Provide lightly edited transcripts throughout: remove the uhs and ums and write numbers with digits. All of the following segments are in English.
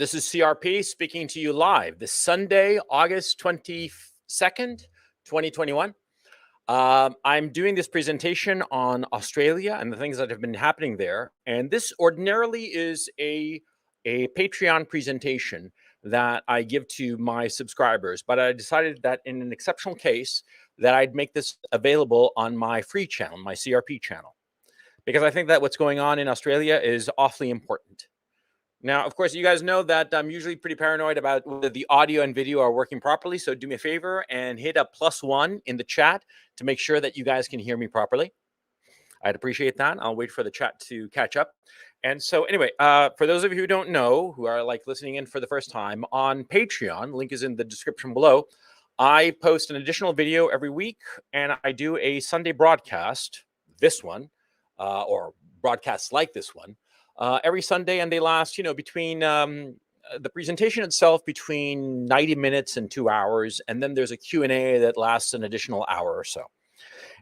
This is CRP speaking to you live this Sunday, August 22nd, 2021. I'm doing this presentation on Australia and the things that have been happening there. And this ordinarily is a Patreon presentation that I give to my subscribers. But I decided that in an exceptional case that I'd make this available on my free channel, my CRP channel, because I think that what's going on in Australia is awfully important. Now, of course, you guys know that I'm usually pretty paranoid about whether the audio and video are working properly. So do me a favor and hit a +1 in the chat to make sure that you guys can hear me properly. I'd appreciate that. I'll wait for the chat to catch up. And so anyway, for those of you who don't know, who are like listening in for the first time, on Patreon, link is in the description below, I post an additional video every week, and I do a Sunday broadcast, this one, or broadcasts like this one, every Sunday, and they last, between the presentation itself between 90 minutes and 2 hours, and then there's a Q&A that lasts an additional hour or so.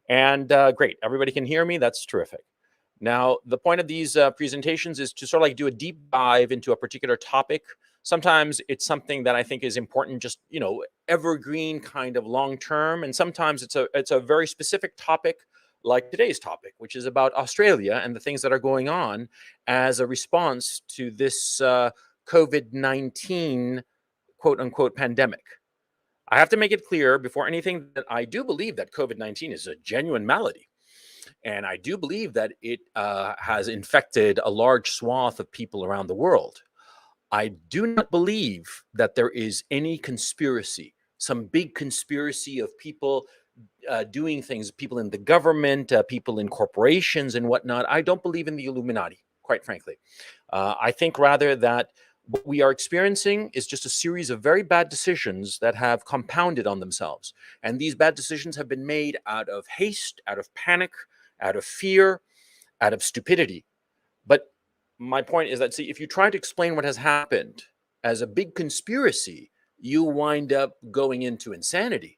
And great, everybody can hear me. That's terrific. Now, the point of these presentations is to sort of like do a deep dive into a particular topic. Sometimes it's something that I think is important, just, evergreen kind of long term, and sometimes it's a very specific topic, like today's topic, which is about Australia and the things that are going on as a response to this COVID-19 quote unquote pandemic. I have to make it clear before anything that I do believe that COVID-19 is a genuine malady. And I do believe that it has infected a large swath of people around the world. I do not believe that there is any conspiracy, some big conspiracy of people doing things, people in the government, people in corporations and whatnot. I don't believe in the Illuminati, quite frankly. I think rather that what we are experiencing is just a series of very bad decisions that have compounded on themselves. And these bad decisions have been made out of haste, out of panic, out of fear, out of stupidity. But my point is that, see, if you try to explain what has happened as a big conspiracy, you wind up going into insanity.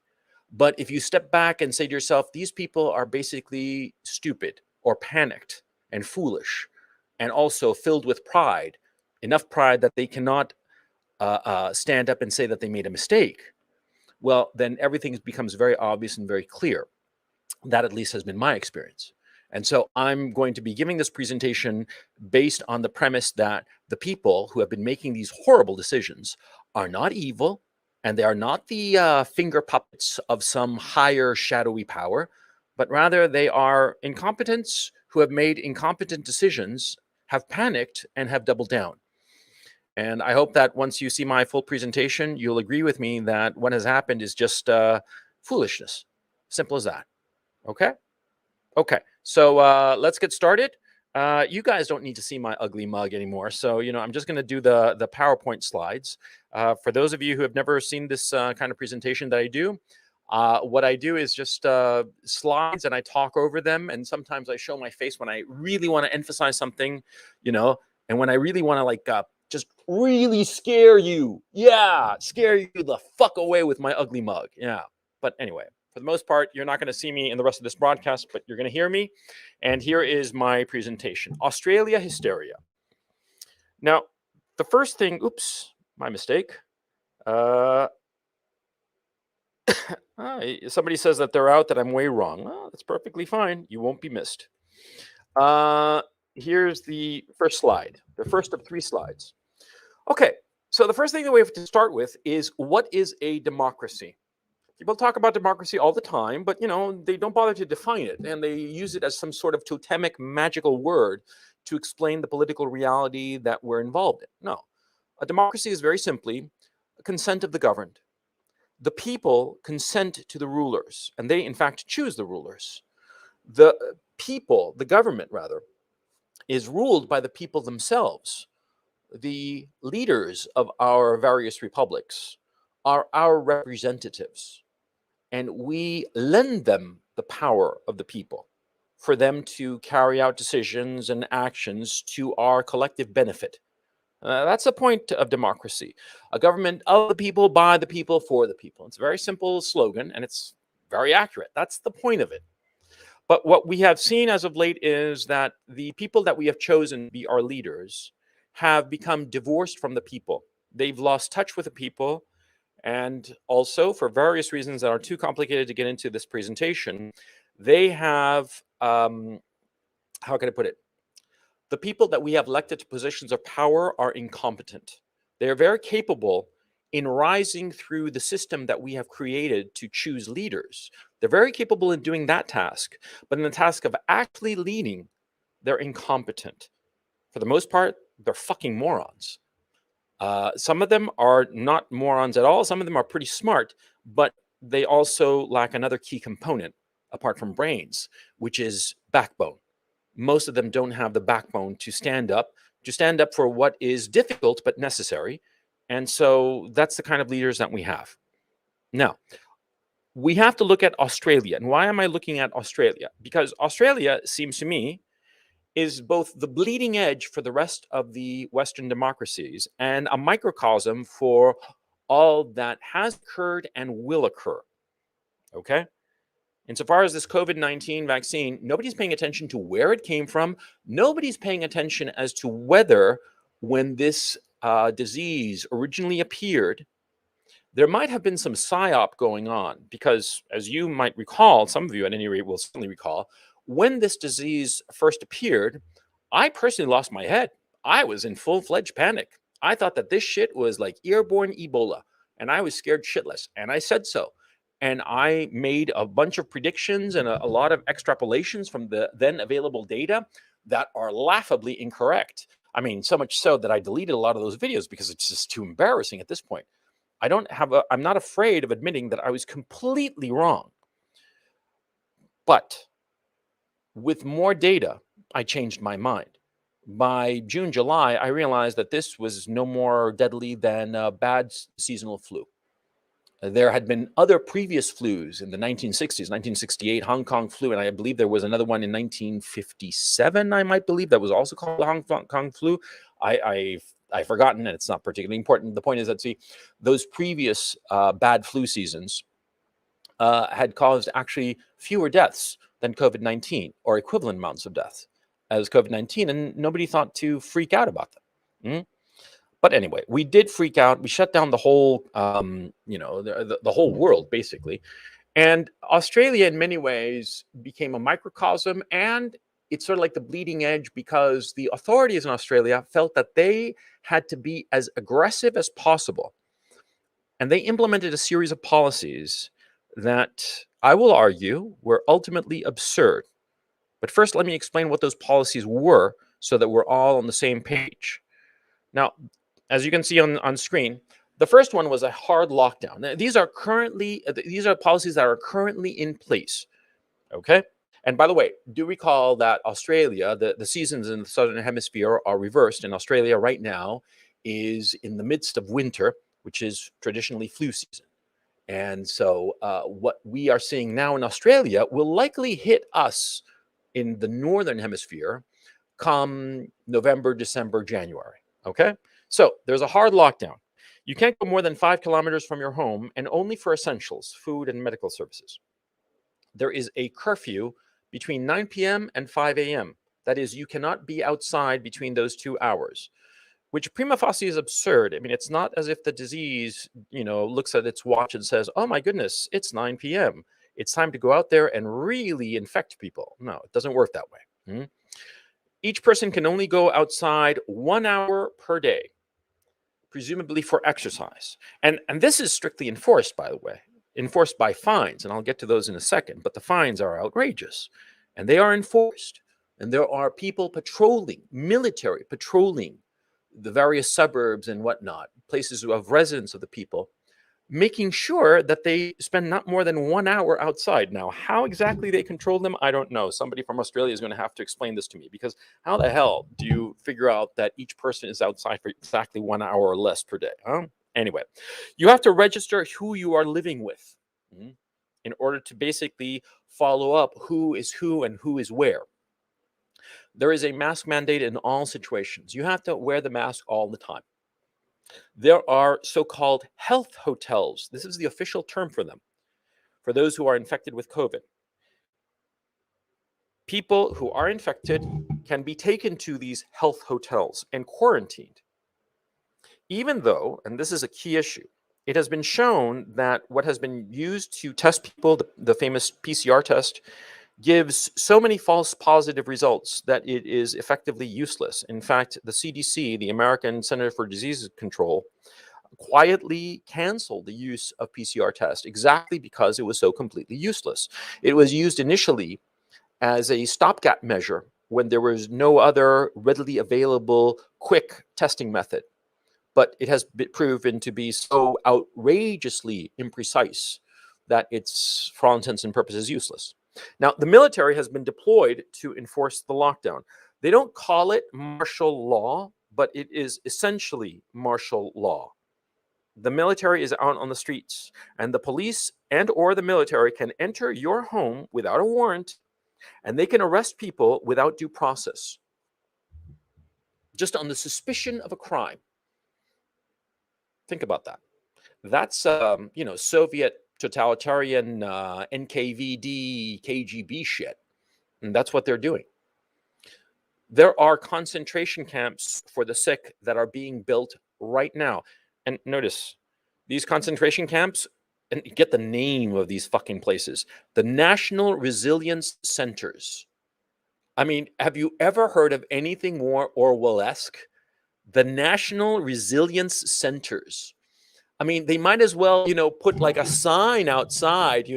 But if you step back and say to yourself, these people are basically stupid or panicked and foolish and also filled with pride, enough pride that they cannot stand up and say that they made a mistake, well, then everything becomes very obvious and very clear. That at least has been my experience. And so I'm going to be giving this presentation based on the premise that the people who have been making these horrible decisions are not evil, and they are not the finger puppets of some higher shadowy power, but rather they are incompetents who have made incompetent decisions, have panicked, and have doubled down. And I hope that once you see my full presentation, you'll agree with me that what has happened is just foolishness. Simple as that. Okay? Okay. So let's get started. You guys don't need to see my ugly mug anymore. So, I'm just going to do the PowerPoint slides. For those of you who have never seen this kind of presentation that I do, what I do is just slides and I talk over them. And sometimes I show my face when I really want to emphasize something, and when I really want to just really scare you. Yeah, scare you the fuck away with my ugly mug. Yeah. But anyway, for the most part, you're not going to see me in the rest of this broadcast, but you're going to hear me. And here is my presentation. Australia Hysteria. Now, the first thing, oops, my mistake. Somebody says that they're out, that I'm way wrong. Oh, that's perfectly fine. You won't be missed. Here's the first slide, the first of 3 slides. Okay, so the first thing that we have to start with is, what is a democracy? People talk about democracy all the time, but they don't bother to define it, and they use it as some sort of totemic magical word to explain the political reality that we're involved in. No, a democracy is very simply a consent of the governed. The people consent to the rulers, and they in fact choose the rulers. The people, the government rather, is ruled by the people themselves. The leaders of our various republics are our representatives, and we lend them the power of the people for them to carry out decisions and actions to our collective benefit. That's the point of democracy. A government of the people, by the people, for the people. It's a very simple slogan, and it's very accurate. That's the point of it. But what we have seen as of late is that the people that we have chosen to be our leaders have become divorced from the people. They've lost touch with the people. And also, for various reasons that are too complicated to get into this presentation, they have, how can I put it? The people that we have elected to positions of power are incompetent. They are very capable in rising through the system that we have created to choose leaders. They're very capable in doing that task, but in the task of actually leading, they're incompetent. For the most part, they're fucking morons. Some of them are not morons at all. Some of them are pretty smart, but they also lack another key component apart from brains, which is backbone. Most of them don't have the backbone to stand up for what is difficult but necessary. And so that's the kind of leaders that we have. Now, we have to look at Australia. And why am I looking at Australia? Because Australia seems to me is both the bleeding edge for the rest of the Western democracies and a microcosm for all that has occurred and will occur. Okay? Insofar as this COVID-19 vaccine, nobody's paying attention to where it came from. Nobody's paying attention as to whether, when this disease originally appeared, there might have been some psyop going on. Because, as you might recall, some of you at any rate will certainly recall, when this disease first appeared, I personally lost my head. I was in full-fledged panic. I thought that this shit was like airborne Ebola, and I was scared shitless, and I said so. And I made a bunch of predictions and a lot of extrapolations from the then available data that are laughably incorrect. I mean, so much so that I deleted a lot of those videos because it's just too embarrassing at this point. I'm not afraid of admitting that I was completely wrong. But with more data, I changed my mind. By June, July, I realized that this was no more deadly than a bad seasonal flu. There had been other previous flus in the 1960s, 1968 Hong Kong flu, and I believe there was another one in 1957, I might believe, that was also called the Hong Kong flu. I've forgotten, and it's not particularly important. The point is that, see, those previous bad flu seasons had caused actually fewer deaths than COVID-19, or equivalent amounts of deaths as COVID-19, and nobody thought to freak out about them. Mm? But anyway, we did freak out. We shut down the whole, the whole world, basically. And Australia, in many ways, became a microcosm, and it's sort of like the bleeding edge because the authorities in Australia felt that they had to be as aggressive as possible. And they implemented a series of policies that I will argue were ultimately absurd. But first, let me explain what those policies were so that we're all on the same page. Now, as you can see on screen, the first one was a hard lockdown. Now, these are policies that are currently in place. Okay. And by the way, do recall that Australia, the seasons in the Southern Hemisphere are reversed, and Australia right now is in the midst of winter, which is traditionally flu season. And so what we are seeing now in Australia will likely hit us in the Northern Hemisphere come November, December, January. Okay. So there's a hard lockdown. You can't go more than 5 kilometers from your home, and only for essentials, food and medical services. There is a curfew between 9 p.m. and 5 a.m. That is, you cannot be outside between those 2 hours, which prima facie is absurd. I mean, it's not as if the disease, looks at its watch and says, oh my goodness, it's 9 p.m. It's time to go out there and really infect people. No, it doesn't work that way. Hmm? Each person can only go outside 1 hour per day, presumably for exercise. And this is strictly enforced, by the way, enforced by fines. And I'll get to those in a second. But the fines are outrageous, and they are enforced. And there are people patrolling, military patrolling the various suburbs and whatnot, places of residence of the people, making sure that they spend not more than 1 hour outside. Now, how exactly they control them, I don't know. Somebody from Australia is going to have to explain this to me, because how the hell do you figure out that each person is outside for exactly 1 hour or less per day? Huh? Anyway, you have to register who you are living with in order to basically follow up who is who and who is where. There is a mask mandate in all situations. You have to wear the mask all the time. There are so-called health hotels. This is the official term for them, for those who are infected with COVID. People who are infected can be taken to these health hotels and quarantined. Even though, and this is a key issue, it has been shown that what has been used to test people, the famous PCR test, gives so many false positive results that it is effectively useless. In fact, the CDC, the American Center for Disease Control, quietly canceled the use of PCR test exactly because it was so completely useless. It was used initially as a stopgap measure when there was no other readily available quick testing method, but it has been proven to be so outrageously imprecise that it's, for all intents and purposes, useless. Now, the military has been deployed to enforce the lockdown. They don't call it martial law, but it is essentially martial law. The military is out on the streets, and the police and or the military can enter your home without a warrant, and they can arrest people without due process, just on the suspicion of a crime. Think about that. That's Soviet totalitarian NKVD KGB shit, and that's what they're doing. There are concentration camps for the sick that are being built right now, and notice these concentration camps. And get the name of these fucking places: the National Resilience Centers. I mean, have you ever heard of anything more Orwell-esque? The National Resilience Centers. I mean, they might as well, put like a sign outside,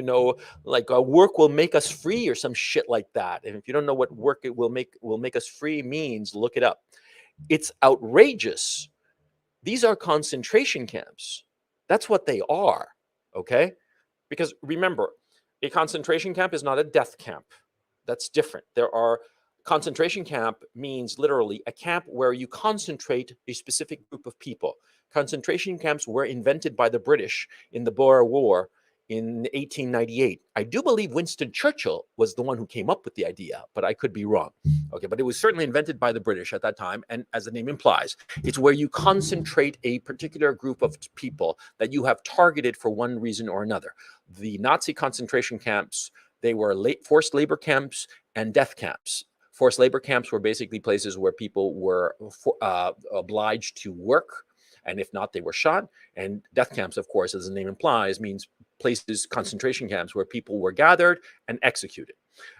like work will make us free or some shit like that. And if you don't know what work it will make us free means, look it up. It's outrageous. These are concentration camps. That's what they are. Okay? Because remember, a concentration camp is not a death camp. That's different. Concentration camp means literally a camp where you concentrate a specific group of people. Concentration camps were invented by the British in the Boer War in 1898. I do believe Winston Churchill was the one who came up with the idea, but I could be wrong. Okay, but it was certainly invented by the British at that time, and as the name implies, it's where you concentrate a particular group of people that you have targeted for one reason or another. The Nazi concentration camps, they were forced labor camps and death camps. Forced labor camps were basically places where people were obliged to work, and if not, they were shot. And death camps, of course, as the name implies, means places, concentration camps, where people were gathered and executed.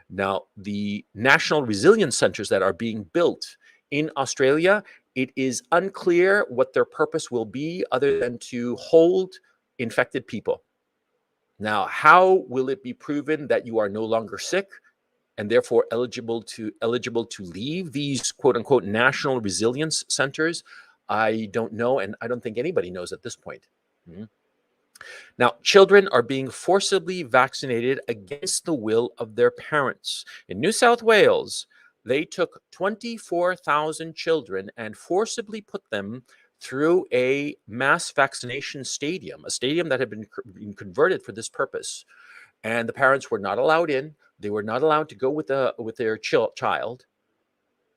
Now, the National Resilience Centers that are being built in Australia, it is unclear what their purpose will be other than to hold infected people. Now, how will it be proven that you are no longer sick and therefore eligible to leave these quote unquote national resilience centers? I don't know, and I don't think anybody knows at this point. Now, children are being forcibly vaccinated against the will of their parents. In New South Wales, they took 24,000 children and forcibly put them through a mass vaccination stadium, a stadium that had been converted for this purpose. And the parents were not allowed in. They were not allowed to go with their child.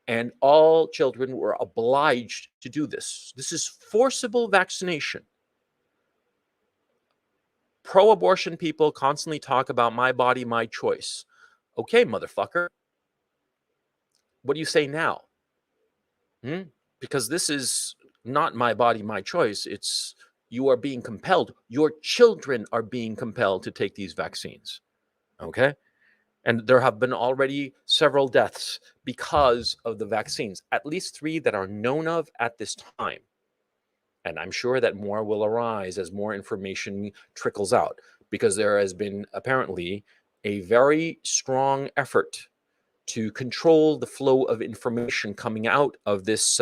And all children were obliged to do this. This is forcible vaccination. Pro-abortion people constantly talk about my body, my choice. Okay, motherfucker. What do you say now? Because this is not my body, my choice. It's you are being compelled. Your children are being compelled to take these vaccines. Okay? And there have been already several deaths because of the vaccines, at least 3 that are known of at this time. And I'm sure that more will arise as more information trickles out, because there has been apparently a very strong effort to control the flow of information coming out of this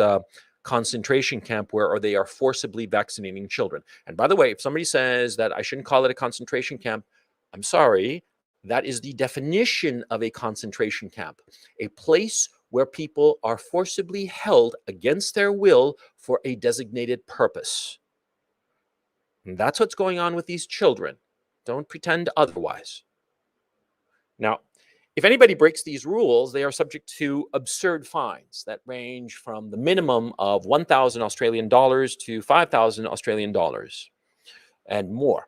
concentration camp where they are forcibly vaccinating children. And by the way, if somebody says that I shouldn't call it a concentration camp, I'm sorry. That is the definition of a concentration camp, a place where people are forcibly held against their will for a designated purpose. And that's what's going on with these children. Don't pretend otherwise. Now, if anybody breaks these rules, they are subject to absurd fines that range from the minimum of 1,000 Australian dollars to 5,000 Australian dollars and more.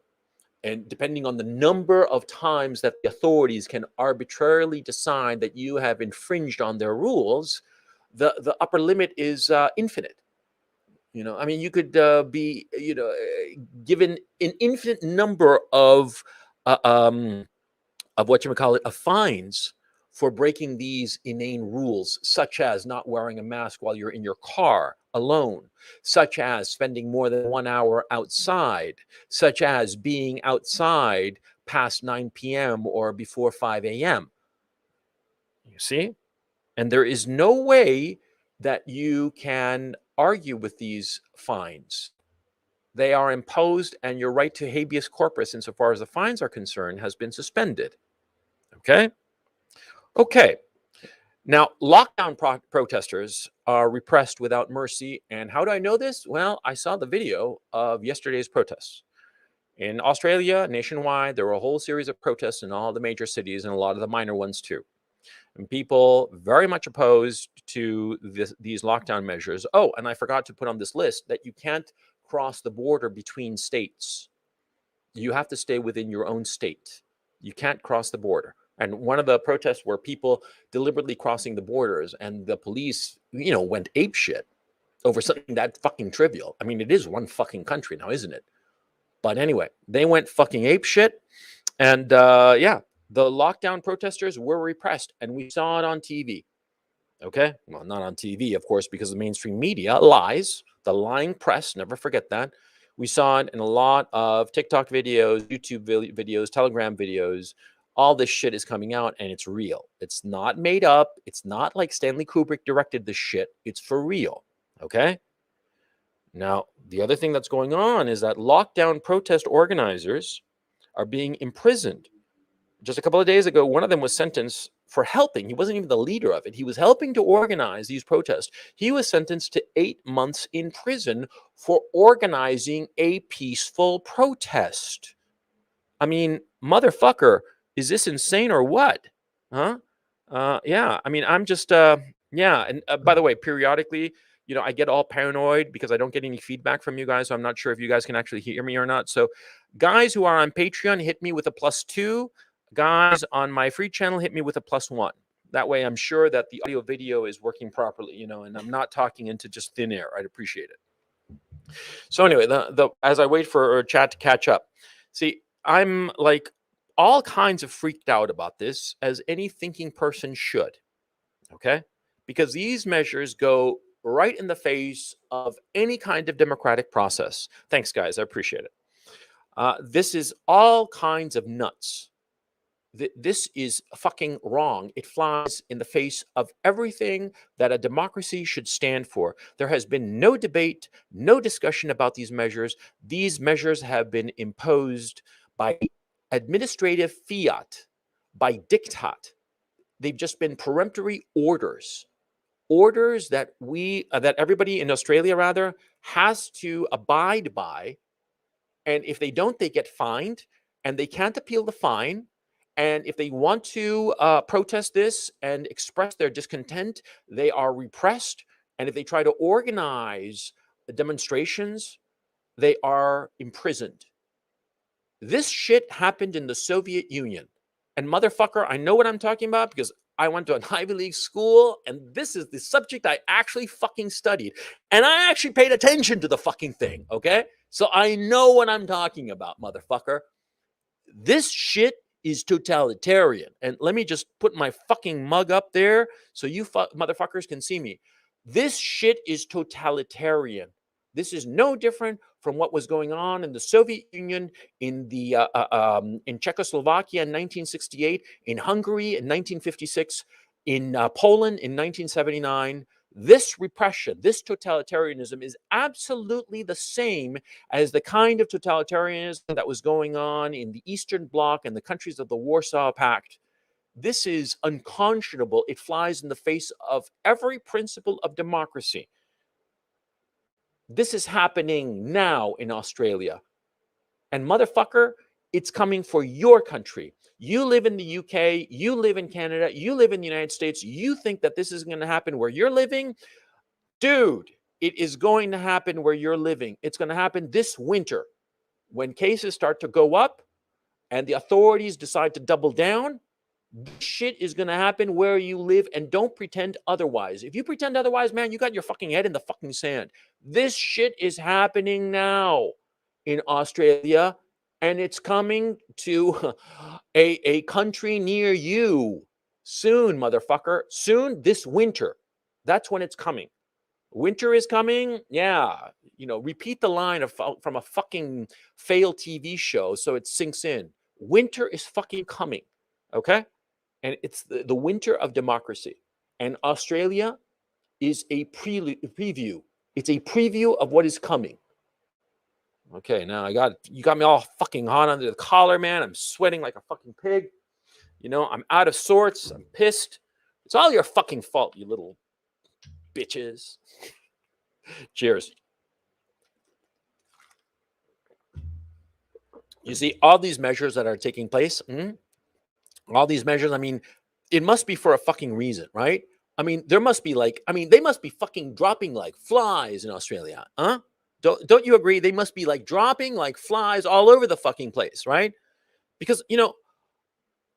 And depending on the number of times that the authorities can arbitrarily decide that you have infringed on their rules, the upper limit is infinite. I mean, you could be, given an infinite number of what you would call it, of fines for breaking these inane rules, such as not wearing a mask while you're in your car alone, such as spending more than 1 hour outside, such as being outside past 9 p.m. or before 5 a.m. You see? And there is no way that you can argue with these fines. They are imposed, and your right to habeas corpus, insofar as the fines are concerned, has been suspended. Okay? Okay. Now, lockdown protesters are repressed without mercy. And how do I know this? Well, I saw the video of yesterday's protests. In Australia, nationwide, there were a whole series of protests in all the major cities and a lot of the minor ones too. And people very much opposed to these lockdown measures. Oh, and I forgot to put on this list that you can't cross the border between states. You have to stay within your own state. You can't cross the border. And one of the protests were people deliberately crossing the borders, and the police, went apeshit over something that fucking trivial. I mean, it is one fucking country now, isn't it? But anyway, they went fucking apeshit, and yeah, the lockdown protesters were repressed, and we saw it on TV. Okay, well, not on TV, of course, because the mainstream media lies. The lying press, never forget that. We saw it in a lot of TikTok videos, YouTube videos, Telegram videos. All this shit is coming out, and it's real. It's not made up. It's not like Stanley Kubrick directed this shit. It's for real. Okay? Now, the other thing that's going on is that lockdown protest organizers are being imprisoned. Just a couple of days ago, one of them was sentenced for helping. He wasn't even the leader of it. He was helping to organize these protests. He was sentenced to 8 months in prison for organizing a peaceful protest. I mean, motherfucker, is this insane or what? Huh? Yeah, I mean, I'm just, yeah. And by the way, periodically, I get all paranoid because I don't get any feedback from you guys. So I'm not sure if you guys can actually hear me or not. So guys who are on Patreon, hit me with a +2. Guys on my free channel, hit me with a +1. That way I'm sure that the audio video is working properly, and I'm not talking into just thin air. I'd appreciate it. So anyway, as I wait for chat to catch up, see, I'm like all kinds of freaked out about this, as any thinking person should. Okay? Because these measures go right in the face of any kind of democratic process. Thanks, guys. I appreciate it. This is all kinds of nuts. This is fucking wrong. It flies in the face of everything that a democracy should stand for. There has been no debate, no discussion about these measures. These measures have been imposed by administrative fiat, by diktat. They've just been peremptory orders that that everybody in Australia, rather, has to abide by. And if they don't, they get fined, and they can't appeal the fine. And if they want to protest this and express their discontent, they are repressed. And if they try to organize demonstrations, they are imprisoned. This shit happened in the Soviet Union. And motherfucker, I know what I'm talking about because I went to an Ivy League school, and this is the subject I actually fucking studied. And I actually paid attention to the fucking thing, okay? So I know what I'm talking about, motherfucker. This shit is totalitarian. And let me just put my fucking mug up there so you motherfuckers can see me. This shit is totalitarian. This is no different from what was going on in the Soviet Union, in Czechoslovakia in 1968, in Hungary in 1956, in Poland in 1979. This repression, this totalitarianism is absolutely the same as the kind of totalitarianism that was going on in the Eastern Bloc and the countries of the Warsaw Pact. This is unconscionable. It flies in the face of every principle of democracy. This is happening now in Australia. And motherfucker, it's coming for your country. You live in the UK, you live in Canada, you live in the United States. You think that this is going to happen where you're living? Dude, it is going to happen where you're living. It's going to happen this winter when cases start to go up and the authorities decide to double down. This shit is going to happen where you live, and don't pretend otherwise. If you pretend otherwise, man, you got your fucking head in the fucking sand. This shit is happening now in Australia, and it's coming to a country near you soon, motherfucker. Soon, this winter. That's when it's coming. Winter is coming. Yeah. Repeat the line from a fucking failed TV show so it sinks in. Winter is fucking coming. Okay? And it's the winter of democracy. And Australia is a preview. It's a preview of what is coming. Okay, now you got me all fucking hot under the collar, man. I'm sweating like a fucking pig. I'm out of sorts. I'm pissed. It's all your fucking fault, you little bitches. Cheers. You see, all these measures that are taking place, all these measures, it must be for a fucking reason, right? There must be they must be fucking dropping like flies in Australia, huh? Don't you agree? They must be like dropping like flies all over the fucking place, right? Because,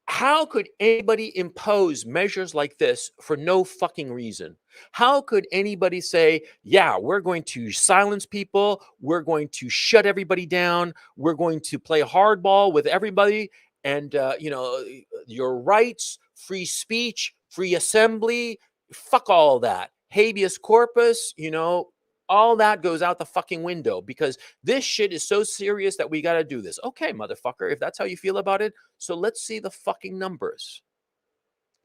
how could anybody impose measures like this for no fucking reason? How could anybody say, yeah, we're going to silence people, we're going to shut everybody down, we're going to play hardball with everybody, and, your rights, free speech, free assembly, fuck all that. Habeas corpus, all that goes out the fucking window because this shit is so serious that we got to do this. Okay, motherfucker, if that's how you feel about it, so let's see the fucking numbers.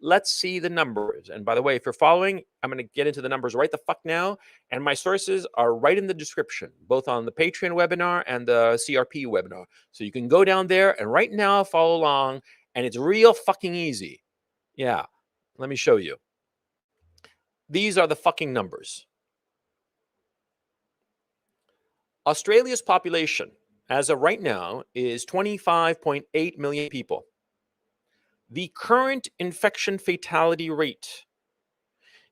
Let's see the numbers. And by the way, if you're following, I'm going to get into the numbers right the fuck now. And my sources are right in the description, both on the Patreon webinar and the CRP webinar. So you can go down there and right now follow along. And it's real fucking easy. Yeah, let me show you. These are the fucking numbers. Australia's population, as of right now, is 25.8 million people. The current infection fatality rate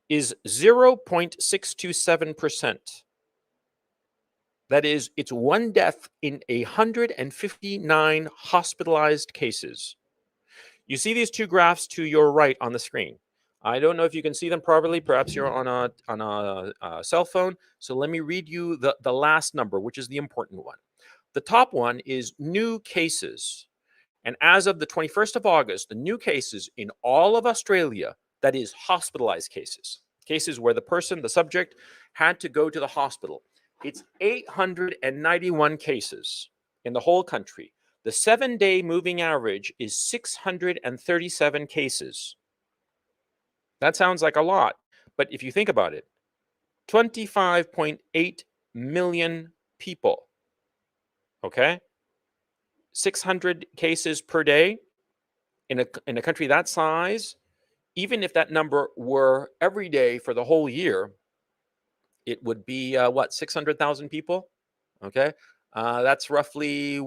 is 0.627%. That is, it's one death in 159 hospitalized cases. You see these two graphs to your right on the screen. I don't know if you can see them properly. Perhaps you're on a cell phone. So let me read you the last number, which is the important one. The top one is new cases. And as of the 21st of August, the new cases in all of Australia, that is hospitalized cases, cases where the subject had to go to the hospital, it's 891 cases in the whole country. The 7-day moving average is 637 cases. That sounds like a lot, but if you think about it, 25.8 million people, okay? 600 cases per day in a country that size, even if that number were every day for the whole year, it would be 600,000 people, okay? That's roughly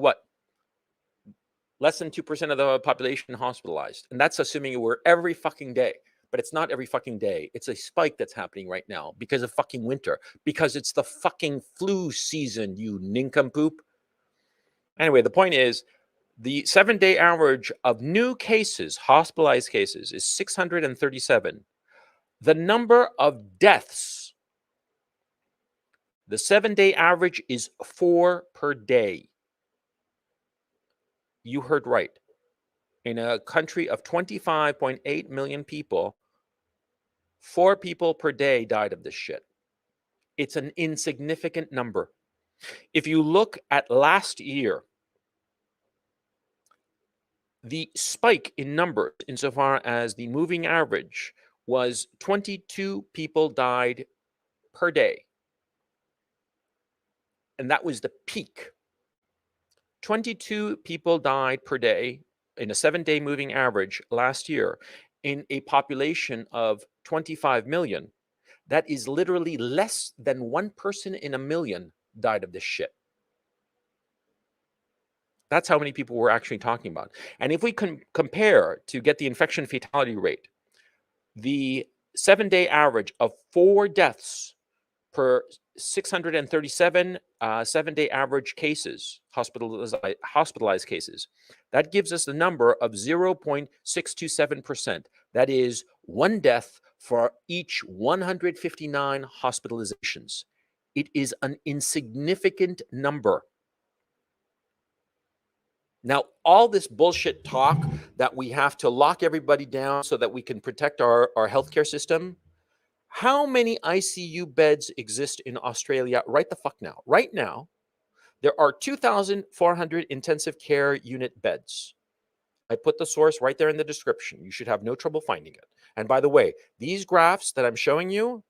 less than 2% of the population hospitalized. And that's assuming it were every fucking day. But it's not every fucking day. It's a spike that's happening right now because of fucking winter. Because it's the fucking flu season, you nincompoop. Anyway, the point is, the 7-day average of new cases, hospitalized cases, is 637. The number of deaths, the 7-day average is 4 per day. You heard right. In a country of 25.8 million people, 4 people per day died of this shit. It's an insignificant number. If you look at last year, the spike in numbers insofar as the moving average was 22 people died per day. And that was the peak. 22 people died per day in a 7-day moving average last year in a population of 25 million. That is literally less than 1 person in a million died of this shit. That's how many people we're actually talking about. And if we can compare to get the infection fatality rate, the 7-day average of 4 deaths per 637 7-day average cases, hospitalized cases. That gives us the number of 0.627%. That is one death for each 159 hospitalizations. It is an insignificant number. Now, all this bullshit talk that we have to lock everybody down so that we can protect our healthcare system. How many ICU beds exist in Australia right the fuck now? Right now, there are 2,400 intensive care unit beds. I put the source right there in the description. You should have no trouble finding it. And by the way, these graphs that I'm showing you,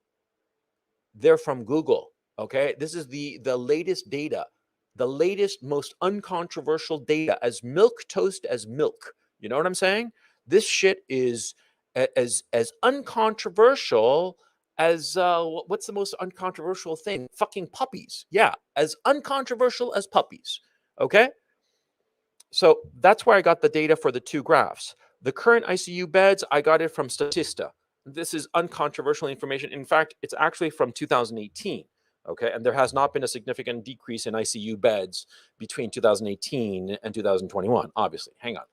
they're from Google, okay? This is the latest data, the latest, most uncontroversial data, as milquetoast as milk. You know what I'm saying? This shit is as uncontroversial as what's the most uncontroversial thing? Fucking puppies. Yeah, as uncontroversial as puppies. Okay? So that's where I got the data for the two graphs. The current ICU beds, I got it from Statista. This is uncontroversial information. In fact, it's actually from 2018. Okay, and there has not been a significant decrease in ICU beds between 2018 and 2021, obviously. Hang on.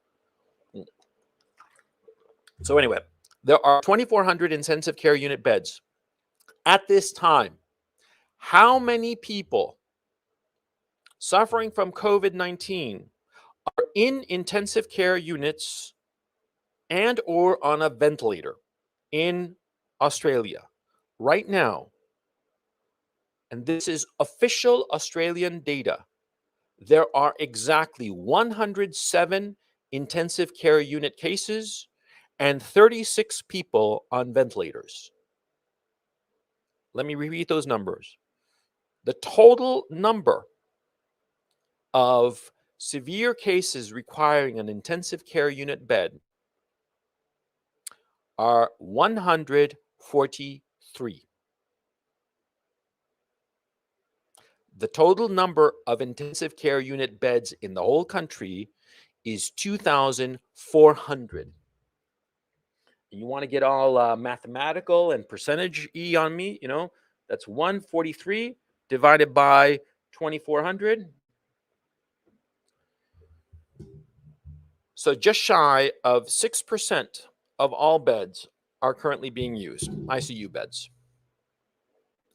So anyway, there are 2,400 intensive care unit beds. At this time, how many people suffering from COVID-19 are in intensive care units and or on a ventilator in Australia right now? And this is official Australian data. There are exactly 107 intensive care unit cases and 36 people on ventilators. Let me repeat those numbers. The total number of severe cases requiring an intensive care unit bed are 143. The total number of intensive care unit beds in the whole country is 2,400. You want to get all mathematical and percentage-y on me, you know, that's 143 divided by 2,400. So just shy of 6% of all beds are currently being used, ICU beds.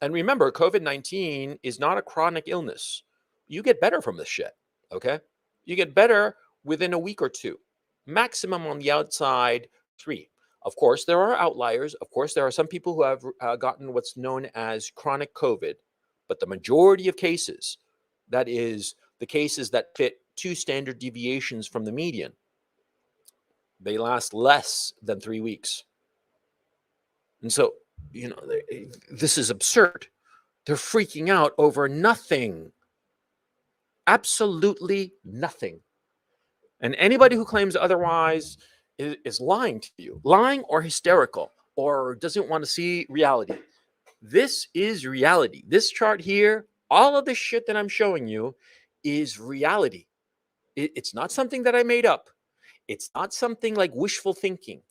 And remember, COVID-19 is not a chronic illness. You get better from this shit, okay? You get better within a week or two. Maximum on the outside, 3. Of course, there are outliers. Of course, there are some people who have gotten what's known as chronic COVID. But the majority of cases, that is, the cases that fit 2 standard deviations from the median, they last less than 3 weeks. And so, you know, this is absurd. They're freaking out over nothing. Absolutely nothing. And anybody who claims otherwise is lying to you, lying or hysterical, or doesn't want to see reality. This is reality. This chart here, all of this shit that I'm showing you is reality. It's not something that I made up. It's not something like wishful thinking.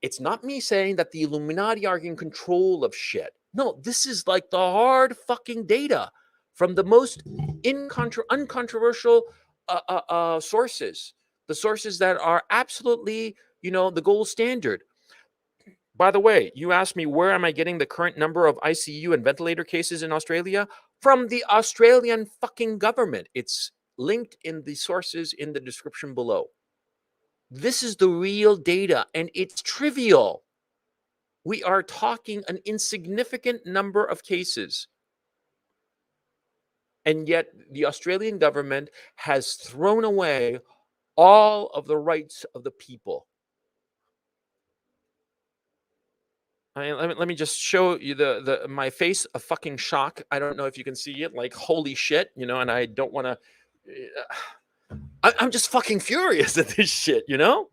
It's not me saying that the Illuminati are in control of shit. No, this is like the hard fucking data from the most uncontroversial sources, the sources that are absolutely, you know, the gold standard. By the way, you asked me where am I getting the current number of ICU and ventilator cases in Australia? From the Australian fucking government. It's linked in the sources in the description below. This is the real data, and it's trivial. We are talking an insignificant number of cases. And yet the Australian government has thrown away all of the rights of the people. I mean, let me just show you my face of fucking shock. I don't know if you can see it, like, holy shit, you know, and I don't want to... I'm just fucking furious at this shit, you know?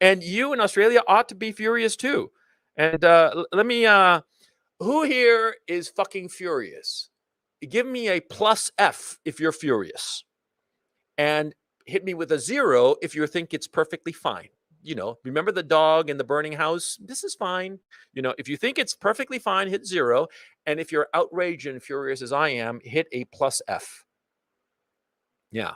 And you in Australia ought to be furious too. And let me... who here is fucking furious? Give me a plus F if you're furious. And hit me with a 0 if you think it's perfectly fine. You know, remember the dog in the burning house? This is fine. You know, if you think it's perfectly fine, hit 0. And if you're outraged and furious as I am, hit a plus F. Yeah.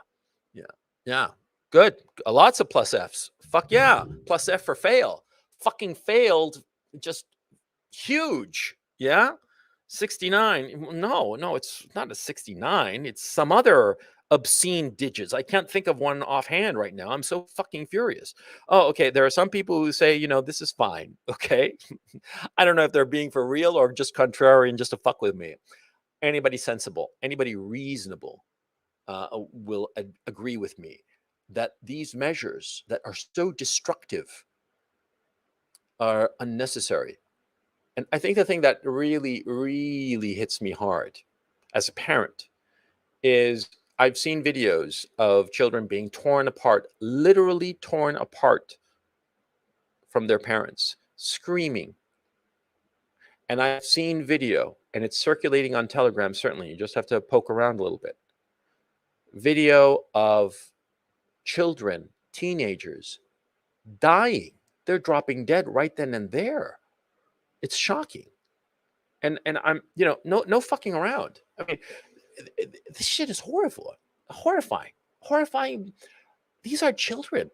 Yeah. Yeah. Good. Lots of plus Fs. Fuck yeah. Plus F for fail. Fucking failed. Just huge. Yeah. 69. No, it's not a 69. It's some other obscene digits. I can't think of one offhand right now. I'm so fucking furious. Oh, okay. There are some people who say, this is fine. Okay. I don't know if they're being for real or just contrarian just to fuck with me. Anybody sensible, anybody reasonable will agree with me that these measures that are so destructive are unnecessary. And I think the thing that really, really hits me hard as a parent is I've seen videos of children being torn apart, literally torn apart from their parents, screaming. And I've seen video, and it's circulating on Telegram, certainly. You just have to poke around a little bit. Video of children, teenagers dying. They're dropping dead right then and there. It's shocking. And I'm, no fucking around. I mean, this shit is horrifying. These are children,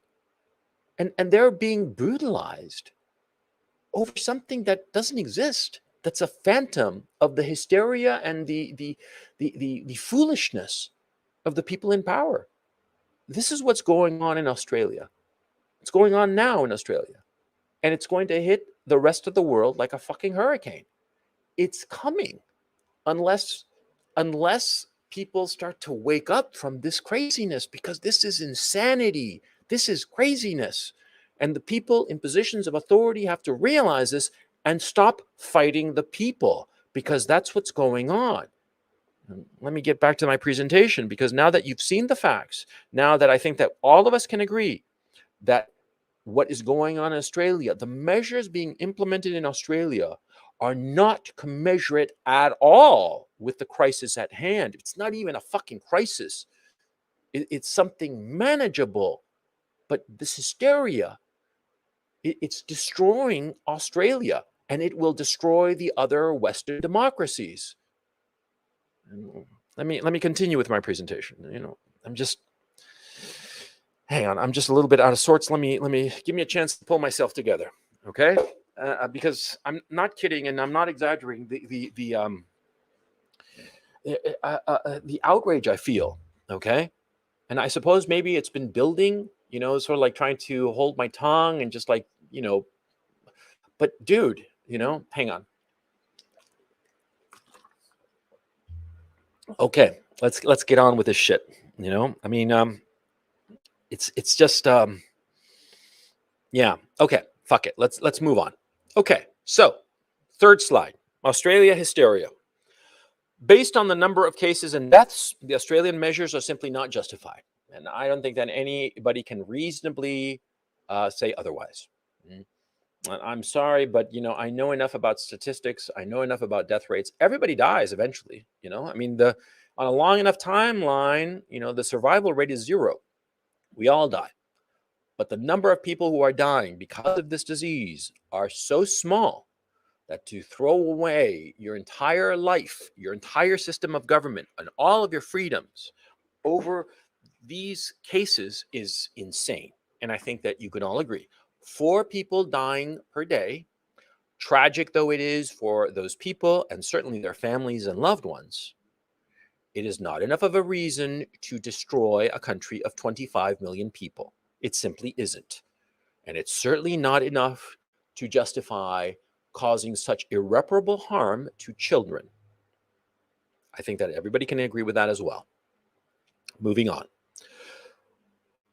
and they're being brutalized over something that doesn't exist. That's a phantom of the hysteria and the foolishness of the people in power. This is what's going on in Australia. It's going on now in Australia. And it's going to hit the rest of the world like a fucking hurricane. It's coming unless people start to wake up from this craziness, because this is insanity. This is craziness. And the people in positions of authority have to realize this and stop fighting the people, because that's what's going on. Let me get back to my presentation, because now that you've seen the facts, now that I think that all of us can agree that what is going on in Australia, the measures being implemented in Australia are not commensurate at all with the crisis at hand. It's not even a fucking crisis. It's something manageable. But this hysteria, it's destroying Australia, and it will destroy the other Western democracies. Let me continue with my presentation. I'm just hang on. I'm just a little bit out of sorts. Let me give me a chance to pull myself together, okay? Because I'm not kidding and I'm not exaggerating. The outrage I feel, okay? And I suppose maybe it's been building, sort of like trying to hold my tongue and just like, but dude, hang on. Okay, let's get on with this shit. I mean, it's just yeah. Okay, fuck it. Let's move on. Okay, so third slide. Australia hysteria. Based on the number of cases and deaths, the Australian measures are simply not justified. And I don't think that anybody can reasonably say otherwise. I'm sorry, but I know enough about statistics. I know enough about death rates. Everybody dies eventually. I mean, on a long enough timeline, the survival rate is 0. We all die. But the number of people who are dying because of this disease are so small that to throw away your entire life, your entire system of government, and all of your freedoms over these cases is insane. And I think that you can all agree. 4 people dying per day, tragic though it is for those people and certainly their families and loved ones, it is not enough of a reason to destroy a country of 25 million people. It simply isn't. And it's certainly not enough to justify causing such irreparable harm to children. I think that everybody can agree with that as well. Moving on.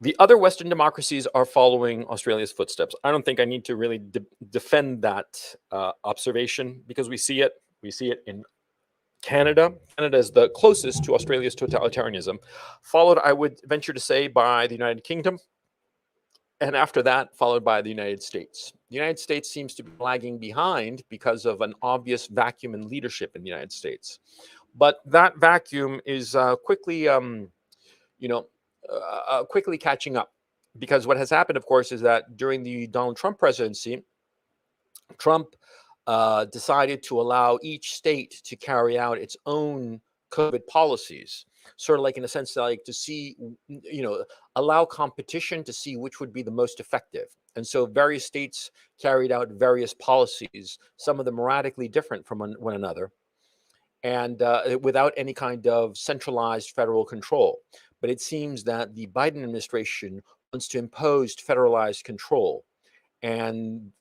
The other Western democracies are following Australia's footsteps. I don't think I need to really defend that observation, because we see it. We see it in Canada. Canada is the closest to Australia's totalitarianism, followed, I would venture to say, by the United Kingdom, and after that, followed by the United States. The United States seems to be lagging behind because of an obvious vacuum in leadership in the United States. But that vacuum is quickly quickly catching up, because what has happened, of course, is that during the Donald Trump presidency, Trump decided to allow each state to carry out its own COVID policies. sort of like in a sense, like to see, allow competition to see which would be the most effective. And so various states carried out various policies, some of them radically different from one another, and without any kind of centralized federal control. But it seems that the Biden administration wants to impose federalized control. And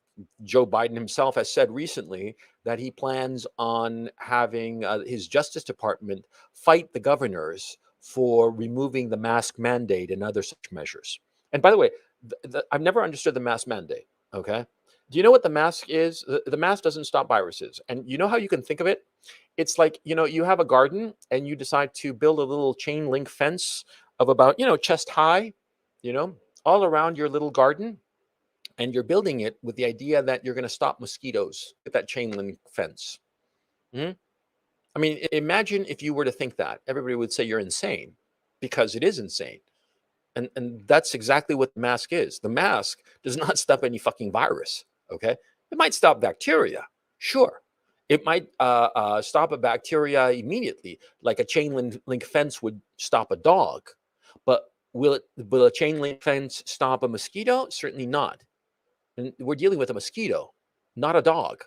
Joe Biden himself has said recently that he plans on having his Justice Department fight the governors for removing the mask mandate and other such measures. And by the way, I've never understood the mask mandate. Okay. Do you know what the mask is? The mask doesn't stop viruses. And you know how you can think of it? It's like, you have a garden and you decide to build a little chain link fence of about, chest high, you know, all around your little garden, and you're building it with the idea that you're going to stop mosquitoes with that chain link fence. Mhm. I mean, imagine if you were to think that. Everybody would say you're insane, because it is insane. And that's exactly what the mask is. The mask does not stop any fucking virus. Okay, it might stop bacteria, sure. It might stop a bacteria immediately, like a chain link fence would stop a dog. But will a chain link fence stop a mosquito? Certainly not. And we're dealing with a mosquito, not a dog.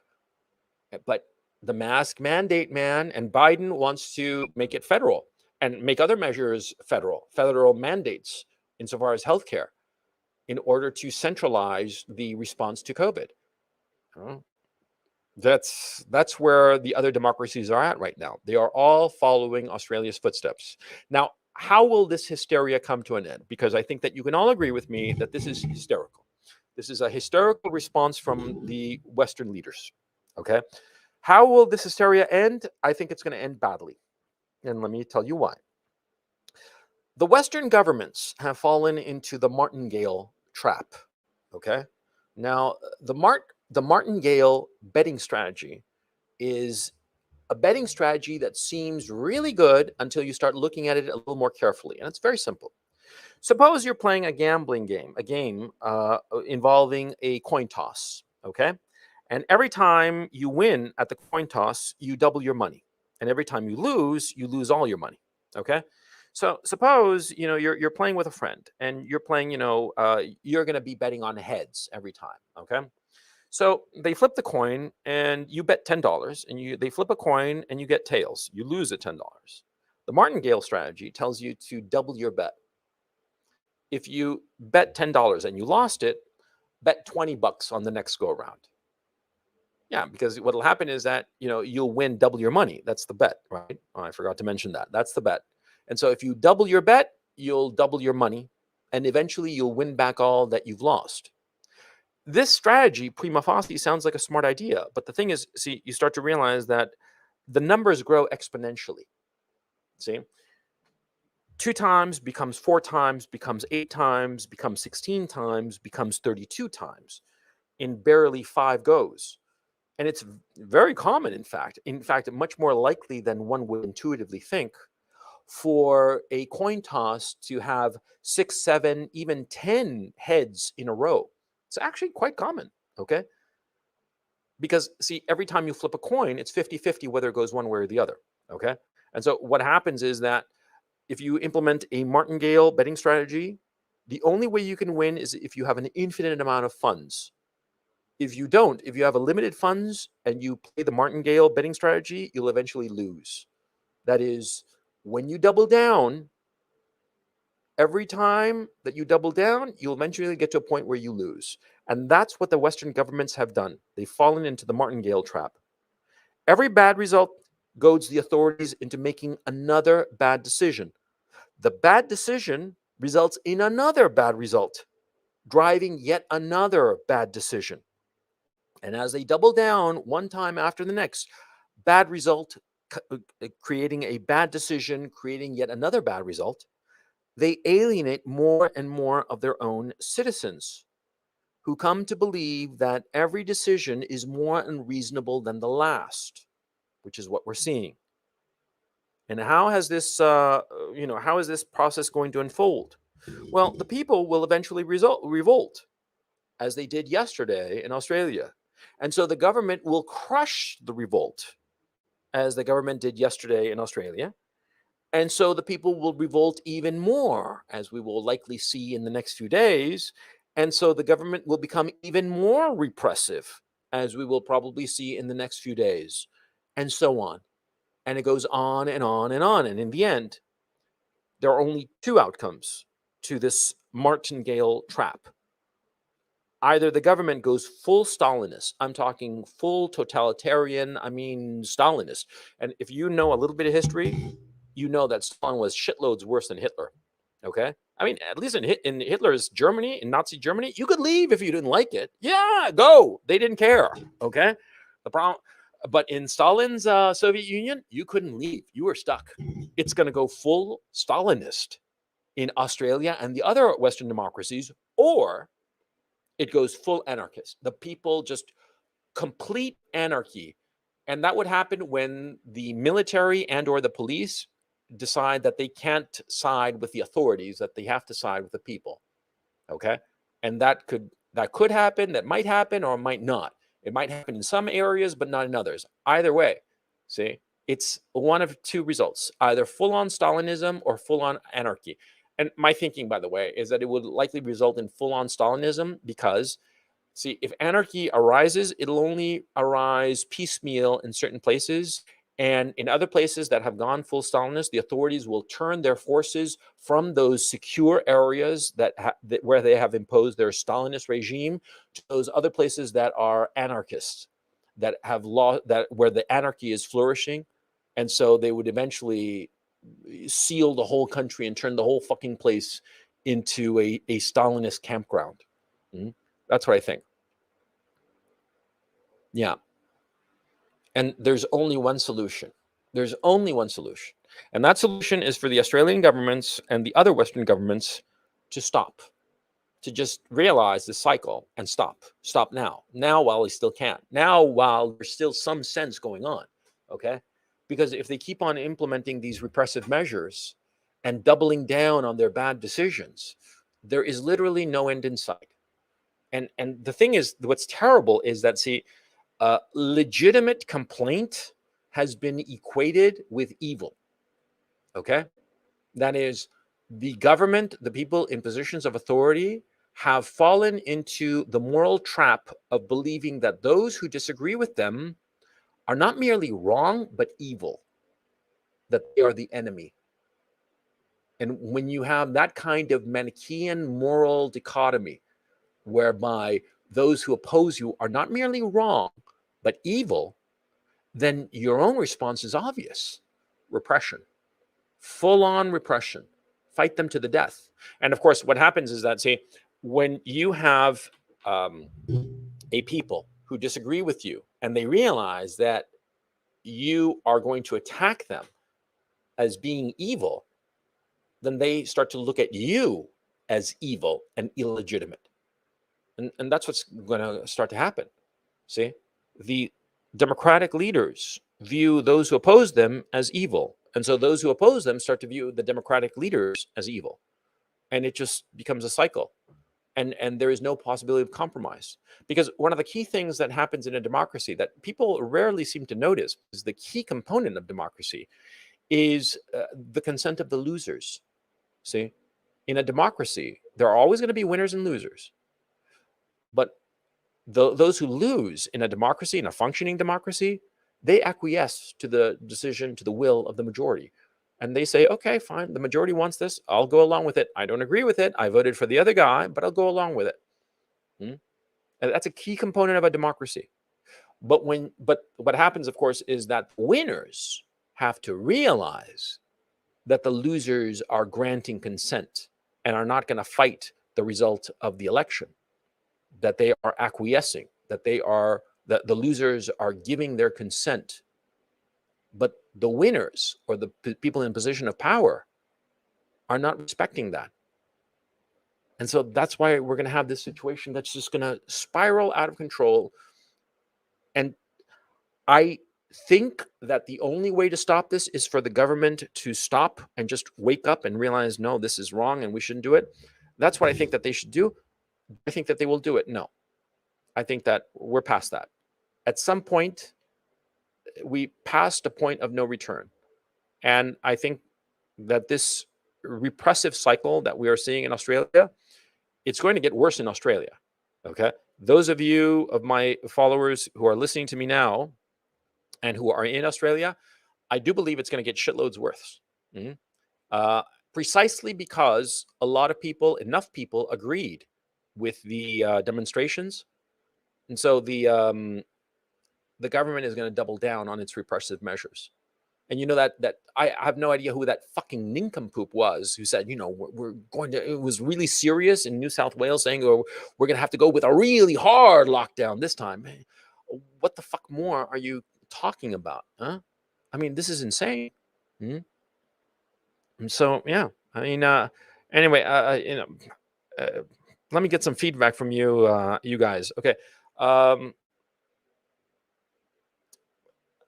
But the mask mandate, man, and Biden wants to make it federal and make other measures federal mandates insofar as healthcare, in order to centralize the response to COVID. Well, that's where the other democracies are at right now. They are all following Australia's footsteps. Now, how will this hysteria come to an end? Because I think that you can all agree with me that this is hysterical. This is a hysterical response from the Western leaders. Okay. How will this hysteria end? I think it's going to end badly. And let me tell you why. The Western governments have fallen into the martingale trap. Okay. Now, the martingale betting strategy is a betting strategy that seems really good until you start looking at it a little more carefully. And it's very simple. Suppose you're playing a gambling game, a game involving a coin toss, okay? And every time you win at the coin toss, you double your money. And every time you lose all your money, okay? So suppose, you're playing with a friend, and you're playing, you're going to be betting on heads every time, okay? So they flip the coin and you bet $10, and they flip a coin and you get tails. You lose at $10. The martingale strategy tells you to double your bet. If you bet $10 and you lost it, bet $20 on the next go around. Yeah, because what will happen is that, you'll win double your money. That's the bet, right? Oh, I forgot to mention that. That's the bet. And so if you double your bet, you'll double your money, and eventually you'll win back all that you've lost. This strategy, prima facie, sounds like a smart idea. But the thing is, see, you start to realize that the numbers grow exponentially. See? 2 times becomes 4 times, becomes 8 times, becomes 16 times, becomes 32 times in barely 5 goes. And it's very common, in fact, much more likely than one would intuitively think, for a coin toss to have 6, 7, even 10 heads in a row. It's actually quite common, okay? Because, see, every time you flip a coin, it's 50-50 whether it goes one way or the other, okay? And so what happens is that if you implement a martingale betting strategy, the only way you can win is if you have an infinite amount of funds. If you don't, if you have a limited funds and you play the martingale betting strategy, you'll eventually lose. That is, when you double down, every time that you double down, you'll eventually get to a point where you lose. And that's what the Western governments have done. They've fallen into the martingale trap. Every bad result goads the authorities into making another bad decision. The bad decision results in another bad result, driving yet another bad decision. And as they double down one time after the next, bad result, creating a bad decision, creating yet another bad result, they alienate more and more of their own citizens, who come to believe that every decision is more unreasonable than the last, which is what we're seeing. And how is this process going to unfold? Well, the people will eventually revolt, as they did yesterday in Australia. And so the government will crush the revolt, as the government did yesterday in Australia. And so the people will revolt even more, as we will likely see in the next few days. And so the government will become even more repressive, as we will probably see in the next few days, and so on. And it goes on and on and on. And in the end, there are only two outcomes to this martingale trap. Either the government goes full Stalinist, I'm talking full totalitarian, I mean Stalinist. And if you know a little bit of history, you know that Stalin was shitloads worse than Hitler. Okay? I mean, at least in Hitler's Germany, in Nazi Germany, you could leave if you didn't like it. Yeah, go. They didn't care. Okay? The problem, but in Stalin's Soviet Union, you couldn't leave. You were stuck. It's going to go full Stalinist in Australia and the other Western democracies, or it goes full anarchist. The people just complete anarchy. And that would happen when the military and or the police decide that they can't side with the authorities, that they have to side with the people. Okay? And that could happen, that might happen or might not. It might happen in some areas but not in others. Either way, see, it's one of two results, either full-on Stalinism or full-on anarchy. And my thinking, by the way, is that it would likely result in full-on Stalinism because, see, if anarchy arises, it'll only arise piecemeal in certain places. And in other places that have gone full Stalinist, the authorities will turn their forces from those secure areas where they have imposed their Stalinist regime to those other places that are anarchists, that have law, that where the anarchy is flourishing. And so they would eventually seal the whole country and turn the whole fucking place into a Stalinist campground. Mhm. That's what I think. Yeah. And there's only one solution. There's only one solution. And that solution is for the Australian governments and the other Western governments to stop, to just realize the cycle and stop. Stop now. Now while they still can. Now while there's still some sense going on. Okay? Because if they keep on implementing these repressive measures and doubling down on their bad decisions, there is literally no end in sight. And the thing is, what's terrible is that, see, legitimate complaint has been equated with evil. Okay? That is, the government, the people in positions of authority have fallen into the moral trap of believing that those who disagree with them are not merely wrong, but evil, that they are the enemy. And when you have that kind of Manichaean moral dichotomy, whereby those who oppose you are not merely wrong, but evil, then your own response is obvious: repression, full on repression, fight them to the death. And of course, what happens is that, see, when you have a people who disagree with you and they realize that you are going to attack them as being evil, then they start to look at you as evil and illegitimate. And that's what's going to start to happen. See, the democratic leaders view those who oppose them as evil. And so those who oppose them start to view the democratic leaders as evil. And it just becomes a cycle. And there is no possibility of compromise. Because one of the key things that happens in a democracy that people rarely seem to notice is the key component of democracy is the consent of the losers. See, in a democracy, there are always going to be winners and losers. But those who lose in a democracy, in a functioning democracy, they acquiesce to the decision, to the will of the majority. And they say, okay, fine, the majority wants this. I'll go along with it. I don't agree with it. I voted for the other guy, but I'll go along with it. And that's a key component of a democracy. But what happens, of course, is that winners have to realize that the losers are granting consent and are not going to fight the result of the election, that they are acquiescing, that the losers are giving their consent. But the winners, or the people in position of power, are not respecting that. And so that's why we're going to have this situation that's just going to spiral out of control. And I think that the only way to stop this is for the government to stop and just wake up and realize, no, this is wrong and we shouldn't do it. That's what I think that they should do. I think that they will do it. No, I think that we're past that. At some point, we passed a point of no return. And I think that this repressive cycle that we are seeing in Australia, it's going to get worse in Australia. Okay. Those of you of my followers who are listening to me now and who are in Australia, I do believe it's going to get shitloads worse. Mhm. Precisely because a lot of people, enough people, agreed with the demonstrations, and so the government is going to double down on its repressive measures. And you know that I have no idea who that fucking nincompoop was who said, we're going to. It was really serious in New South Wales, saying, "Oh, we're going to have to go with a really hard lockdown this time." What the fuck more are you talking about, huh? I mean, this is insane. Mhm. And so, yeah, I mean, anyway, uh, let me get some feedback from you, you guys. Okay. Um,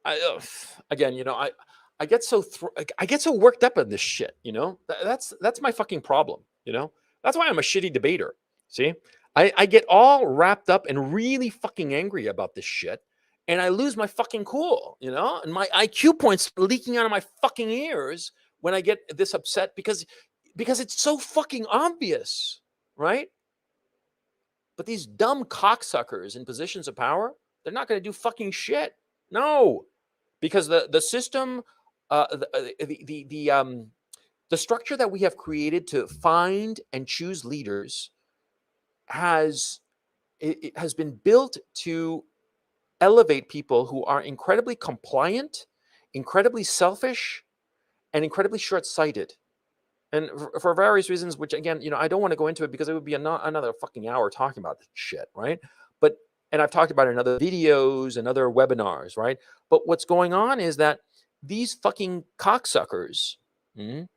I again, I get so I get so worked up on this shit. That's my fucking problem. That's why I'm a shitty debater. See, I get all wrapped up and really fucking angry about this shit, and I lose my fucking cool. And my IQ points leaking out of my fucking ears when I get this upset because it's so fucking obvious, right? But these dumb cocksuckers in positions of power, they're not going to do fucking shit. No, because the system, the structure that we have created to find and choose leaders has it has been built to elevate people who are incredibly compliant, incredibly selfish, and incredibly short-sighted. And for various reasons, which again, I don't want to go into it because it would be another fucking hour talking about this shit, right? But and I've talked about it in other videos and other webinars, right? But what's going on is that these fucking cocksuckers, mhm,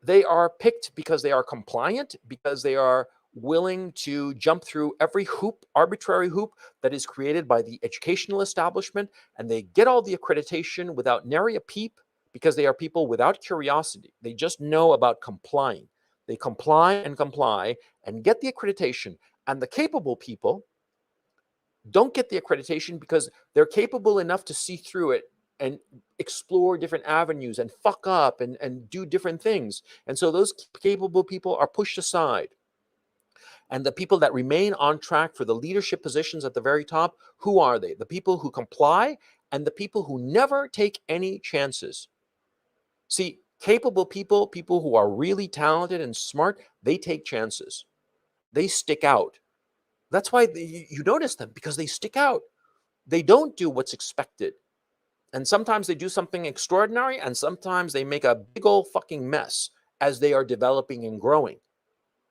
they are picked because they are compliant, because they are willing to jump through every hoop, arbitrary hoop that is created by the educational establishment, and they get all the accreditation without nary a peep because they are people without curiosity. They just know about complying. They comply and get the accreditation. And the capable people don't get the accreditation because they're capable enough to see through it and explore different avenues and fuck up and do different things. And so those capable people are pushed aside. And the people that remain on track for the leadership positions at the very top, who are they? The people who comply and the people who never take any chances. See, capable people, people who are really talented and smart, they take chances. They stick out. That's why you notice them, because they stick out. They don't do what's expected. And sometimes they do something extraordinary, and sometimes they make a big old fucking mess as they are developing and growing.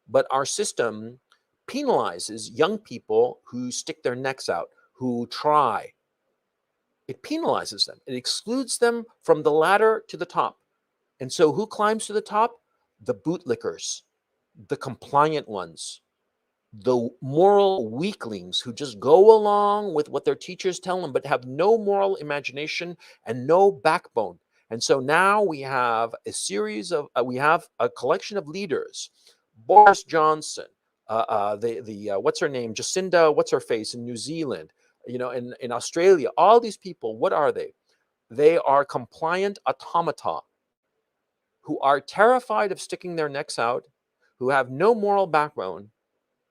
But our system penalizes young people who stick their necks out, who try. It penalizes them. It excludes them from the ladder to the top. And so who climbs to the top? The bootlickers, the compliant ones, the moral weaklings who just go along with what their teachers tell them, but have no moral imagination and no backbone. And so now we have we have a collection of leaders: Boris Johnson, what's her name, Jacinda, what's her face in New Zealand, in Australia. All these people, what are they? They are compliant automata who are terrified of sticking their necks out, who have no moral backbone,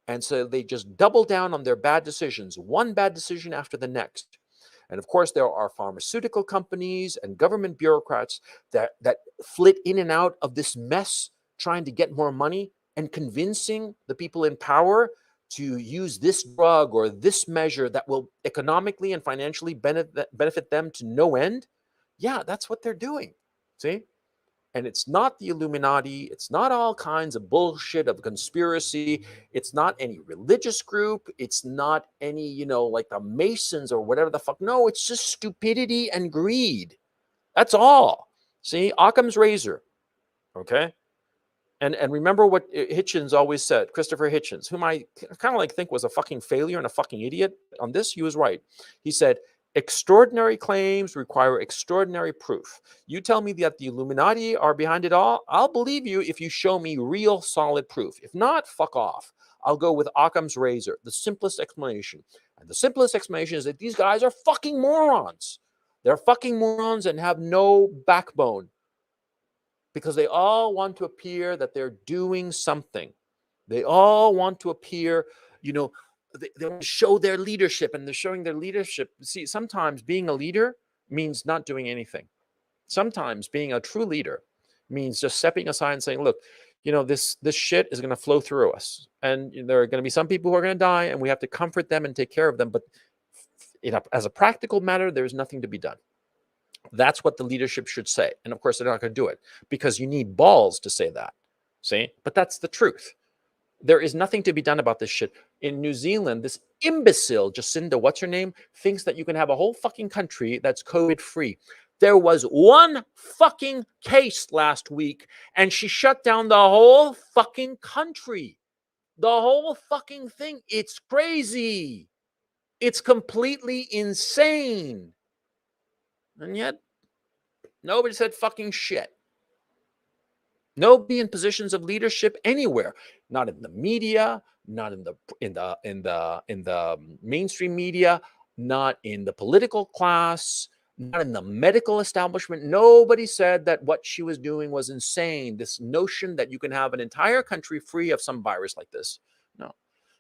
and so they just double down on their bad decisions, one bad decision after the next. And of course, there are pharmaceutical companies and government bureaucrats that flit in and out of this mess, trying to get more money and convincing the people in power to use this drug or this measure that will economically and financially benefit them to no end. Yeah, that's what they're doing. See? And it's not the Illuminati. It's not all kinds of bullshit of conspiracy. It's not any religious group. It's not any, like the Masons or whatever the fuck. No, it's just stupidity and greed. That's all. See, Occam's razor. Okay. And remember what Hitchens always said, Christopher Hitchens, whom I kind of think was a fucking failure and a fucking idiot. On this, he was right. He said, extraordinary claims require extraordinary proof. You tell me that the Illuminati are behind it all, I'll believe you if you show me real solid proof. If not, fuck off. I'll go with Occam's razor, the simplest explanation. And the simplest explanation is that these guys are fucking morons. They're fucking morons and have no backbone. because they all want to appear that they're doing something. They all want to appear, they want to show their leadership, and they're showing their leadership. See, sometimes being a leader means not doing anything. Sometimes being a true leader means just stepping aside and saying, look, this shit is going to flow through us. And there are going to be some people who are going to die, and we have to comfort them and take care of them. But as a practical matter, there's nothing to be done. That's what the leadership should say. And of course, they're not going to do it because you need balls to say that. See? But that's the truth. There is nothing to be done about this shit. In New Zealand, this imbecile, Jacinda, what's her name, thinks that you can have a whole fucking country that's COVID-free. There was one fucking case last week, and she shut down the whole fucking country. The whole fucking thing. It's crazy. It's completely insane. And yet, nobody said fucking shit. Nobody in positions of leadership anywhere, not in the media, not in the mainstream media, not in the political class, not in the medical establishment. Nobody said that what she was doing was insane. This notion that you can have an entire country free of some virus like this. No.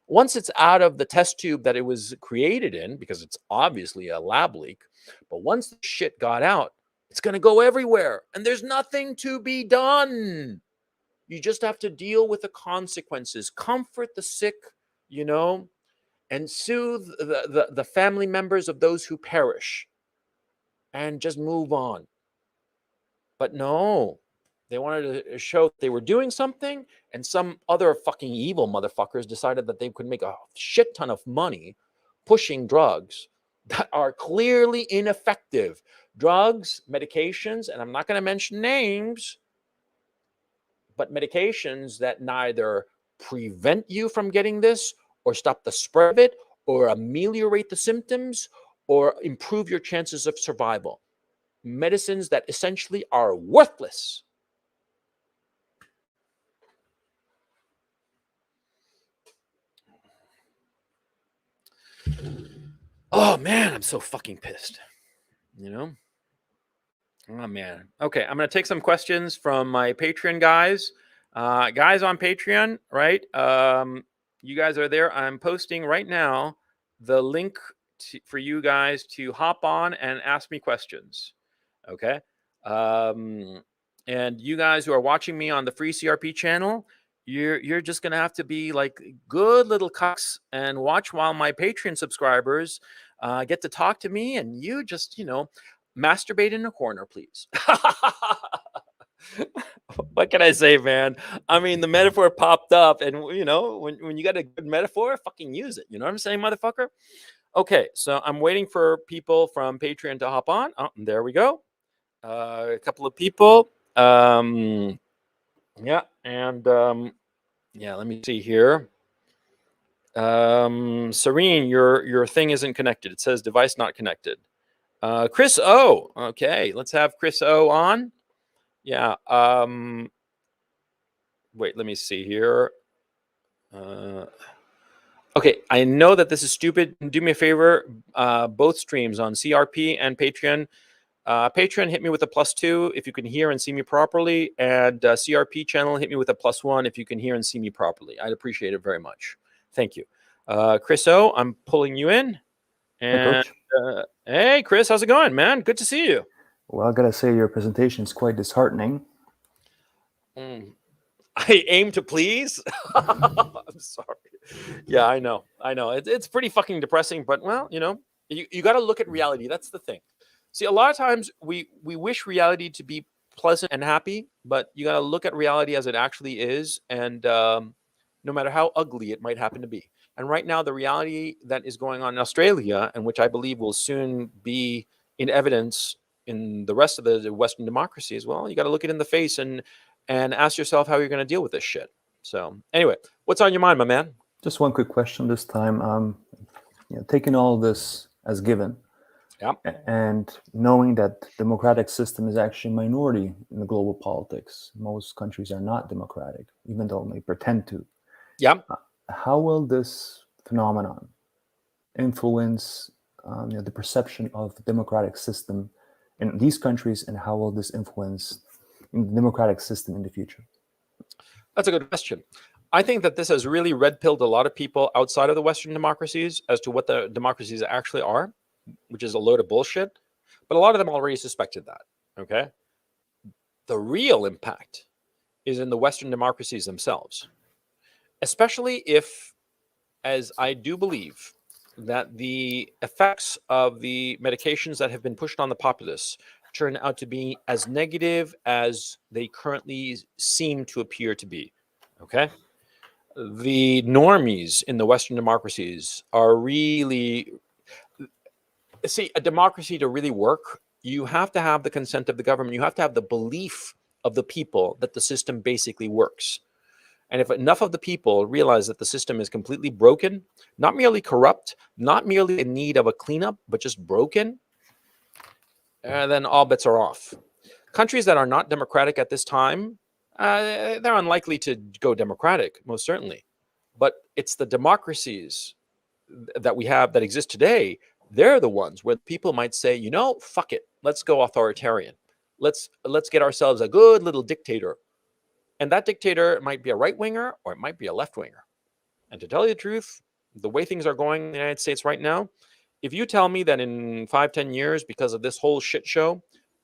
Once it's out of the test tube that it was created in, because it's obviously a lab leak, but once the shit got out, it's going to go everywhere, and there's nothing to be done. You just have to deal with the consequences, comfort the sick, and soothe the family members of those who perish, and just move on. But no, they wanted to show that they were doing something, and some other fucking evil motherfuckers decided that they could make a shit ton of money pushing drugs that are clearly ineffective. Drugs, medications, and I'm not going to mention names, but medications that neither prevent you from getting this or stop the spread of it or ameliorate the symptoms or improve your chances of survival. Medicines that essentially are worthless. Oh man, I'm so fucking pissed. Oh man. Okay, I'm gonna take some questions from my Patreon guys. Guys on Patreon, right? You guys are there. I'm posting right now the link for you guys to hop on and ask me questions. Okay. And you guys who are watching me on the free CRP channel, you're just gonna have to be like good little cucks and watch while my Patreon subscribers get to talk to me, and you just masturbate in a corner, please. What can I say, man? I mean, the metaphor popped up, and when you got a good metaphor, fucking use it. You know what I'm saying, motherfucker? Okay, so I'm waiting for people from Patreon to hop on. Oh, there we go. A couple of people. Yeah, and yeah, let me see here. Serene, your thing isn't connected. It says device not connected. Chris O. Okay, let's have Chris O on. Yeah. Wait, let me see here. Okay, I know that this is stupid. Do me a favor, both streams on CRP and Patreon. Patreon, hit me with a +2 if you can hear and see me properly, and CRP channel, hit me with a +1 if you can hear and see me properly. I'd appreciate it very much. Thank you. Chris O, I'm pulling you in. And hey, Chris, how's it going, man? Good to see you. Well, I gotta say, your presentation is quite disheartening. I aim to please. I'm sorry. Yeah, I know. It's pretty fucking depressing, but well, you got to look at reality. That's the thing. See, a lot of times we wish reality to be pleasant and happy, but you got to look at reality as it actually is, and no matter how ugly it might happen to be. And right now, the reality that is going on in Australia, and which I believe will soon be in evidence in the rest of the Western democracies, well, you got to look it in the face and ask yourself how you're going to deal with this shit. So anyway, what's on your mind, my man? Just one quick question this time. Taking all this as given, yeah, and knowing that democratic system is actually a minority in the global politics. Most countries are not democratic, even though they pretend to. Yeah. How will this phenomenon influence the perception of the democratic system in these countries, and how will this influence in the democratic system in the future? That's a good question. I think that this has really red-pilled a lot of people outside of the Western democracies as to what the democracies actually are, which is a load of bullshit. But a lot of them already suspected that. Okay. The real impact is in the Western democracies themselves, especially if, as I do believe, that the effects of the medications that have been pushed on the populace turn out to be as negative as they currently seem to appear to be. Okay. The normies in the Western democracies are really, see, a democracy to really work, you have to have the consent of the government. You have to have the belief of the people that the system basically works. And if enough of the people realize that the system is completely broken, not merely corrupt, not merely in need of a cleanup, but just broken, then all bets are off. Countries that are not democratic at this time, they're unlikely to go democratic, most certainly. But it's the democracies that we have that exist today, they're the ones where people might say, you know, fuck it, let's go authoritarian. Let's get ourselves a good little dictator. And that dictator might be a right winger or it might be a left winger. And to tell you the truth, the way things are going in the United States right now, if you tell me that in 5-10 years, because of this whole shit show,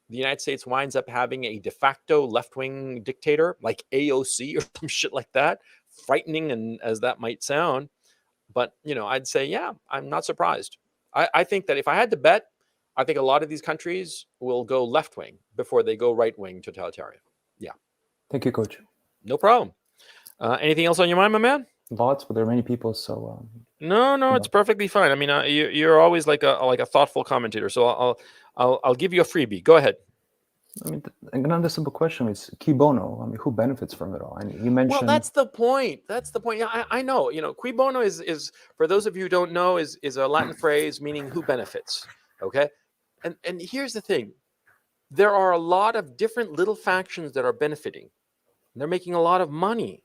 the United States winds up having a de facto left-wing dictator like AOC or some shit like that, frightening and as that might sound, but I'd say, yeah, I'm not surprised. I think that if I had to bet, I think a lot of these countries will go left-wing before they go right-wing totalitarian. Yeah. Thank you, Coach. No problem. Anything else on your mind, my man? Lots, but there are many people, so No, it's perfectly fine. I mean, you're always like a thoughtful commentator, so I'll give you a freebie. Go ahead. I mean, another simple question is, cui bono? I mean, who benefits from it all? And you mentioned. Well, that's the point. That's the point. Yeah, I know. Cui bono is for those of you who don't know is a Latin phrase meaning who benefits. Okay, and here's the thing: there are a lot of different little factions that are benefiting. They're making a lot of money,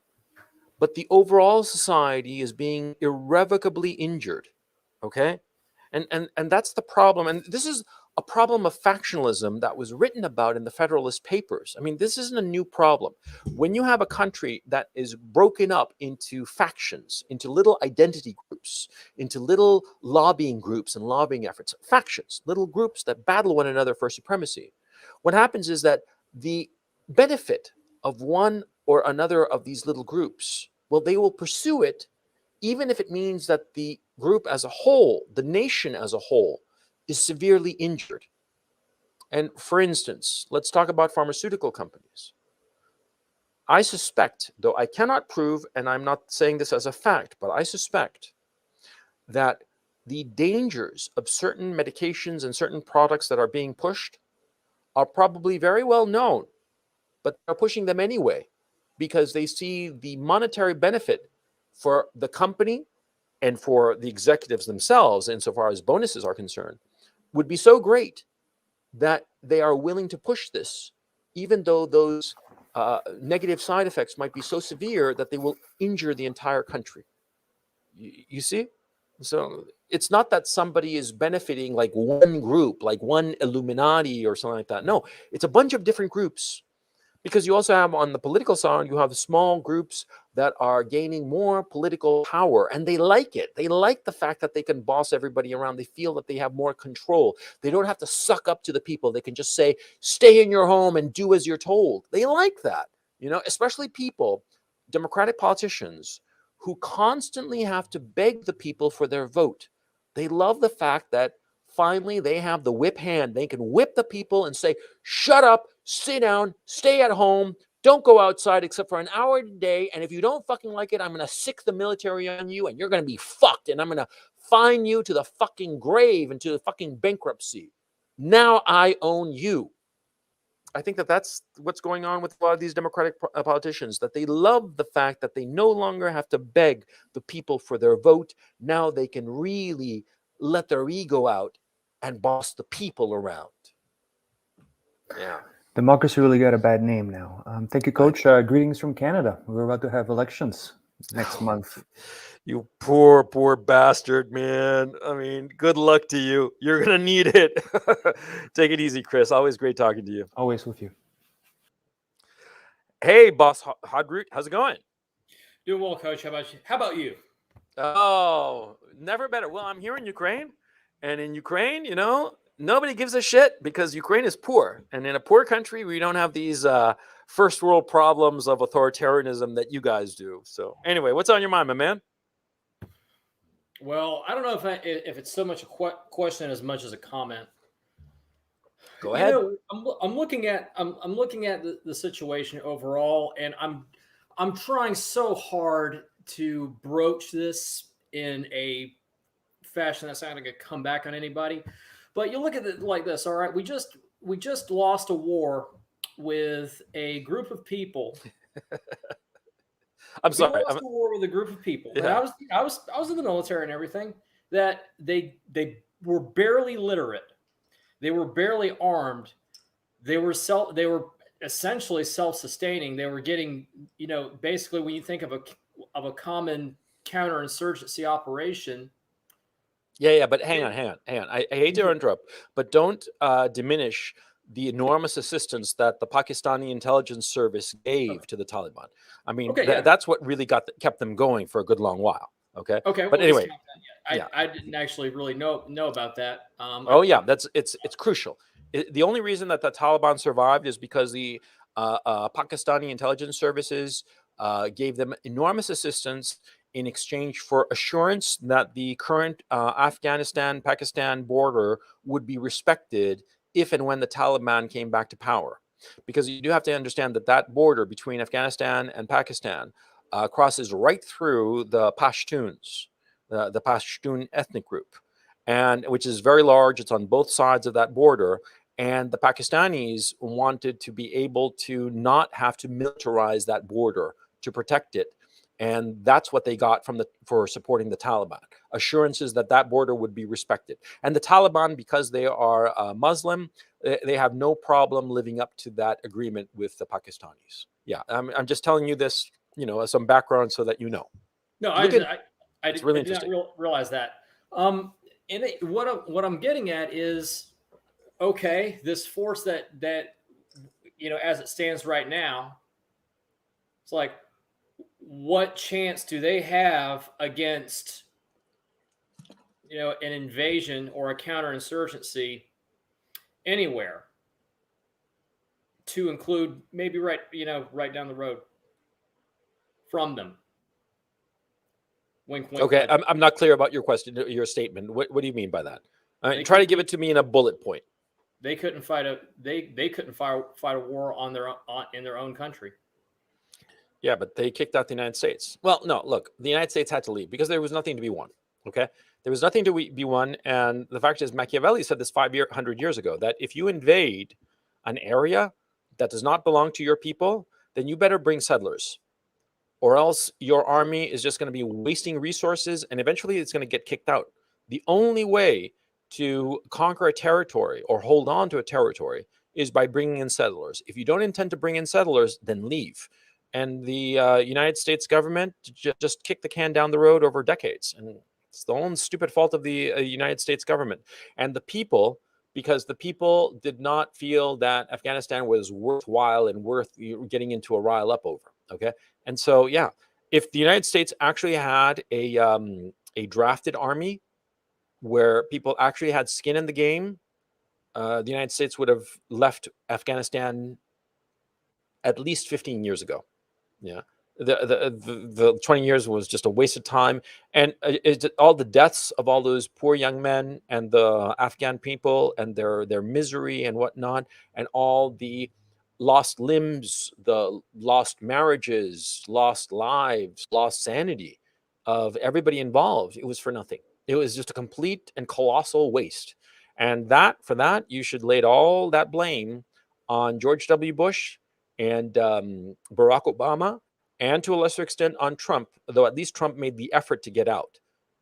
but the overall society is being irrevocably injured. Okay, and that's the problem. And this is a problem of factionalism that was written about in the Federalist Papers. I mean, this isn't a new problem. When you have a country that is broken up into factions, into little identity groups, into little lobbying groups and lobbying efforts, factions, little groups that battle one another for supremacy, what happens is that the benefit of one or another of these little groups, well, they will pursue it even if it means that the group as a whole, the nation as a whole, is severely injured. And for instance, let's talk about pharmaceutical companies. I suspect, though I cannot prove, and I'm not saying this as a fact, but I suspect that the dangers of certain medications and certain products that are being pushed are probably very well known, but they're pushing them anyway because they see the monetary benefit for the company and for the executives themselves, insofar as bonuses are concerned, would be so great that they are willing to push this, even though those negative side effects might be so severe that they will injure the entire country. You see? So it's not that somebody is benefiting like one group, like one Illuminati or something like that. No, it's a bunch of different groups. Because you also have on the political side, you have small groups that are gaining more political power, and they like it. They like the fact that they can boss everybody around. They feel that they have more control. They don't have to suck up to the people. They can just say, stay in your home and do as you're told. They like that, especially people, Democratic politicians, who constantly have to beg the people for their vote. They love the fact that finally they have the whip hand. They can whip the people and say, shut up, sit down, stay at home, don't go outside except for an hour a day. And if you don't fucking like it, I'm going to sick the military on you and you're going to be fucked. And I'm going to fine you to the fucking grave and to the fucking bankruptcy. Now I own you. I think that that's what's going on with a lot of these Democratic politicians, that they love the fact that they no longer have to beg the people for their vote. Now they can really let their ego out and boss the people around. Yeah. Democracy really got a bad name now. Thank you, Coach. Greetings from Canada. We're about to have elections next month. You poor bastard, man. I mean, good luck to you. You're going to need it. Take it easy, Chris. Always great talking to you. Always with you. Hey, boss Hadroot, how's it going? Doing well, Coach. How about you? How about you? Oh, never better. Well, I'm here in Ukraine, and in Ukraine, nobody gives a shit because Ukraine is poor, and in a poor country, we don't have these first world problems of authoritarianism that you guys do. So, anyway, what's on your mind, my man? Well, I don't know if it's so much a question as much as a comment. Go ahead. I'm looking at I'm looking at the situation overall, and I'm trying so hard to broach this in a fashion that's not going to come back on anybody. But you look at it like this. All right, we just lost a war with a group of people. I'm We sorry. lost a war with a group of people, and Yeah. I was in the military and everything. That they were barely literate, they were barely armed, they were essentially self sustaining. They were getting, basically when you think of a common counterinsurgency operation. Yeah, but hang on. I hate to interrupt, but don't diminish the enormous assistance that the Pakistani intelligence service gave to the Taliban. I mean, Okay, yeah. that's what really kept them going for a good long while. Okay, Okay, but well, anyway, discount that. yeah. I didn't actually really know about that. Oh yeah, it's crucial. The only reason that the Taliban survived is because the Pakistani intelligence services gave them enormous assistance in exchange for assurance that the current Afghanistan-Pakistan border would be respected if and when the Taliban came back to power. Because you do have to understand that that border between Afghanistan and Pakistan crosses right through the Pashtuns, the Pashtun ethnic group, and which is very large. It's on both sides of that border. And the Pakistanis wanted to be able to not have to militarize that border to protect it. And that's what they got for supporting the Taliban, assurances that that border would be respected. And the Taliban, because they are Muslim, they have no problem living up to that agreement with the Pakistanis. Yeah, I'm just telling you this, as some background so that you know. No, Look at it's I really did not interesting. realize that. What I'm getting at is, okay, this force that as it stands right now, it's like, what chance do they have against an invasion or a counterinsurgency anywhere, to include maybe right down the road from them? Wink, wink, Okay, nudge. I'm not clear about your question, your statement. What do you mean by that? They Try to could give it to me in a bullet point. they couldn't fight a war in their own country. Yeah, but they kicked out the United States. Well, no, look, the United States had to leave because there was nothing to be won. Okay, there was nothing to be won, and the fact is, Machiavelli said this 500 years ago, that if you invade an area that does not belong to your people, then you better bring settlers, or else your army is just going to be wasting resources, and eventually it's going to get kicked out. The only way to conquer a territory or hold on to a territory is by bringing in settlers. If you don't intend to bring in settlers, then leave. And the United States government just kicked the can down the road over decades. And it's the own stupid fault of the United States government. And the people, because the people did not feel that Afghanistan was worthwhile and worth getting into a rile up over. Okay. And so, yeah, if the United States actually had a drafted army where people actually had skin in the game, the United States would have left Afghanistan at least 15 years ago. Yeah. The 20 years was just a waste of time. And all the deaths of all those poor young men and the Afghan people and their misery and whatnot, and all the lost limbs, the lost marriages, lost lives, lost sanity of everybody involved, it was for nothing. It was just a complete and colossal waste. And for that, you should lay all that blame on George W. Bush and Barack Obama, and to a lesser extent on Trump, though at least Trump made the effort to get out.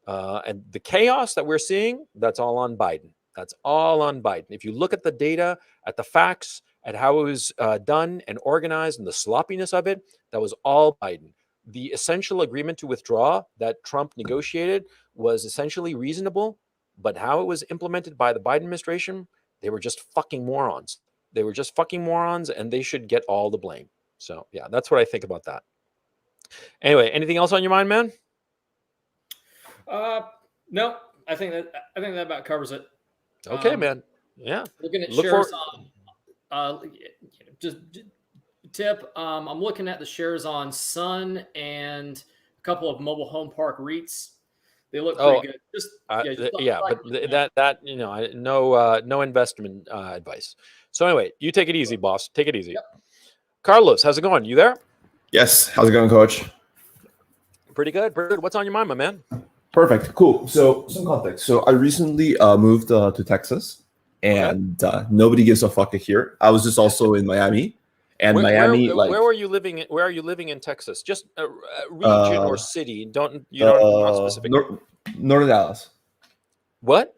And the chaos that we're seeing, that's all on Biden. That's all on Biden. If you look at the data, at the facts, at how it was done and organized and the sloppiness of it, that was all Biden. The essential agreement to withdraw that Trump negotiated was essentially reasonable, but how it was implemented by the Biden administration, they were just fucking morons. They were just fucking morons, and they should get all the blame. So yeah, that's what I think about that. Anyway, anything else on your mind, man? No, I think that about covers it. Okay, man. Yeah. Looking at Look shares forward. on, just tip. I'm looking at the shares on Sun and a couple of mobile home park REITs. They look pretty good. Just yeah, but that no investment advice. So anyway, you take it easy, boss. Take it easy. Yep. Carlos, how's it going? You there? Yes. How's it going, Coach? Pretty good. Pretty good. What's on your mind, my man? Perfect. Cool. So some context. So I recently moved to Texas, and nobody gives a fuck here. I was just also in Miami, and Miami. Where were you living? Where are you living in Texas? Just a region or city. Don't not specific. Northern Dallas. What?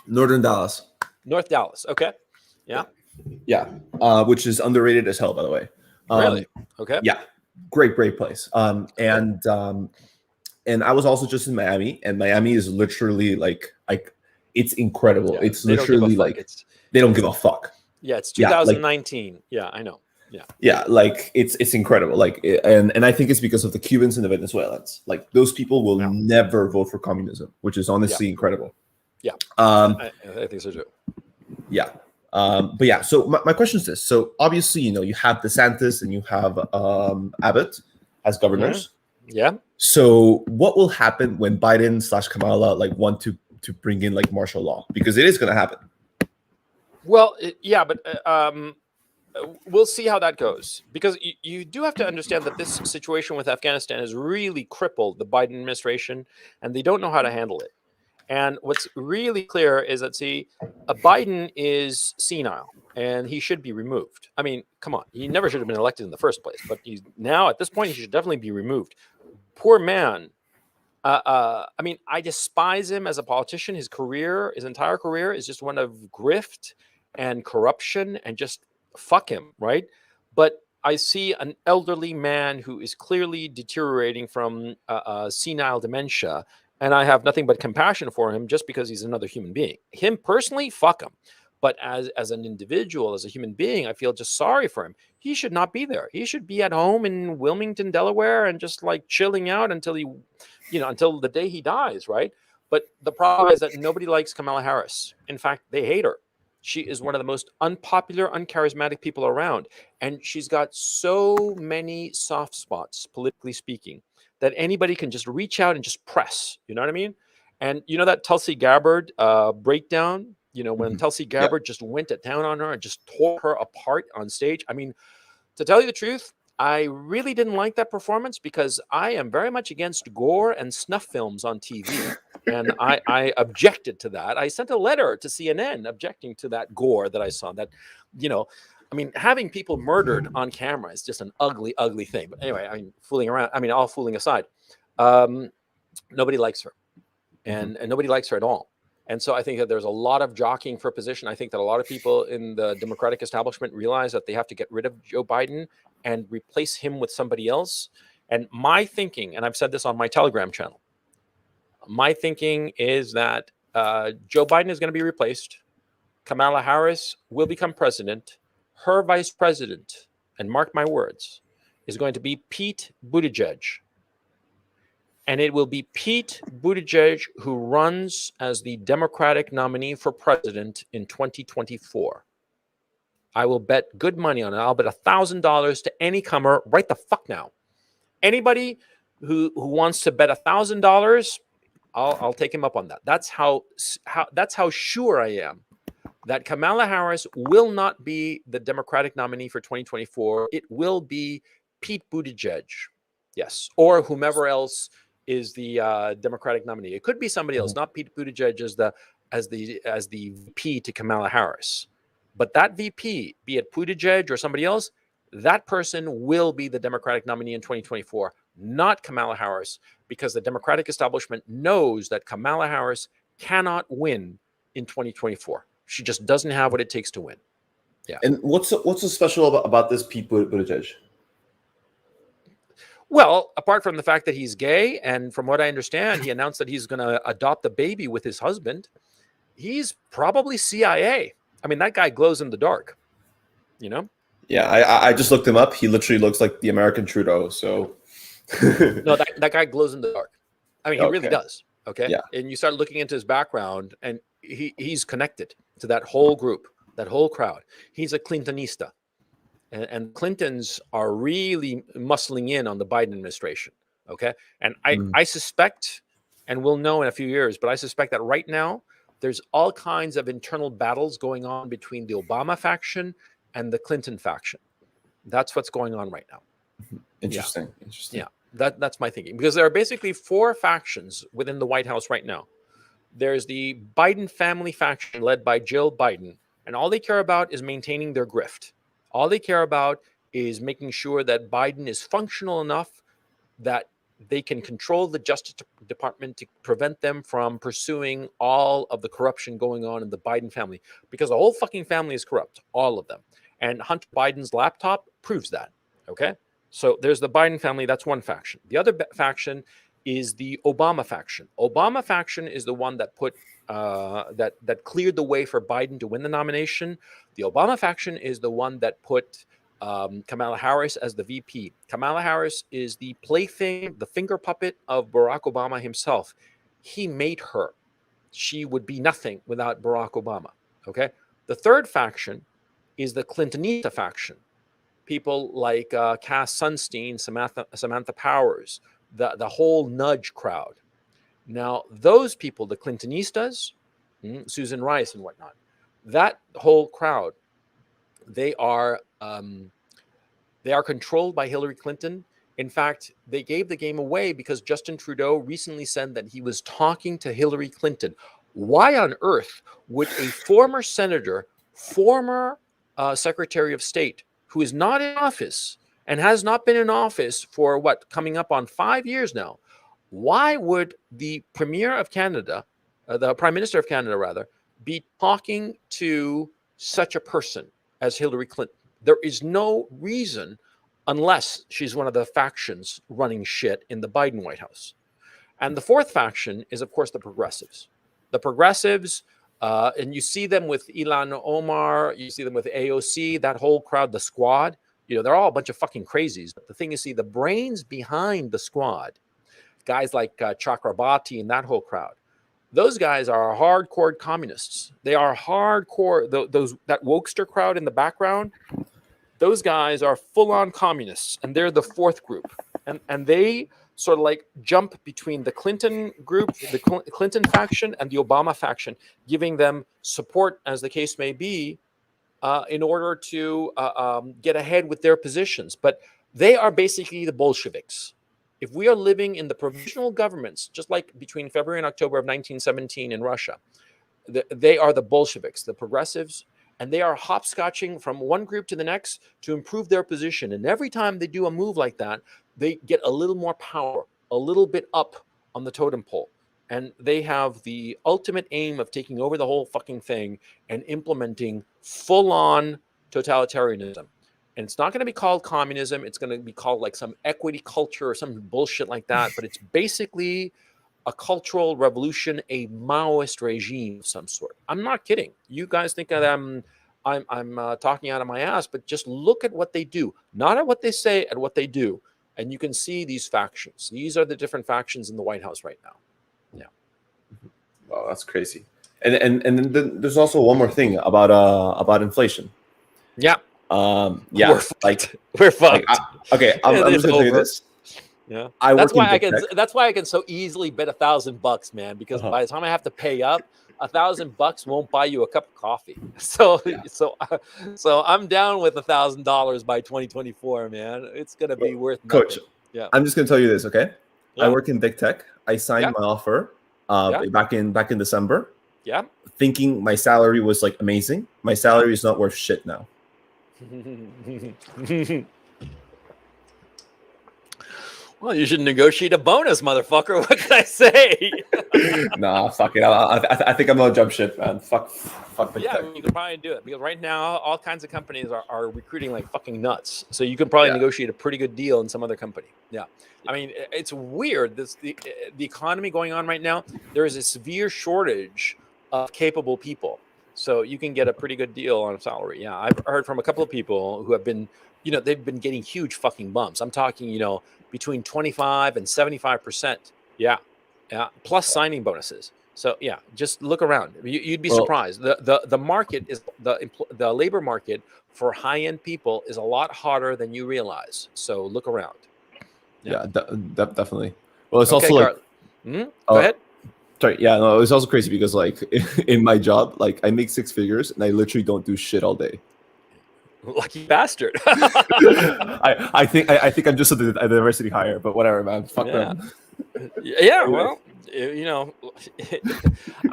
Northern Dallas. North Dallas. Okay. Yeah. Yeah. Which is underrated as hell, by the way. Really? Okay. Yeah. Great place. And I was also just in Miami, and Miami is literally like it's incredible. Yeah, it's literally like they don't give a fuck. Yeah, it's 2019. Yeah, I know. Yeah. Yeah, like it's incredible. Like and I think it's because of the Cubans and the Venezuelans. Like those people will never vote for communism, which is honestly incredible. Yeah. I think so too. Yeah. But yeah, so my question is this. So obviously, you have DeSantis and you have Abbott as governors. Yeah. So what will happen when Biden / Kamala want to bring in martial law? Because it is going to happen. Well, but we'll see how that goes, because you do have to understand that this situation with Afghanistan has really crippled the Biden administration, and they don't know how to handle it. And what's really clear is that, Biden is senile and he should be removed. I mean, come on. He never should have been elected in the first place, but he's now at this point, he should definitely be removed. Poor man. I mean, I despise him as a politician. His entire career is just one of grift and corruption and just fuck him, right? But I see an elderly man who is clearly deteriorating from senile dementia, and I have nothing but compassion for him just because he's another human being. Him personally, fuck him. But as an individual, as a human being, I feel just sorry for him. He should not be there. He should be at home in Wilmington, Delaware, and just chilling out until until the day he dies, right? But the problem is that nobody likes Kamala Harris. In fact, they hate her. She is one of the most unpopular, uncharismatic people around. And she's got so many soft spots, politically speaking, that anybody can just reach out and just press. You know what I mean? And that Tulsi Gabbard breakdown, when Tulsi Gabbard just went to town on her and just tore her apart on stage. I mean, to tell you the truth, I really didn't like that performance because I am very much against gore and snuff films on TV. And I objected to that. I sent a letter to CNN objecting to that gore that I saw. That, I mean, having people murdered on camera is just an ugly, ugly thing. But anyway, I'm fooling around. I mean, all fooling aside, nobody likes her, and nobody likes her at all. And so I think that there's a lot of jockeying for position. I think that a lot of people in the Democratic establishment realize that they have to get rid of Joe Biden and replace him with somebody else. And my thinking, and I've said this on my Telegram channel, my thinking is that Joe Biden is going to be replaced. Kamala Harris will become president. Her vice president, and mark my words, is going to be Pete Buttigieg. And it will be Pete Buttigieg who runs as the Democratic nominee for president in 2024. I will bet good money on it. I'll bet $1,000 to any comer right the fuck now. Anybody who wants to bet $1,000, I'll take him up on that. That's how sure I am that Kamala Harris will not be the Democratic nominee for 2024. It will be Pete Buttigieg, yes, or whomever else is the Democratic nominee. It could be somebody else, not Pete Buttigieg as the VP to Kamala Harris. But that VP, be it Buttigieg or somebody else, that person will be the Democratic nominee in 2024, not Kamala Harris, because the Democratic establishment knows that Kamala Harris cannot win in 2024. She just doesn't have what it takes to win. Yeah. And what's so special about this Pete Buttigieg? Well, apart from the fact that he's gay, and from what I understand, he announced that he's going to adopt a baby with his husband. He's probably CIA. I mean, that guy glows in the dark, Yeah, I just looked him up. He literally looks like the American Trudeau. So No, that guy glows in the dark. I mean, he really Okay. does. Okay. Yeah. And you start looking into his background, and he's connected to that whole group, that whole crowd. He's a Clintonista. And Clintons are really muscling in on the Biden administration. Okay. And I suspect, and we'll know in a few years, but I suspect that right now there's all kinds of internal battles going on between the Obama faction and the Clinton faction. That's what's going on right now. Interesting. Yeah. That's my thinking, because there are basically 4 factions within the White House right now. There's the Biden family faction led by Jill Biden, and all they care about is maintaining their grift. All they care about is making sure that Biden is functional enough that they can control the Justice Department to prevent them from pursuing all of the corruption going on in the Biden family, because the whole fucking family is corrupt, all of them. And Hunter Biden's laptop proves that. Okay. So there's the Biden family. That's one faction. The other faction is the Obama faction. Obama faction is the one that put that cleared the way for Biden to win the nomination. The Obama faction is the one that put Kamala Harris as the VP. Kamala Harris is the plaything, the finger puppet of Barack Obama himself. He made her. She would be nothing without Barack Obama. Okay. The third faction is the Clintonista faction. People like Cass Sunstein, Samantha Powers, the whole nudge crowd. Now, those people, the Clintonistas, Susan Rice and whatnot, that whole crowd, they are controlled by Hillary Clinton. In fact, they gave the game away because Justin Trudeau recently said that he was talking to Hillary Clinton. Why on earth would a former senator, former Secretary of State, who is not in office and has not been in office for coming up on 5 years now, why would the Premier of Canada, the Prime Minister of Canada rather, be talking to such a person as Hillary Clinton? There is no reason, unless she's one of the factions running shit in the Biden White House. And the fourth faction is, of course, the progressives. The progressives, and you see them with Ilhan Omar, you see them with AOC, that whole crowd, the squad. They're all a bunch of fucking crazies. But the thing is, see, the brains behind the squad, guys like Chakrabarti and that whole crowd, those guys are hardcore communists. They are hardcore. That wokester crowd in the background, those guys are full-on communists, and they're the fourth group. And they sort of like jump between the Clinton group, the Clinton faction, and the Obama faction, giving them support, as the case may be, in order to get ahead with their positions. But they are basically the Bolsheviks. If we are living in the provisional governments, just like between February and October of 1917 in Russia, they are the Bolsheviks, the progressives, and they are hopscotching from one group to the next to improve their position. And every time they do a move like that, they get a little more power, a little bit up on the totem pole. And they have the ultimate aim of taking over the whole fucking thing and implementing full-on totalitarianism. And it's not going to be called communism. It's going to be called like some equity culture or some bullshit like that. But it's basically a cultural revolution, a Maoist regime of some sort. I'm not kidding. You guys think that I'm talking out of my ass, but just look at what they do, not at what they say, at what they do. And you can see these factions. These are the different factions in the White House right now. Yeah. Oh, that's crazy. And then there's also one more thing about inflation. Yeah. Yeah. We're fucked. Okay. I'm just gonna tell you this. Yeah. That's why I can so easily bet $1,000, man, because by the time I have to pay up, $1,000 won't buy you a cup of coffee. So I'm down with $1,000 by 2024, man. It's gonna be worth nothing. Coach. Yeah. I'm just gonna tell you this, okay? Yeah. I work in big tech. I signed my offer back in December. Yeah. Thinking my salary was like amazing. My salary is not worth shit now. Well, you should negotiate a bonus, motherfucker. What can I say? Nah, fuck it. I think I'm gonna jump ship, man. Fuck. Yeah, I mean, you can probably do it because right now all kinds of companies are recruiting like fucking nuts. So you can probably negotiate a pretty good deal in some other company. Yeah, I mean, it's weird. The economy going on right now. There is a severe shortage of capable people. So you can get a pretty good deal on a salary. Yeah, I've heard from a couple of people who have been, they've been getting huge fucking bumps. I'm talking, between 25 and 75%. Yeah, plus signing bonuses. So yeah, just look around. You'd be surprised. The market is the labor market for high end people is a lot harder than you realize. So look around. Yeah, definitely. Well, it's Okay, also like, go ahead. Sorry, yeah, no, it's also crazy because like in my job, like I make 6 figures and I literally don't do shit all day. Lucky bastard. I think I'm just a diversity hire, but whatever, man. Fuck them. Yeah, well, I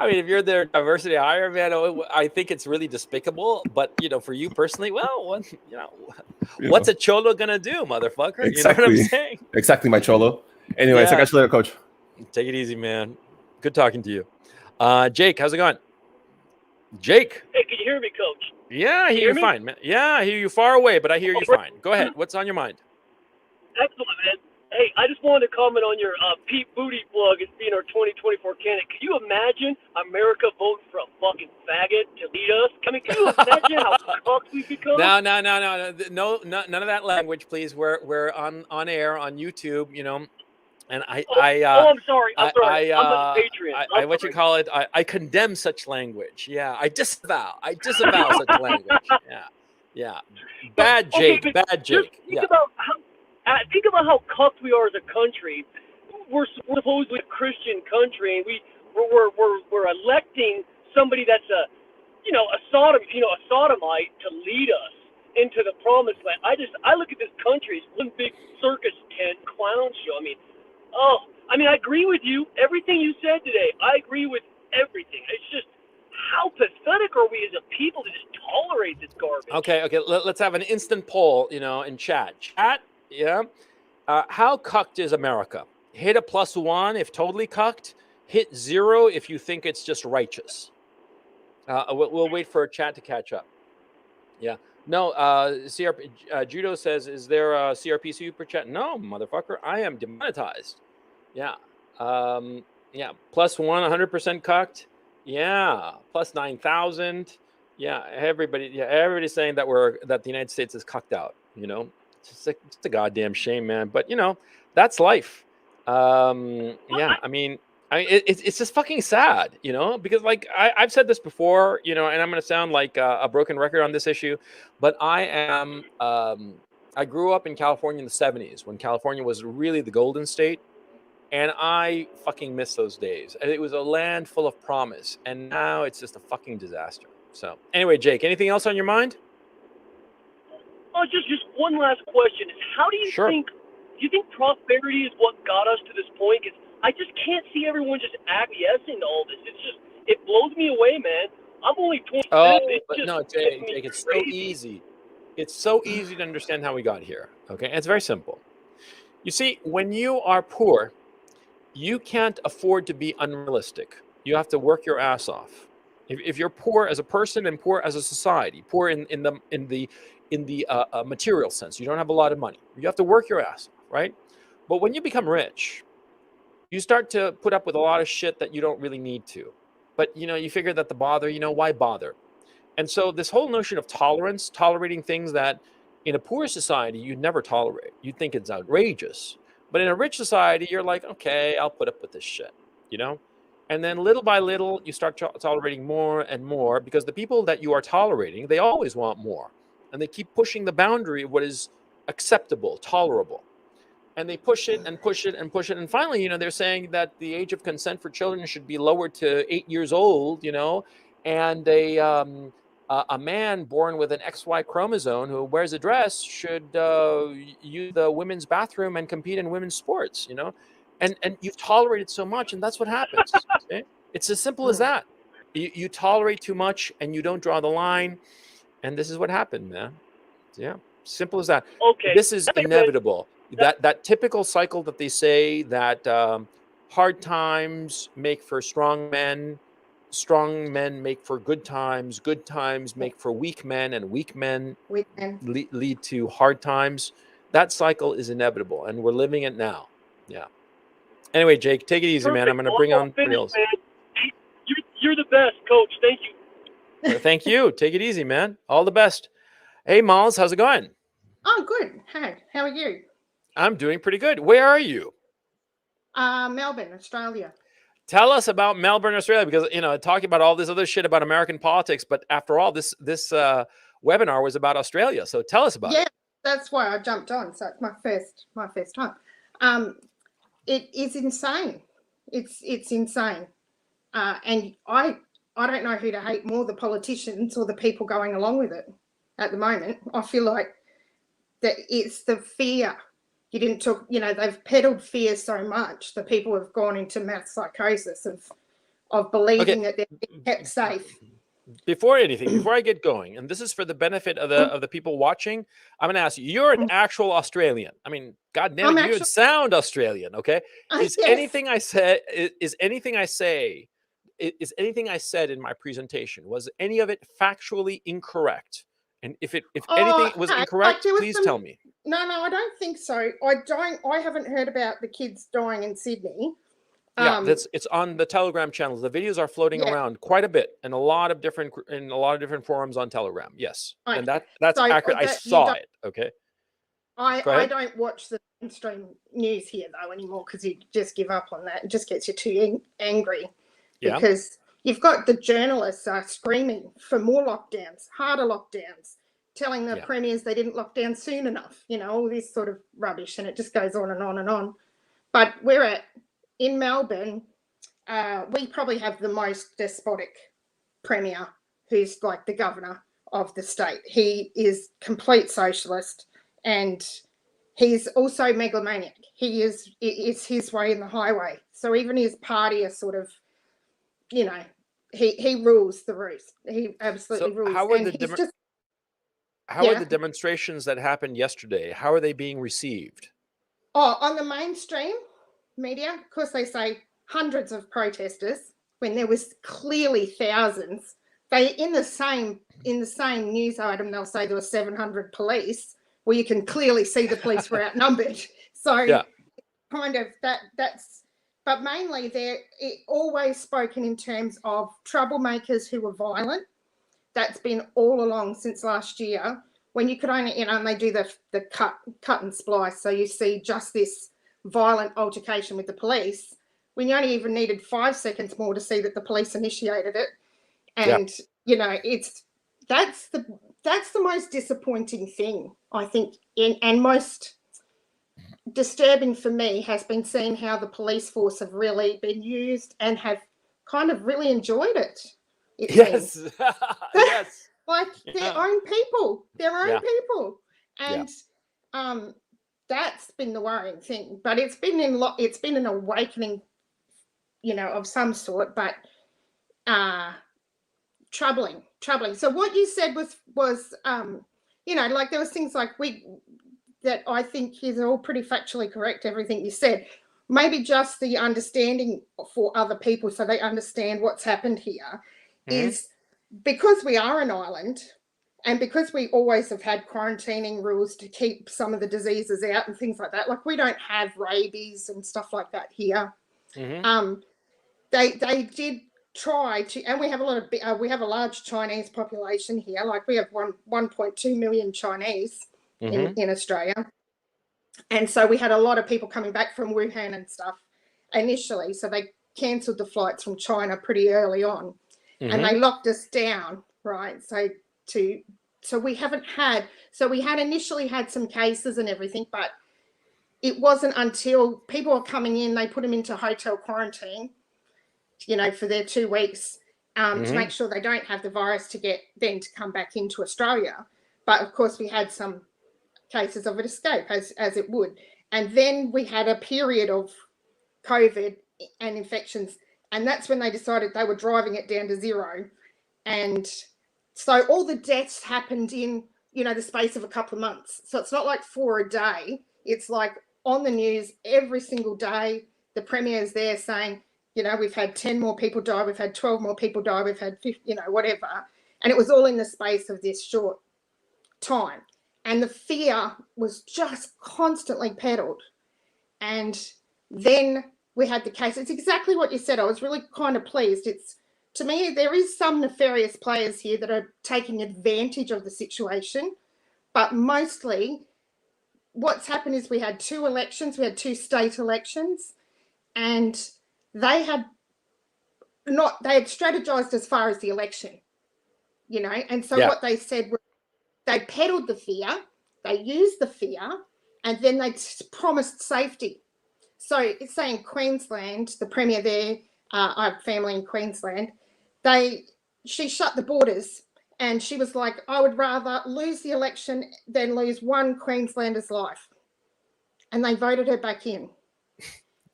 mean, if you're their diversity hire, man, I think it's really despicable. But for you personally, well, what's a cholo gonna do, motherfucker? Exactly. You know what I'm saying? Exactly, my cholo. Anyways, I catch you later, coach. Take it easy, man. Good talking to you. Jake, how's it going? Jake. Hey, can you hear me, coach? Yeah, I hear you fine, man. Yeah, I hear you far away, but I hear you fine. Go ahead. What's on your mind? Excellent, man. Hey, I just wanted to comment on your Pete Buttigieg as being our 2024 candidate. Can you imagine America voting for a fucking faggot to lead us? I mean, can you imagine how cucked we become? No, none of that language, please. We're on air on YouTube, and I'm sorry. I'm a Patreon. What you call it? I condemn such language. Yeah, I disavow such language. Yeah. Bad Jake. Think about how cucked we are as a country. We're supposedly a Christian country, and we're electing somebody that's a sodomite to lead us into the promised land. I look at this country as one big circus tent clown show. I agree with you. Everything you said today, I agree with everything. It's just, how pathetic are we as a people to just tolerate this garbage? Okay. Let's have an instant poll, in chat. Chat, yeah. How cucked is America? Hit a +1 if totally cucked. Hit 0 if you think it's just righteous. We'll wait for a chat to catch up. Yeah. No, CRP, Judo says, is there a CRP super chat? No, motherfucker. I am demonetized. Yeah. +1, 100% cucked. Yeah. +9,000. Yeah. Everybody's saying that the United States is cucked out, It's a goddamn shame, man. But, that's life. It's just fucking sad, because like I've said this before, and I'm going to sound like a broken record on this issue, but I grew up in California in the 70s when California was really the golden state. And I fucking miss those days. It was a land full of promise. And now it's just a fucking disaster. So anyway, Jake, anything else on your mind? Oh, just one last question. How do you think, do you think prosperity is what got us to this point? Because I just can't see everyone just acquiescing to all this. It blows me away, man. I'm only 26. Jake, it's so easy. It's so easy to understand how we got here. Okay, it's very simple. You see, when you are poor, you can't afford to be unrealistic. You have to work your ass off. If you're poor as a person and poor as a society, poor in the material sense, you don't have a lot of money. You have to work your ass off, right? But when you become rich, you start to put up with a lot of shit that you don't really need to. But you figure that the bother, why bother? And so this whole notion of tolerance, tolerating things that in a poor society you'd never tolerate, you'd think it's outrageous. But in a rich society, you're like, okay, I'll put up with this shit, And then little by little, you start tolerating more and more because the people that you are tolerating, they always want more. And they keep pushing the boundary of what is acceptable, tolerable. And they push it and push it and push it. And finally, they're saying that the age of consent for children should be lowered to 8 years old, and a man born with an XY chromosome who wears a dress should use the women's bathroom and compete in women's sports, And you've tolerated so much, and that's what happens. Okay? It's as simple as that. You tolerate too much, and you don't draw the line, and this is what happened, man. Yeah, simple as that. Okay. This is inevitable. That typical cycle that they say that hard times make for strong men make for good times make for weak men, and weak men lead to hard times. That cycle is inevitable, and we're living it now. Yeah. Anyway, Jake, take it easy, man. I'm going to bring on somebody else. You're the best, Coach. Thank you. Thank you. Take it easy, man. All the best. Hey, Miles, how's it going? Oh, good. Hey, how are you? I'm doing pretty good. Where are you? Melbourne, Australia. Tell us about Melbourne, Australia, because talking about all this other shit about American politics, but after all, this webinar was about Australia. So tell us about it. Yeah, that's why I jumped on. So it's my first time. It is insane. It's insane. And I don't know who to hate more, the politicians or the people going along with it at the moment. I feel like that it's the fear. You didn't talk, they've peddled fear so much that people have gone into mass psychosis of believing that they're being kept safe. Before I get going, and this is for the benefit of the people watching, I'm going to ask you, you're an actual Australian. I mean, God damn it, you sound Australian, okay? Is Yes. anything I said in my presentation, was any of it factually incorrect? And if anything was incorrect, please tell me. No, I don't think so. I haven't heard about the kids dying in Sydney. Yeah, it's on the Telegram channels. The videos are floating around quite a bit in a lot of different forums on Telegram. Yes, okay. And that's accurate. I saw it. Okay. I don't watch the mainstream news here though anymore because you just give up on that. It just gets you too angry. Yeah. Because you've got the journalists screaming for more lockdowns, harder lockdowns, telling the premiers they didn't lock down soon enough. All this sort of rubbish, and it just goes on and on and on. But in Melbourne, we probably have the most despotic premier, who's like the governor of the state. He is complete socialist, and he's also megalomaniac. It's his way in the highway. So even his party is sort of, he rules the roost. He absolutely rules. How are the demonstrations that happened yesterday? How are they being received? Oh, on the mainstream media, of course, they say hundreds of protesters when there was clearly thousands. They in the same news item, they'll say there were 700 police. Well, you can clearly see the police were outnumbered. So kind of that's. But mainly, they're always spoken in terms of troublemakers who were violent. That's been all along since last year, when you could only, and they do the cut and splice. So you see just this violent altercation with the police, when you only even needed 5 seconds more to see that the police initiated it. And, that's the most disappointing thing, I think, and most disturbing for me has been seeing how the police force have really been used and have kind of really enjoyed it. Yes. Yes. Like their own people, and that's been the worrying thing. But it's been an awakening, of some sort, but troubling. So what you said was like there was things like that I think is all pretty factually correct, everything you said. Maybe just the understanding for other people so they understand what's happened here is because we are an island and because we always have had quarantining rules to keep some of the diseases out and things like that. Like we don't have rabies and stuff like that here. They did try to, and we have a large Chinese population here. Like we have 1.2 million Chinese in Australia. And so we had a lot of people coming back from Wuhan and stuff initially. So they cancelled the flights from China pretty early on and they locked us down, right? So we had initially had some cases and everything, but it wasn't until people were coming in, they put them into hotel quarantine, for their 2 weeks to make sure they don't have the virus to come back into Australia. But of course we had some cases of it escape as it would. And then we had a period of COVID and infections. And that's when they decided they were driving it down to zero. And so all the deaths happened in, the space of a couple of months. So it's not like 4 a day. It's like on the news every single day. The premier's there saying, we've had 10 more people die. We've had 12 more people die. We've had 50, whatever. And it was all in the space of this short time. And the fear was just constantly peddled. And then we had the case. It's exactly what you said. I was really kind of pleased. It's to me, there is some nefarious players here that are taking advantage of the situation, but mostly what's happened is we had 2 elections, we had 2 state elections, and they had strategized as far as the election, you know, and so what they said was they peddled the fear, they used the fear, and then they promised safety. So say in Queensland, the Premier there, I have family in Queensland, she shut the borders and she was like, I would rather lose the election than lose one Queenslander's life. And they voted her back in.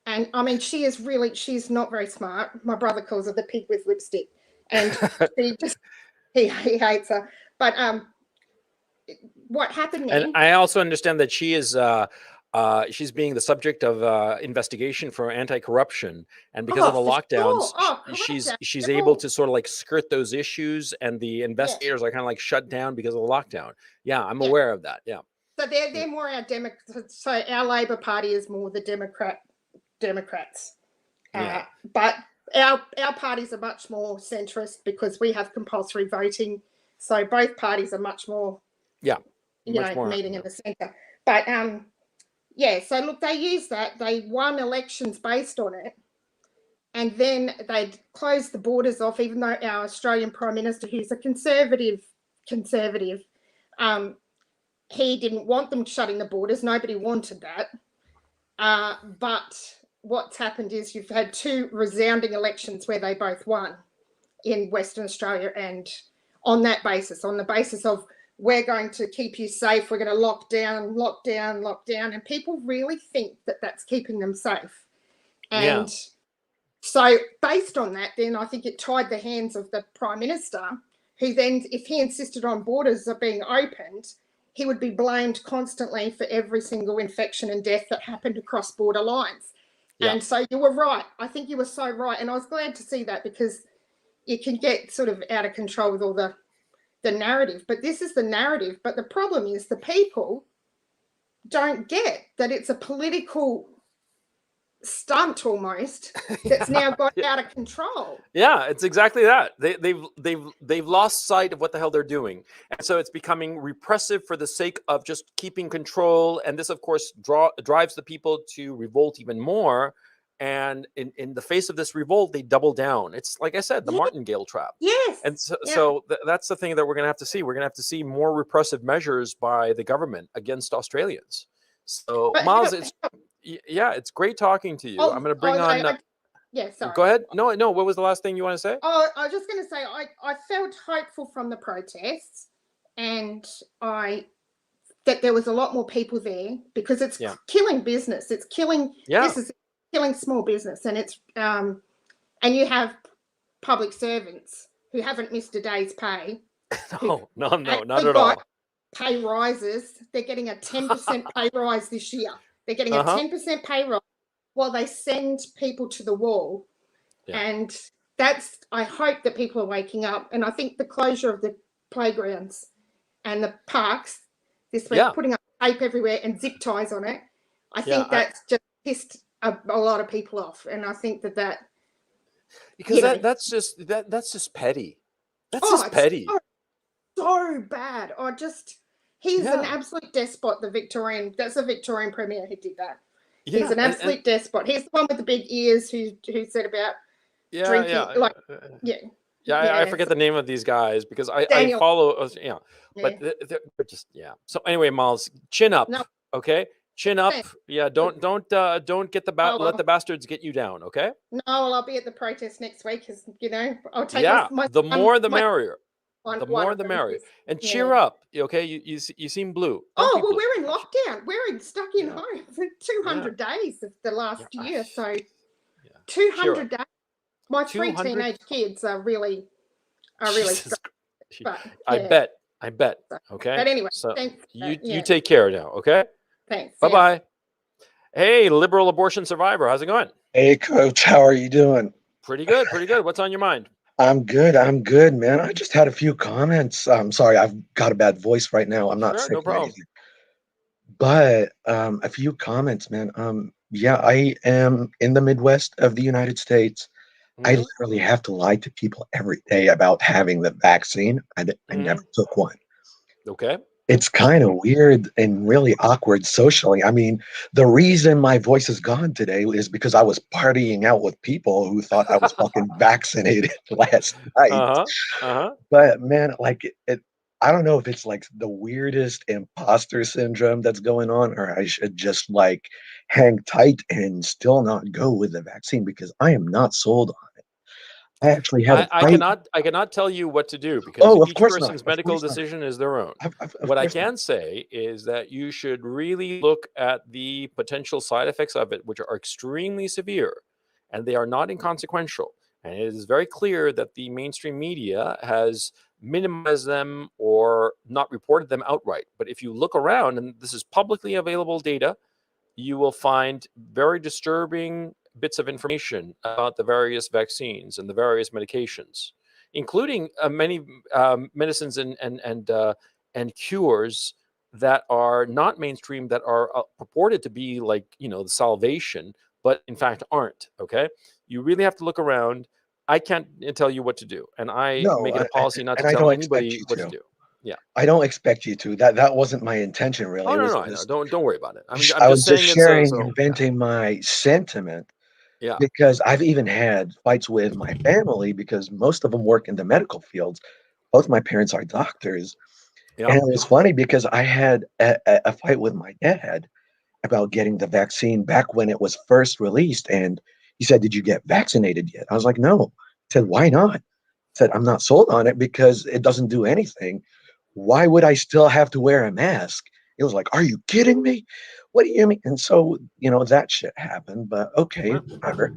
And I mean, she's not very smart. My brother calls her the pig with lipstick. And he hates her. But what happened then? And I also understand that she is she's being the subject of investigation for anti-corruption, and because of the lockdowns, she's able to sort of like skirt those issues, and the investigators are kind of like shut down because of the lockdown. Yeah, I'm aware of that. Yeah. So they're more our Democrats. So our Labor Party is more the Democrats. But our parties are much more centrist because we have compulsory voting. So both parties are much more, meeting in the centre. But so look, they used that. They won elections based on it. And then they closed the borders off, even though our Australian Prime Minister, who's a conservative, he didn't want them shutting the borders. Nobody wanted that. But what's happened is you've had 2 resounding elections where they both won in Western Australia, and on that basis, on the basis of we're going to keep you safe, we're going to lock down, and people really think that that's keeping them safe. And so based on that, then I think it tied the hands of the Prime Minister, who then, if he insisted on borders are being opened, he would be blamed constantly for every single infection and death that happened across border lines. And so you were right. I think you were so right. And I was glad to see that, because it can get sort of out of control with all the narrative. But this is the narrative. But the problem is the people don't get that it's a political stunt almost that's now got out of control. Yeah, it's exactly that. They've lost sight of what the hell they're doing, and so it's becoming repressive for the sake of just keeping control. And this, of course, drives the people to revolt even more. And in the face of this revolt, they double down. It's like I said, the martingale trap. Yes. And so that's the thing that we're going to have to see. We're going to have to see more repressive measures by the government against Australians. So, but, Miles, it's great talking to you. I'm going to bring on. Sorry. Go ahead. No. What was the last thing you want to say? Oh, I was just going to say I felt hopeful from the protests, and that there was a lot more people there, because it's killing business. It's killing. This is killing small business, and it's and you have public servants who haven't missed a day's pay. No, not at all. Pay rises. They're getting a 10% pay rise this year. They're getting a 10% pay rise while they send people to the wall. And I hope that people are waking up. And I think the closure of the playgrounds and the parks this week, putting up tape everywhere and zip ties on it, I think that's just pissed a lot of people off. And I think that because that's just petty. That's just petty. So bad. He's an absolute despot. That's the Victorian Premier who did that. He's an absolute despot. He's the one with the big ears who said about drinking. I forget the name of these guys because I follow. But they're just So anyway, Miles, chin up, okay? Chin up. Thanks. Yeah, don't get let the bastards get you down, okay? No, well, I'll be at the protest next week, because I'll take the more the merrier. The more the merrier. And cheer up, okay? You seem blue. We're in lockdown. We're stuck in home for 200 days of the last year. So 200 days. My 3 teenage kids are really stuck. But, I bet. Okay. But anyway, so thanks. You take care now, okay? Thanks. Bye-bye. Hey, liberal abortion survivor, how's it going? Hey, Coach, how are you doing? Pretty good. What's on your mind? I'm good, man. I just had a few comments. I'm sorry, I've got a bad voice right now. I'm not sick. No problem. But a few comments, man. I am in the Midwest of the United States. I Mhm. literally have to lie to people every day about having the vaccine. I Mhm. never took one. Okay. It's kind of weird and really awkward socially. I mean, the reason my voice is gone today is because I was partying out with people who thought I was fucking vaccinated last night. Uh-huh. Uh-huh. But man, like I don't know if it's like the weirdest imposter syndrome that's going on, or I should just like hang tight and still not go with the vaccine because I am not sold on it. I actually had a I fight. cannot tell you what to do because Oh, of each course not. person's Of medical course not. decision is their own. Of What I course not. can say is that you should really look at the potential side effects of it, which are extremely severe, and they are not inconsequential. And it is very clear that the mainstream media has minimized them or not reported them outright. But if you look around, and this is publicly available data, you will find very disturbing bits of information about the various vaccines and the various medications, including many medicines and cures that are not mainstream, that are purported to be like the salvation, but in fact aren't. Okay, you really have to look around. I can't tell you what to do, and I No, make it a policy not to and I tell don't expect anybody you what to to. do. Yeah. I don't expect you to. That wasn't my intention, really. Oh It no, was no, I know. just Don't worry about it. I'm I just was just saying it so sharing so and yeah. venting my sentiment Yeah. because I've even had fights with my family because most of them work in the medical fields. Both my parents are doctors. Yeah. And it was funny because I had a fight with my dad about getting the vaccine back when it was first released. And he said, "Did you get vaccinated yet?" I was like, "No." He said, "Why not?" I said, "I'm not sold on it because it doesn't do anything. Why would I still have to wear a mask?" It was like, "Are you kidding me? What do you mean?" And so, that shit happened, but okay, Yeah. whatever.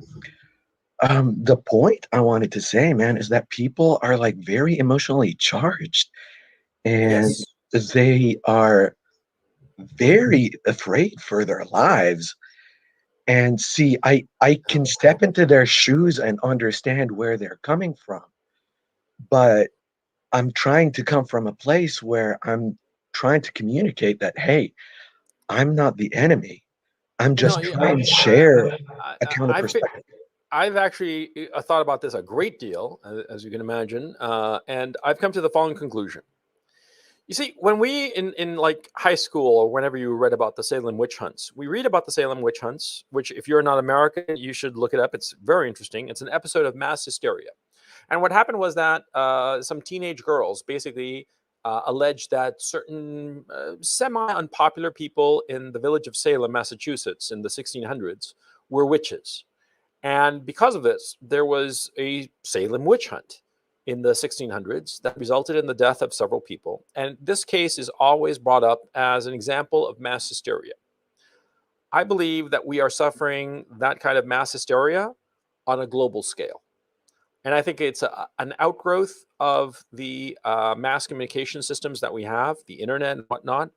The point I wanted to say, man, is that people are like very emotionally charged and Yes. they are very afraid for their lives. And see, I can step into their shoes and understand where they're coming from, but I'm trying to come from a place where I'm trying to communicate that, hey, I'm not the enemy. I'm No, just yeah, trying to share a I, counter I, fi- perspective. I've actually thought about this a great deal, as you can imagine, and I've come to the following conclusion. You see, when we in like high school or whenever you read about the Salem witch hunts, we read about the Salem witch hunts, which if you're not American, you should look it up. It's very interesting. It's an episode of mass hysteria. And what happened was that some teenage girls basically alleged that certain semi unpopular people in the village of Salem, Massachusetts in the 1600s were witches. And because of this, there was a Salem witch hunt in the 1600s that resulted in the death of several people. And this case is always brought up as an example of mass hysteria. I believe that we are suffering that kind of mass hysteria on a global scale. And I think it's an outgrowth of the mass communication systems that we have, the internet and whatnot,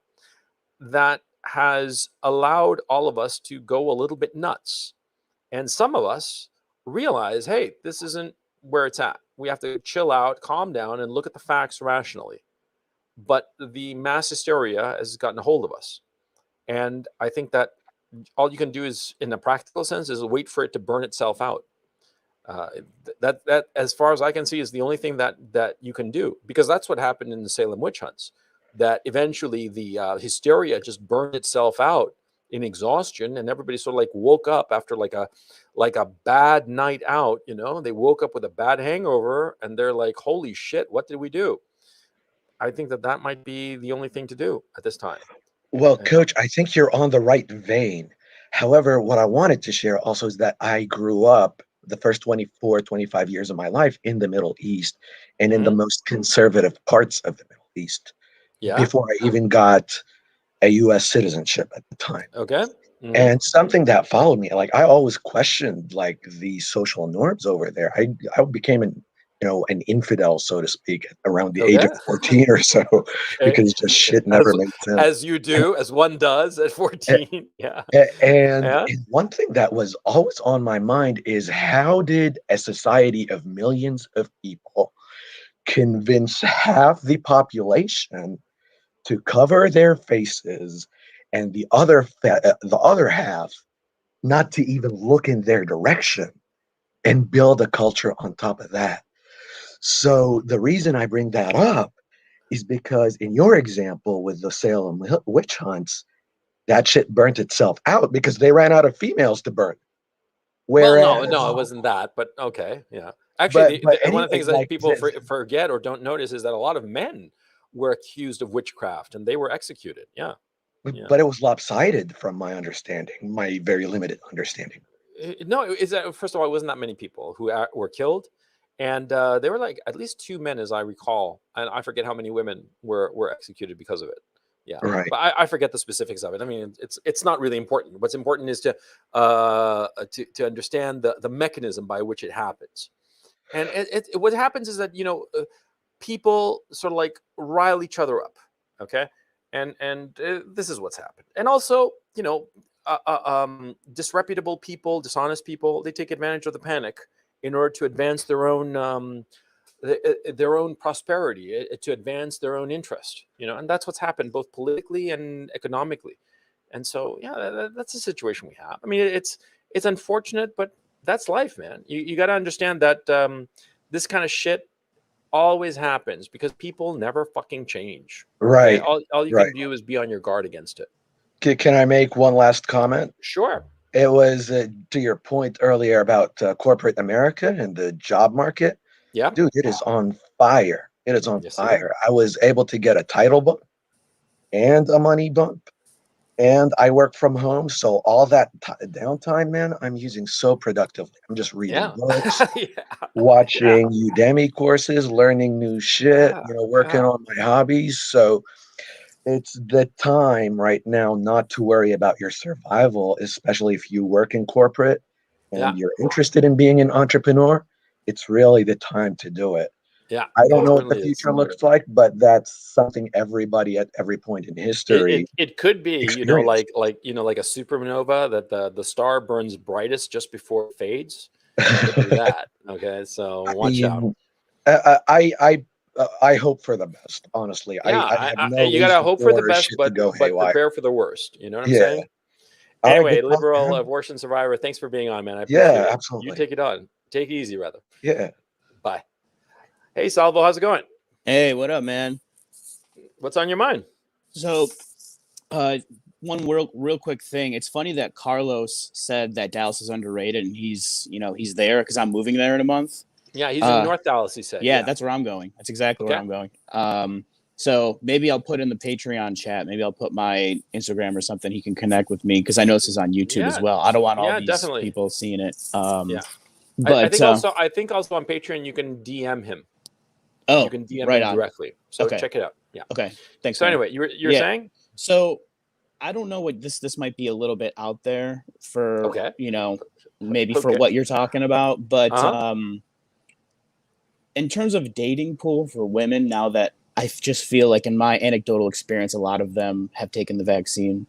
that has allowed all of us to go a little bit nuts. And some of us realize, hey, this isn't where it's at. We have to chill out, calm down, and look at the facts rationally. But the mass hysteria has gotten a hold of us. And I think that all you can do is, in a practical sense, is wait for it to burn itself out. Uh, that, as far as I can see, is the only thing that you can do, because that's what happened in the Salem witch hunts. That eventually the hysteria just burned itself out in exhaustion, and everybody sort of like woke up after like a bad night out. They woke up with a bad hangover, and they're like, "Holy shit, what did we do?" I think that might be the only thing to do at this time. Well, You know? coach, I think you're on the right vein. However, what I wanted to share also is that I grew up the first 24, 25 years of my life in the Middle East and in the Hmm. most conservative parts of the Middle East Yeah. before I even got a US citizenship at the time. Okay. Hmm. And something that followed me, like I always questioned like the social norms over there. I became an infidel, so to speak, around the age Okay. of 14 or so, Okay. because just shit never As made sense. as you do, as one does at And, 14. Yeah. and Yeah. one thing that was always on my mind is how did a society of millions of people convince half the population to cover their faces and the other half not to even look in their direction? and build a culture on top of that. So the reason I bring that up is because in your example with the Salem witch hunts, that shit burnt itself out because they ran out of females to burn. Well, Whereas, no, it wasn't that, but okay, yeah. Actually, but one of the anyway, things that like people forget or don't notice is that a lot of men were accused of witchcraft and they were executed. Yeah, yeah. but it was lopsided from my understanding, my very limited understanding. No, is that first of all, it wasn't that many people who were killed, and there were like at least 2 men, as I recall, and I forget how many women were executed because of it. Yeah, Right. but I forget the specifics of it. I mean, it's not really important. What's important is to understand the mechanism by which it happens, and what happens is that people sort of like rile each other up, okay, and this is what's happened, and also disreputable people, dishonest people, they take advantage of the panic in order to advance their own prosperity, to advance their own interest, and that's what's happened both politically and economically. And so, yeah, that's the situation we have. I mean, it's unfortunate, but that's life, man. You got to understand that this kind of shit always happens because people never fucking change. Okay? Right. All you Right. can do is be on your guard against it. Can I make one last comment? Sure. It was to your point earlier about corporate America and the job market. Yeah. Dude, it is on fire. It is on Yes, fire. I was able to get a title bump and a money bump, and I work from home. So all that downtime, man, I'm using so productively. I'm just reading Yeah. books, Yeah. watching Udemy courses, learning new shit, Yeah. working Yeah. on my hobbies. So it's the time right now not to worry about your survival, especially if you work in corporate and Yeah. you're interested in being an entrepreneur. It's really the time to do it. Yeah. I don't It know what the certainly is. future looks like, but that's something everybody at every point in history It could be, experienced. like a supernova that the star burns brightest just before it fades. It could be that. Okay, so I watch out. mean, I hope for the best. Honestly, I Yeah, have no you gotta reason hope for the for best, shit to go but haywire. prepare for the worst. You know what I'm Yeah. saying? All right, Anyway, good talk, liberal man. abortion survivor, thanks for being on, man. I appreciate Yeah, it. You absolutely. take it on. Take it easy, rather. Yeah. Bye. Hey, Salvo, how's it going? Hey, what up, man? What's on your mind? So, one real quick thing. It's funny that Carlos said that Dallas is underrated, and he's there because I'm moving there in a month. Yeah, he's in North Dallas, he said. Yeah, that's where I'm going. That's exactly where I'm going. So maybe I'll put in the Patreon chat. Maybe I'll put my Instagram or something. He can connect with me because I know this is on YouTube as well. I don't want all these people seeing it. But I think also on Patreon you can DM him. Oh, you can DM right him on. directly. So Okay. check it out. Yeah. Okay. Thanks. So man. anyway, you're saying? So I don't know what this might be a little bit out there for maybe for what you're talking about, but in terms of dating pool for women, now that I just feel like in my anecdotal experience, a lot of them have taken the vaccine.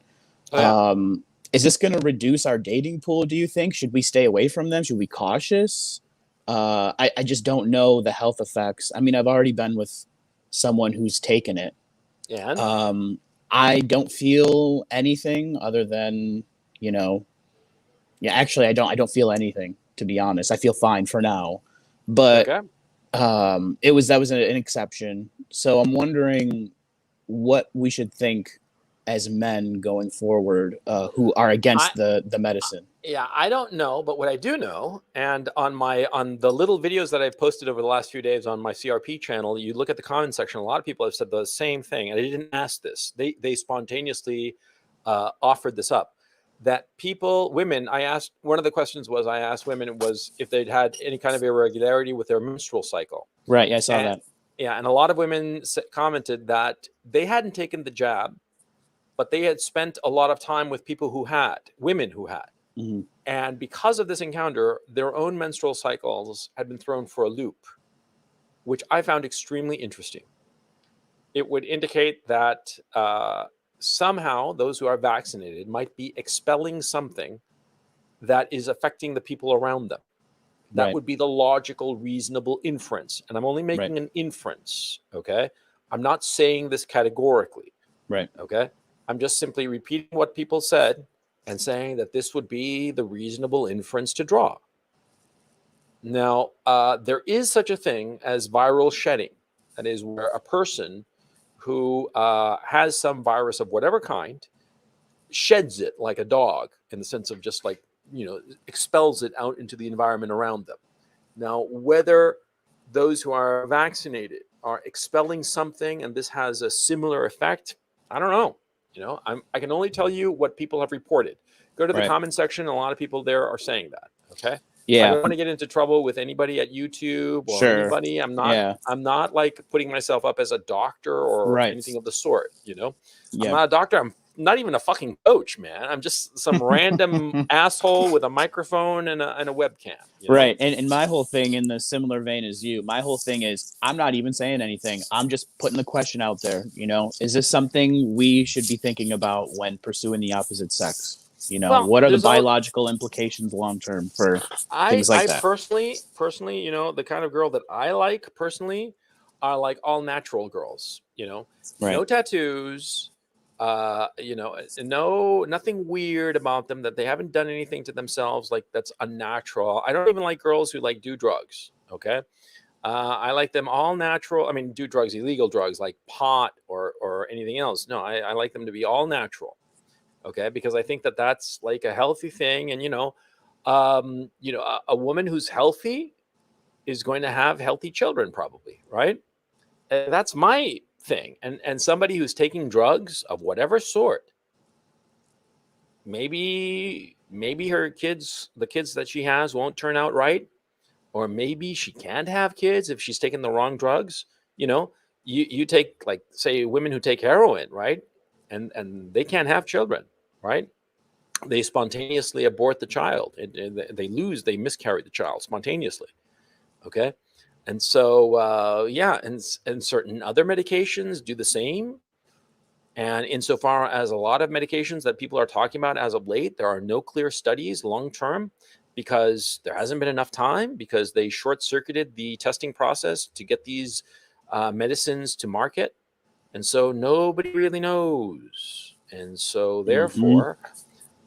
Is this going to reduce our dating pool? Do you think? Should we stay away from them? Should we be cautious? I just don't know the health effects. I mean, I've already been with someone who's taken it. And I don't feel anything other than, actually I don't feel anything, to be honest. I feel fine for now. But that was an exception. So I'm wondering what we should think as men going forward who are against the medicine. Yeah, I don't know, but what I do know, and on the little videos that I've posted over the last few days on my CRP channel, you look at the comment section, a lot of people have said the same thing, and I didn't ask this. They spontaneously offered this up. That women, one of the questions was, I asked women was if they'd had any kind of irregularity with their menstrual cycle. Right, yeah, I saw that. Yeah, and a lot of women commented that they hadn't taken the jab, but they had spent a lot of time with women who had. Mm-hmm. And because of this encounter, their own menstrual cycles had been thrown for a loop, which I found extremely interesting. It would indicate that somehow those who are vaccinated might be expelling something that is affecting the people around them. That would be the logical, reasonable inference. And I'm only making an inference, okay? I'm not saying this categorically. Right. Okay? I'm just simply repeating what people said and saying that this would be the reasonable inference to draw. Now, there is such a thing as viral shedding. That is where a person who has some virus of whatever kind sheds it like a dog, in the sense of just like, expels it out into the environment around them. Now, whether those who are vaccinated are expelling something and this has a similar effect, I don't know. I can only tell you what people have reported. Go to the Right. comment section. A lot of people there are saying that. Okay. I Yeah. don't want to get into trouble with anybody at YouTube or Sure. anybody. I'm Yeah. not like putting myself up as a doctor or Right. anything of the sort. I'm Yeah. not a doctor. I'm not even a fucking coach, man. I'm just some random asshole with a microphone and a webcam. Right. And my whole thing, in the similar vein as you, my whole thing is I'm not even saying anything. I'm just putting the question out there. Is this something we should be thinking about when pursuing the opposite sex? Well, what are the there's all- biological implications long term for things like that? personally, the kind of girl that I like personally are like all natural girls. Right. No tattoos. No, nothing weird about them, that they haven't done anything to themselves like that's unnatural. I don't even like girls who like do drugs. Okay. I like them all natural. I mean, do drugs, illegal drugs like pot or anything else. No, I like them to be all natural. Okay, because I think that that's like a healthy thing. And a woman who's healthy is going to have healthy children, probably, right? And that's my thing. And somebody who's taking drugs of whatever sort, maybe her kids, the kids that she has, won't turn out right, or maybe she can't have kids if she's taking the wrong drugs. You take, like, say, women who take heroin, right? And they can't have children, right? They spontaneously abort the child. They miscarry the child spontaneously. Okay. And so, and certain other medications do the same. And insofar as a lot of medications that people are talking about as of late, there are no clear studies long term, because there hasn't been enough time, because they short-circuited the testing process to get these medicines to market. And so nobody really knows. And so therefore,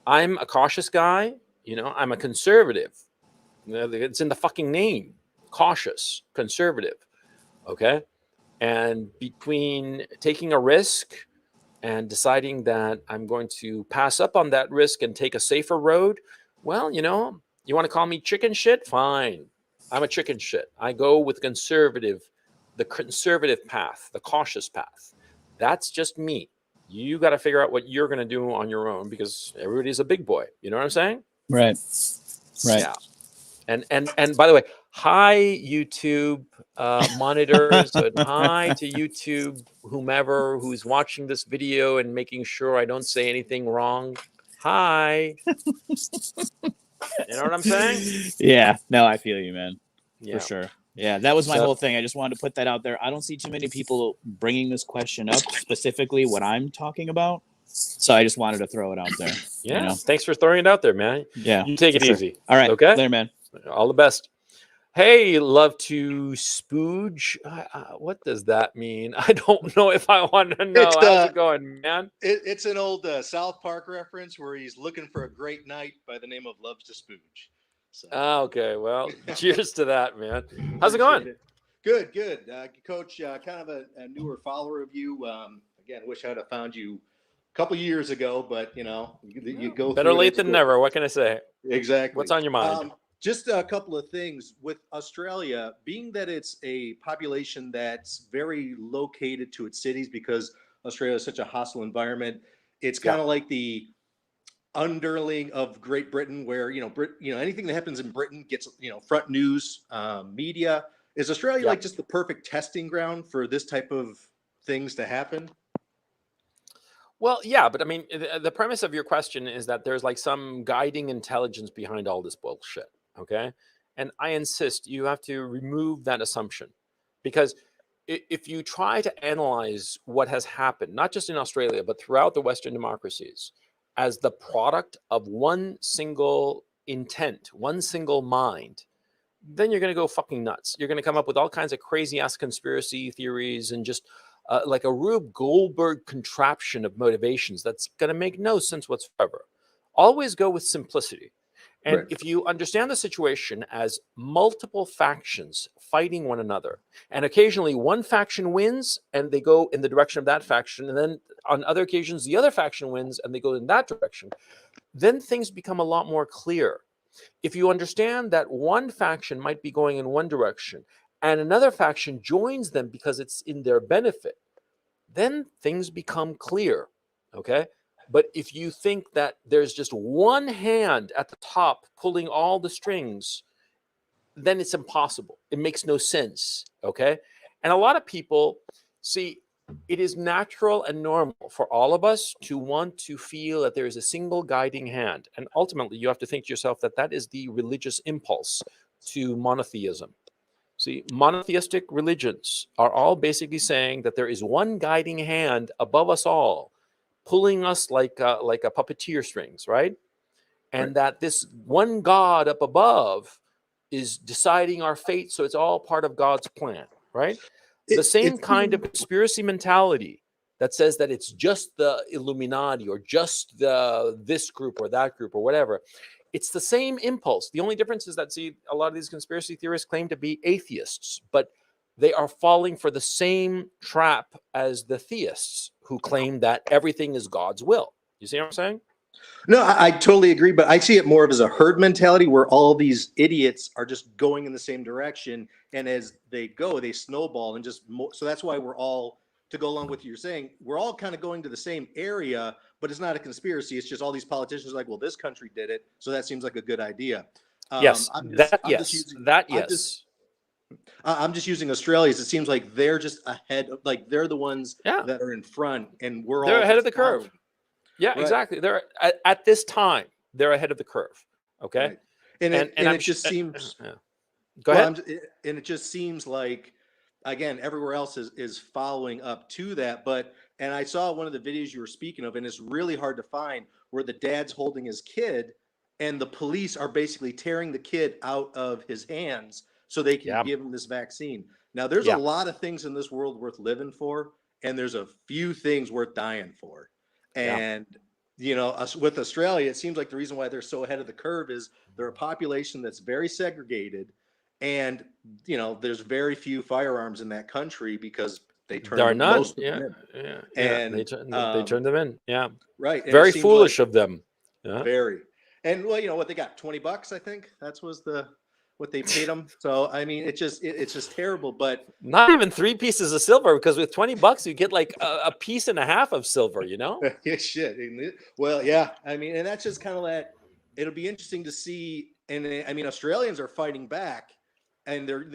I'm a cautious guy. I'm a conservative. It's in the fucking name. Cautious, conservative. Okay. And between taking a risk and deciding that I'm going to pass up on that risk and take a safer road, well, you want to call me chicken shit? Fine. I'm a chicken shit. I go with the conservative path, the cautious path. That's just me. You got to figure out what you're going to do on your own, because everybody's a big boy. You know what I'm saying? Right. Yeah. And by the way, hi YouTube monitors, and hi to YouTube whomever who's watching this video and making sure I don't say anything wrong. Hi. You know what I'm saying? Yeah. No, I feel you, man. Yeah. For sure. Yeah, that was my So- whole thing. I just wanted to put that out there. I don't see too many people bringing this question up, specifically what I'm talking about. So I just wanted to throw it out there. Yeah. Thanks for throwing it out there, man. Yeah. You take it for sure. easy. All right. Okay. There, man. All the best. Hey, love to spooge. What does that mean? I don't know if I want to know. How's it going, man? It's an old South Park reference where he's looking for a great night by the name of Loves to Spooge. So. Okay, well, cheers to that, man. How's it going? Good. Coach, kind of a newer follower of you. Again, wish I'd have found you a couple years ago, but you go better late than never. What can I say? Exactly. What's on your mind? Just a couple of things with Australia, being that it's a population that's very located to its cities, because Australia is such a hostile environment. It's kind of like the underling of Great Britain, where anything that happens in Britain gets front news media. Is Australia like just the perfect testing ground for this type of things to happen? Well, yeah, but I mean, the premise of your question is that there's like some guiding intelligence behind all this bullshit. Okay. And I insist you have to remove that assumption, because if you try to analyze what has happened, not just in Australia, but throughout the Western democracies, as the product of one single intent, one single mind, then you're going to go fucking nuts. You're going to come up with all kinds of crazy ass conspiracy theories and just like a Rube Goldberg contraption of motivations that's going to make no sense whatsoever. Always go with simplicity. And Right. if you understand the situation as multiple factions fighting one another, and occasionally one faction wins and they go in the direction of that faction, and then on other occasions the other faction wins and they go in that direction, then things become a lot more clear. If you understand that one faction might be going in one direction and another faction joins them because it's in their benefit, then things become clear. Okay. But if you think that there's just one hand at the top pulling all the strings, then it's impossible. It makes no sense. Okay. And a lot of people see it is natural and normal for all of us to want to feel that there is a single guiding hand. And ultimately, you have to think to yourself that that is the religious impulse to monotheism. See, monotheistic religions are all basically saying that there is one guiding hand above us all, pulling us like a puppeteer strings, right? And Right. that this one God up above is deciding our fate, so it's all part of God's plan, right? The same kind of conspiracy mentality that says that it's just the Illuminati or just this group or that group or whatever. It's the same impulse. The only difference is that, see, a lot of these conspiracy theorists claim to be atheists, but they are falling for the same trap as the theists who claim that everything is God's will. You see what I'm saying? No, I totally agree, but I see it more of as a herd mentality where all these idiots are just going in the same direction, and as they go, they snowball and just more. So that's why we're all, to go along with what you're saying, we're all kind of going to the same area, but it's not a conspiracy. It's just all these politicians are like, well, this country did it, so that seems like a good idea. Yes, I'm just using Australia as it seems like they're just ahead, like they're the ones Yeah. that are in front, and we're They're all ahead of just the curve. following. Yeah, Right. exactly. They're at this time, they're ahead of the curve. Okay. Right. And I'm it just seems yeah. Go well, ahead. and it just seems like, again, everywhere else is following up to that. But and I saw one of the videos you were speaking of, and it's really hard to find, where the dad's holding his kid, and the police are basically tearing the kid out of his hands so they can Yeah. give him this vaccine. Now, there's Yeah. a lot of things in this world worth living for, and there's a few things worth dying for. Yeah. And with Australia, it seems like the reason why they're so ahead of the curve is they're a population that's very segregated, and there's very few firearms in that country because they turn There are none. most of Yeah. them in. Yeah. And They turn them in. Yeah. right, and it Very seems foolish like of them. Yeah. very. And well, what they got, $20, I think was what they paid them. So I mean, it's just terrible. But Not even 3 pieces of silver, because with $20 you get like a piece and a half of silver. yeah, shit. Well, yeah. I mean, and that's just kind of that. It'll be interesting to see. And I mean, Australians are fighting back, and they're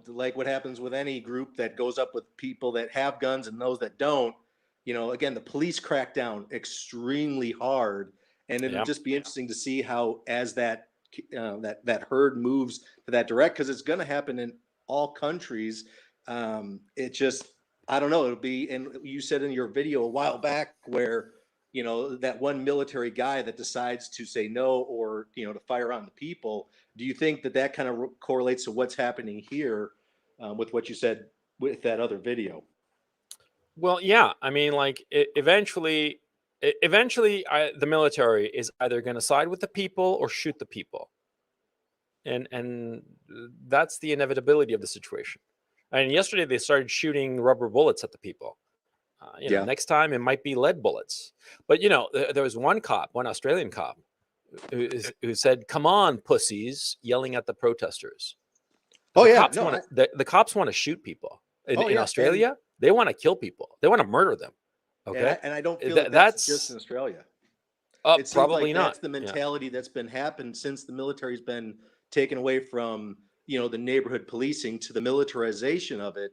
like what happens with any group that goes up with people that have guns and those that don't. Again, the police crack down extremely hard, and it'll Yeah. just be interesting to see how as that herd moves to that direct, because it's going to happen in all countries. It just, I don't know. It'll be, and you said in your video a while back where that one military guy that decides to say no or to fire on the people. Do you think that kind of correlates to what's happening here with what you said with that other video? Well, yeah. I mean, like eventually, the military is either going to side with the people or shoot the people, and that's the inevitability of the situation. And yesterday they started shooting rubber bullets at the people. Yeah. Next time it might be lead bullets. But there was one Australian cop, who said, "Come on, pussies," yelling at the protesters. Oh, The yeah. cops No, want the cops want to shoot people in yeah, Australia. They want to kill people. They want to murder them. Okay, and I don't feel like that's just in Australia. It seems probably like not. that's the mentality that's been happened since the military's been taken away from the neighborhood policing to the militarization of it.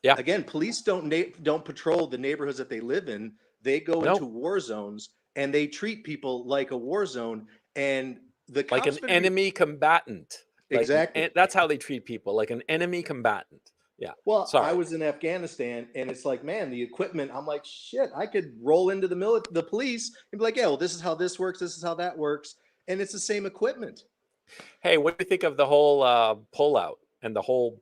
Yeah. Again, police don't patrol the neighborhoods that they live in. They go into war zones and they treat people like a war zone, and the like cops an enemy combatant. Exactly. That's how they treat people, like an enemy combatant. Yeah. Well, Sorry. I was in Afghanistan, and it's like, man, the equipment. I'm like, shit, I could roll into the police and be like, yeah, well, this is how this works. This is how that works, and it's the same equipment. Hey, what do you think of the whole pullout and the whole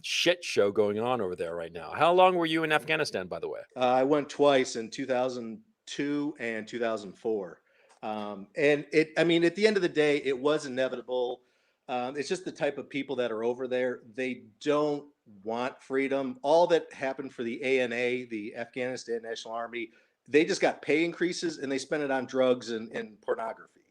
shit show going on over there right now? How long were you in Afghanistan, by the way? I went twice in 2002 and 2004. And I mean, at the end of the day, it was inevitable. It's just the type of people that are over there. They don't want freedom. All that happened for the ANA, the Afghanistan National Army, they just got pay increases and they spent it on drugs and pornography.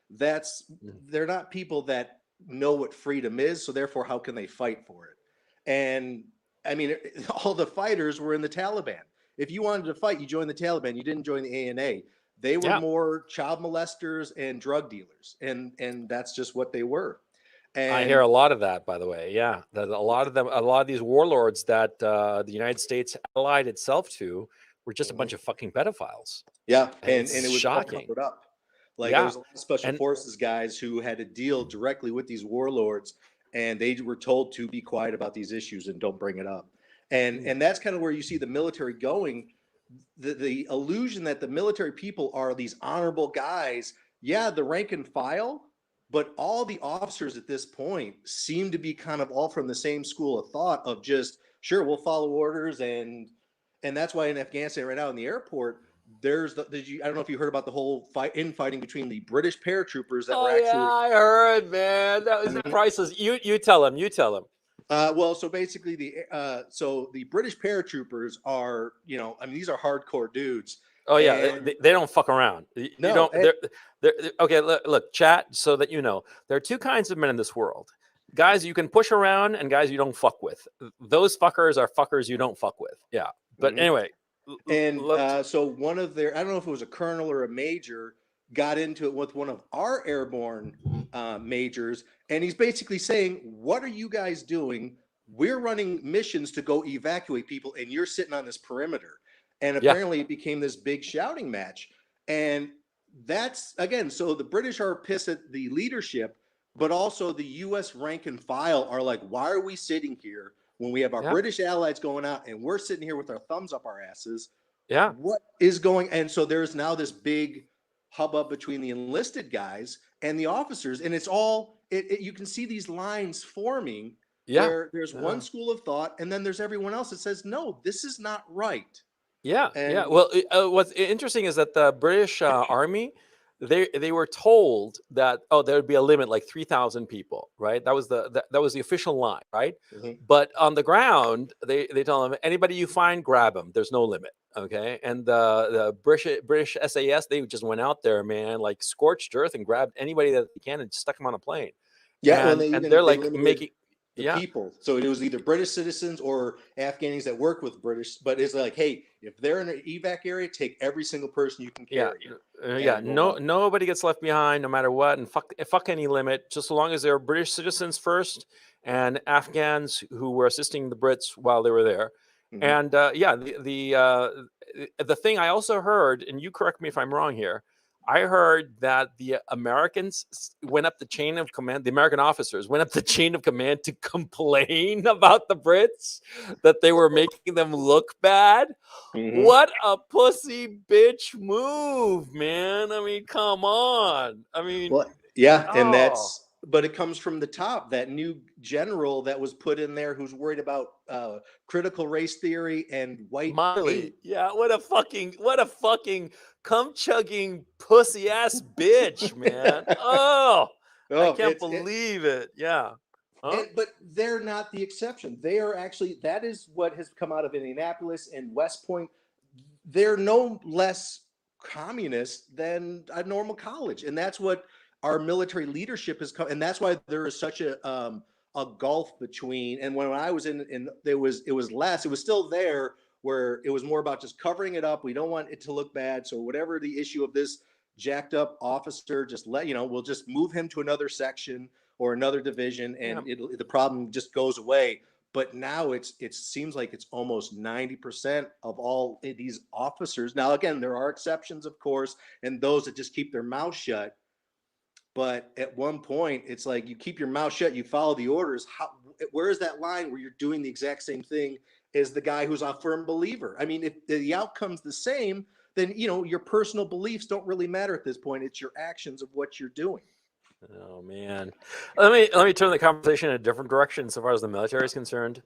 They're not people that know what freedom is. So therefore, how can they fight for it? And I mean, all the fighters were in the Taliban. If you wanted to fight, you joined the Taliban. You didn't join the ANA. They were more child molesters and drug dealers, and that's just what they were. And I hear a lot of that, by the way. Yeah, that a lot of these warlords that the United States allied itself to were just a bunch of fucking pedophiles. Yeah, and it was shocking. covered up. Like there was a lot of special forces guys who had to deal directly with these warlords, and they were told to be quiet about these issues and don't bring it up. And that's kind of where you see the military going. The illusion that the military people are these honorable guys, yeah, the rank and file, but all the officers at this point seem to be kind of all from the same school of thought of just, sure, we'll follow orders. And that's why in Afghanistan right now in the airport, there's I don't know if you heard about the whole infighting between the British paratroopers that were actually. Yeah, I heard, man. That was priceless. You tell him. Well, so basically the British paratroopers are, I mean, these are hardcore dudes. Oh yeah, they don't fuck around. No, they're okay. Look, chat, so that you know, there are two kinds of men in this world: guys you can push around and guys you don't fuck with. Those fuckers are fuckers you don't fuck with. Yeah, but anyway. And so one of their, I don't know if it was a colonel or a major, got into it with one of our airborne majors, and he's basically saying, what are you guys doing? We're running missions to go evacuate people, and you're sitting on this perimeter. And apparently it became this big shouting match. And that's, again, so the British are pissed at the leadership, but also the U.S. rank and file are like, why are we sitting here when we have our British allies going out and we're sitting here with our thumbs up our asses? Yeah. What is going? And so there's now this big hubbub between the enlisted guys and the officers. And it's all, you can see these lines forming where there's one school of thought and then there's everyone else that says, no, this is not right. Yeah. Well, what's interesting is that the British Army, they were told that there would be a limit like 3,000 people, right? That was the official line, right? But on the ground, they tell them anybody you find, grab them. There's no limit, okay? And the British SAS, they just went out there, man, like scorched earth and grabbed anybody that they can and stuck them on a plane. Yeah, and they're like making. People. So it was either British citizens or Afghanis that work with British, but it's like, hey, if they're in an evac area, take every single person you can carry. Nobody gets left behind, no matter what, and fuck any limit, just as long as they're British citizens first and Afghans who were assisting the Brits while they were there. And the thing I also heard, and you correct me if I'm wrong here, I heard that the Americans went up the chain of command, the American officers went up the chain of command to complain about the Brits, that they were making them look bad. What a pussy bitch move, man. I mean, come on. I mean, and but it comes from the top, that new general that was put in there who's worried about critical race theory and white hate. Yeah, what a fucking cum chugging pussy ass bitch, man. I can't believe it. Yeah. But they're not the exception. They are actually, that is what has come out of Indianapolis and West Point. They're no less communist than a normal college. And that's what our military leadership has come. And that's why there is such a gulf between, and when I was in it was less, it was still there, where it was more about just covering it up. We don't want it to look bad. So whatever the issue of this jacked up officer, just we'll just move him to another section or another division, and the problem just goes away. But now it seems like it's almost 90% of all these officers. Now, again, there are exceptions, of course, and those that just keep their mouth shut. But at one point, it's like, you keep your mouth shut, you follow the orders. Where is that line where you're doing the exact same thing as the guy who's a firm believer? I mean, if the outcome's the same, then your personal beliefs don't really matter at this point. It's your actions of what you're doing. Oh man, let me turn the conversation in a different direction so far as the military is concerned.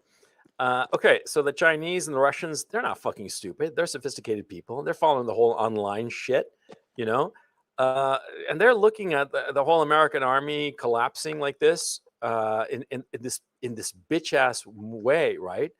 Okay, so the Chinese and the Russians, they're not fucking stupid. They're sophisticated people. They're following the whole online shit, and they're looking at the whole American army collapsing like this in this bitch ass way, right?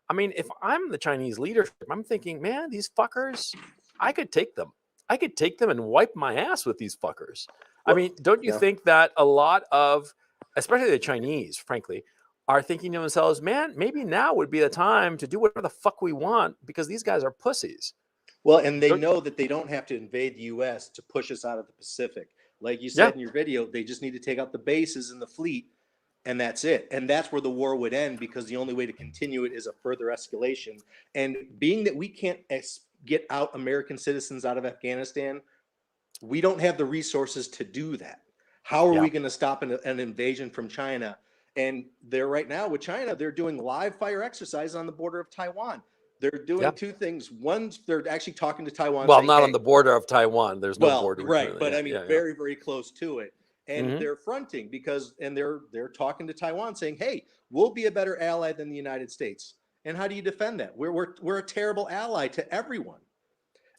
I mean, if I'm the Chinese leadership, I'm thinking, man, these fuckers, I could take them. I could take them and wipe my ass with these fuckers. I mean, don't you think that a lot of, especially the Chinese, frankly, are thinking to themselves, man, maybe now would be the time to do whatever the fuck we want because these guys are pussies. Well, and they know that they don't have to invade the U.S. to push us out of the Pacific. Like you said in your video, they just need to take out the bases in the fleet, and that's it. And that's where the war would end, because the only way to continue it is a further escalation. And being that we can't get out American citizens out of Afghanistan, we don't have the resources to do that. How are we going to stop an invasion from China? And they're right now with China, they're doing live fire exercise on the border of Taiwan. They're doing two things. One, they're actually talking to Taiwan. Well, saying, not on the border of Taiwan. There's no border. Right, but I mean, very, very close to it. And they're fronting they're talking to Taiwan, saying, "Hey, we'll be a better ally than the United States." And how do you defend that? We're a terrible ally to everyone.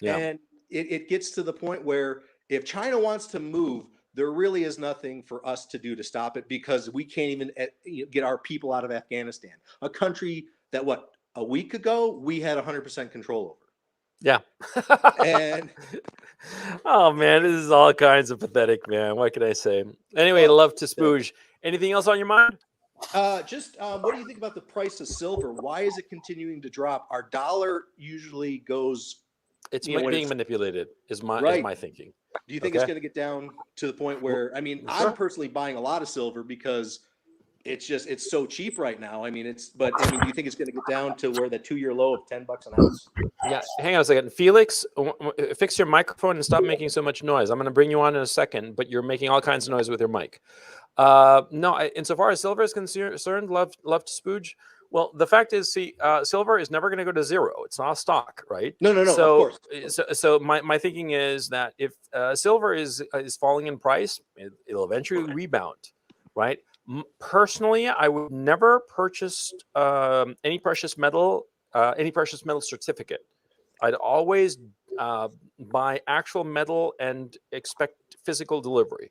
Yeah. And it gets to the point where if China wants to move, there really is nothing for us to do to stop it, because we can't even get our people out of Afghanistan, a country that a week ago we had 100% control over. Yeah. And oh man, this is all kinds of pathetic, man. What can I say? Anyway, love to spooge. Anything else on your mind? What do you think about the price of silver? Why is it continuing to drop? Our dollar usually goes. It's being manipulated. Is my thinking. Do you think it's going to get down to the point where, I mean, I'm personally buying a lot of silver because it's so cheap right now. I mean, do you think it's going to get down to where the 2-year low of $10 an ounce? Yeah. Hang on a second. Felix, fix your microphone and stop making so much noise. I'm going to bring you on in a second, but you're making all kinds of noise with your mic. No, insofar as silver is concerned, love to spooge. Well, the fact is, silver is never going to go to zero. It's not a stock, right? No, so, of course. So my thinking is that if silver is falling in price, it'll eventually rebound, right? Personally, I would never purchase any precious metal certificate. I'd always buy actual metal and expect physical delivery.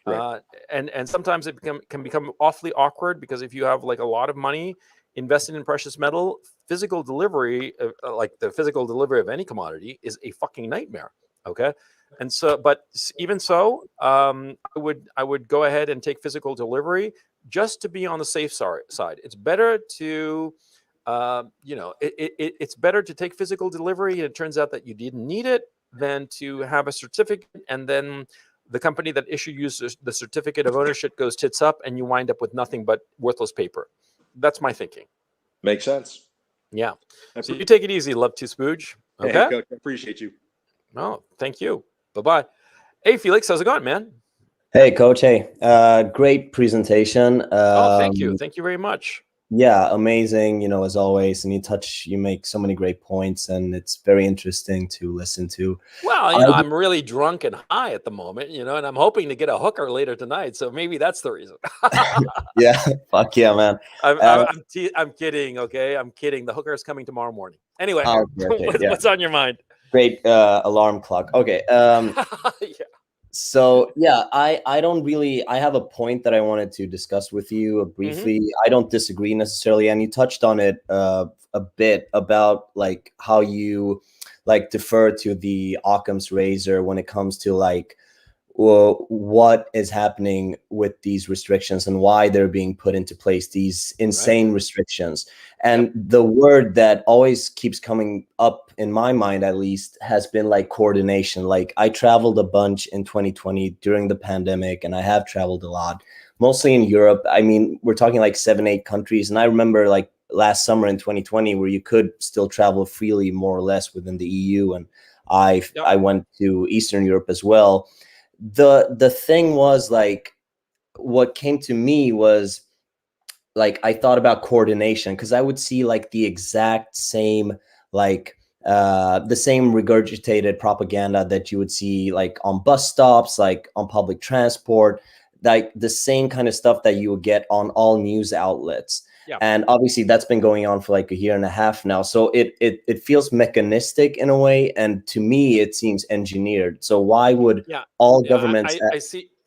Right. And sometimes it can become awfully awkward, because if you have like a lot of money invested in precious metal, physical delivery, like the physical delivery of any commodity, is a fucking nightmare. Okay. And so, but even so, I would go ahead and take physical delivery just to be on the safe side. It's better to, it's better to take physical delivery and it turns out that you didn't need it than to have a certificate and then the company that issued you the certificate of ownership goes tits up and you wind up with nothing but worthless paper. That's my thinking. Makes sense. Yeah. So you take it easy, love to spooge. Okay. Hey, Coach, I appreciate you. Oh, thank you. Bye-bye. Hey, Felix, how's it going, man? Hey, Coach. Hey, great presentation. Thank you. Thank you very much. Yeah, amazing. As always, and you make so many great points, and it's very interesting to listen to. Well, I'm really drunk and high at the moment, and I'm hoping to get a hooker later tonight. So maybe that's the reason. Yeah, fuck yeah, man. I'm kidding. Okay, I'm kidding. The hooker is coming tomorrow morning. Anyway, what's on your mind? Great alarm clock. Okay. Yeah. So yeah, I have a point that I wanted to discuss with you briefly. I don't disagree necessarily, and you touched on it a bit about like how you like defer to the Occam's razor when it comes to like what is happening with these restrictions and why they're being put into place, these insane restrictions. And the word that always keeps coming up in my mind, at least, has been like coordination. Like I traveled a bunch in 2020 during the pandemic, and I have traveled a lot, mostly in Europe. I mean, we're talking like 7-8 countries. And I remember like last summer in 2020 where you could still travel freely, more or less, within the EU. And I went to Eastern Europe as well. The thing was like, what came to me was like, I thought about coordination, because I would see like the exact same, like the same regurgitated propaganda that you would see like on bus stops, like on public transport, like the same kind of stuff that you would get on all news outlets. Yeah. And obviously that's been going on for like a year and a half now. So it feels mechanistic in a way, and to me it seems engineered. So why would all governments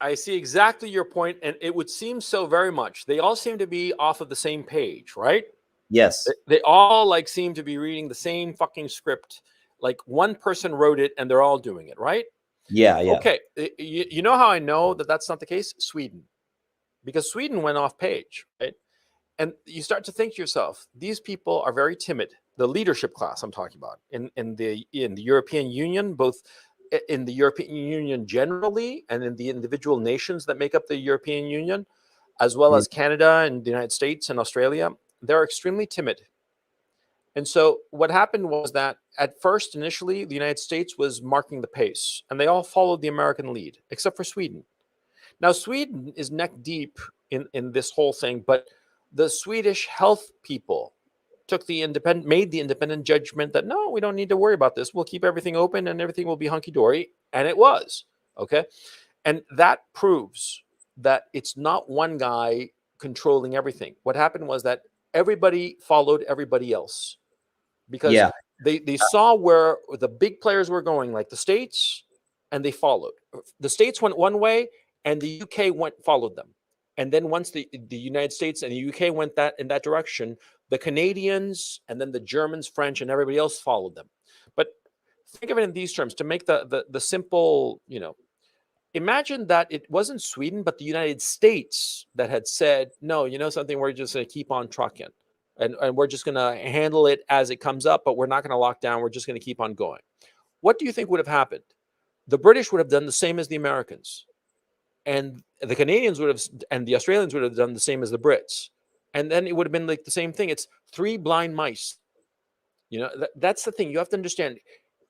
I see exactly your point, and it would seem so very much. They all seem to be off of the same page, right? Yes. They all like seem to be reading the same fucking script. Like one person wrote it and they're all doing it, right? Yeah. Okay. You know how I know that that's not the case? Sweden. Because Sweden went off page, right? And you start to think to yourself, these people are very timid. The leadership class I'm talking about in the European Union, both in the European Union generally and in the individual nations that make up the European Union, as well as Canada and the United States and Australia, they're extremely timid. And so what happened was that at first, initially, the United States was marking the pace, and they all followed the American lead, except for Sweden. Now, Sweden is neck deep in this whole thing, but the Swedish health people made the independent judgment that no, we don't need to worry about this. We'll keep everything open and everything will be hunky-dory. And it was, okay? And that proves that it's not one guy controlling everything. What happened was that everybody followed everybody else because they saw where the big players were going, like the States, and they followed. The States went one way and the UK followed them. And then once the United States and the UK went in that direction, the Canadians and then the Germans, French, and everybody else followed them. But think of it in these terms to make the simple, imagine that it wasn't Sweden, but the United States that had said, no, you know something, we're just going to keep on trucking. And we're just going to handle it as it comes up, but we're not going to lock down. We're just going to keep on going. What do you think would have happened? The British would have done the same as the Americans. And the Canadians would have, and the Australians would have done the same as the Brits. And then it would have been like the same thing. It's three blind mice. That's the thing. You have to understand.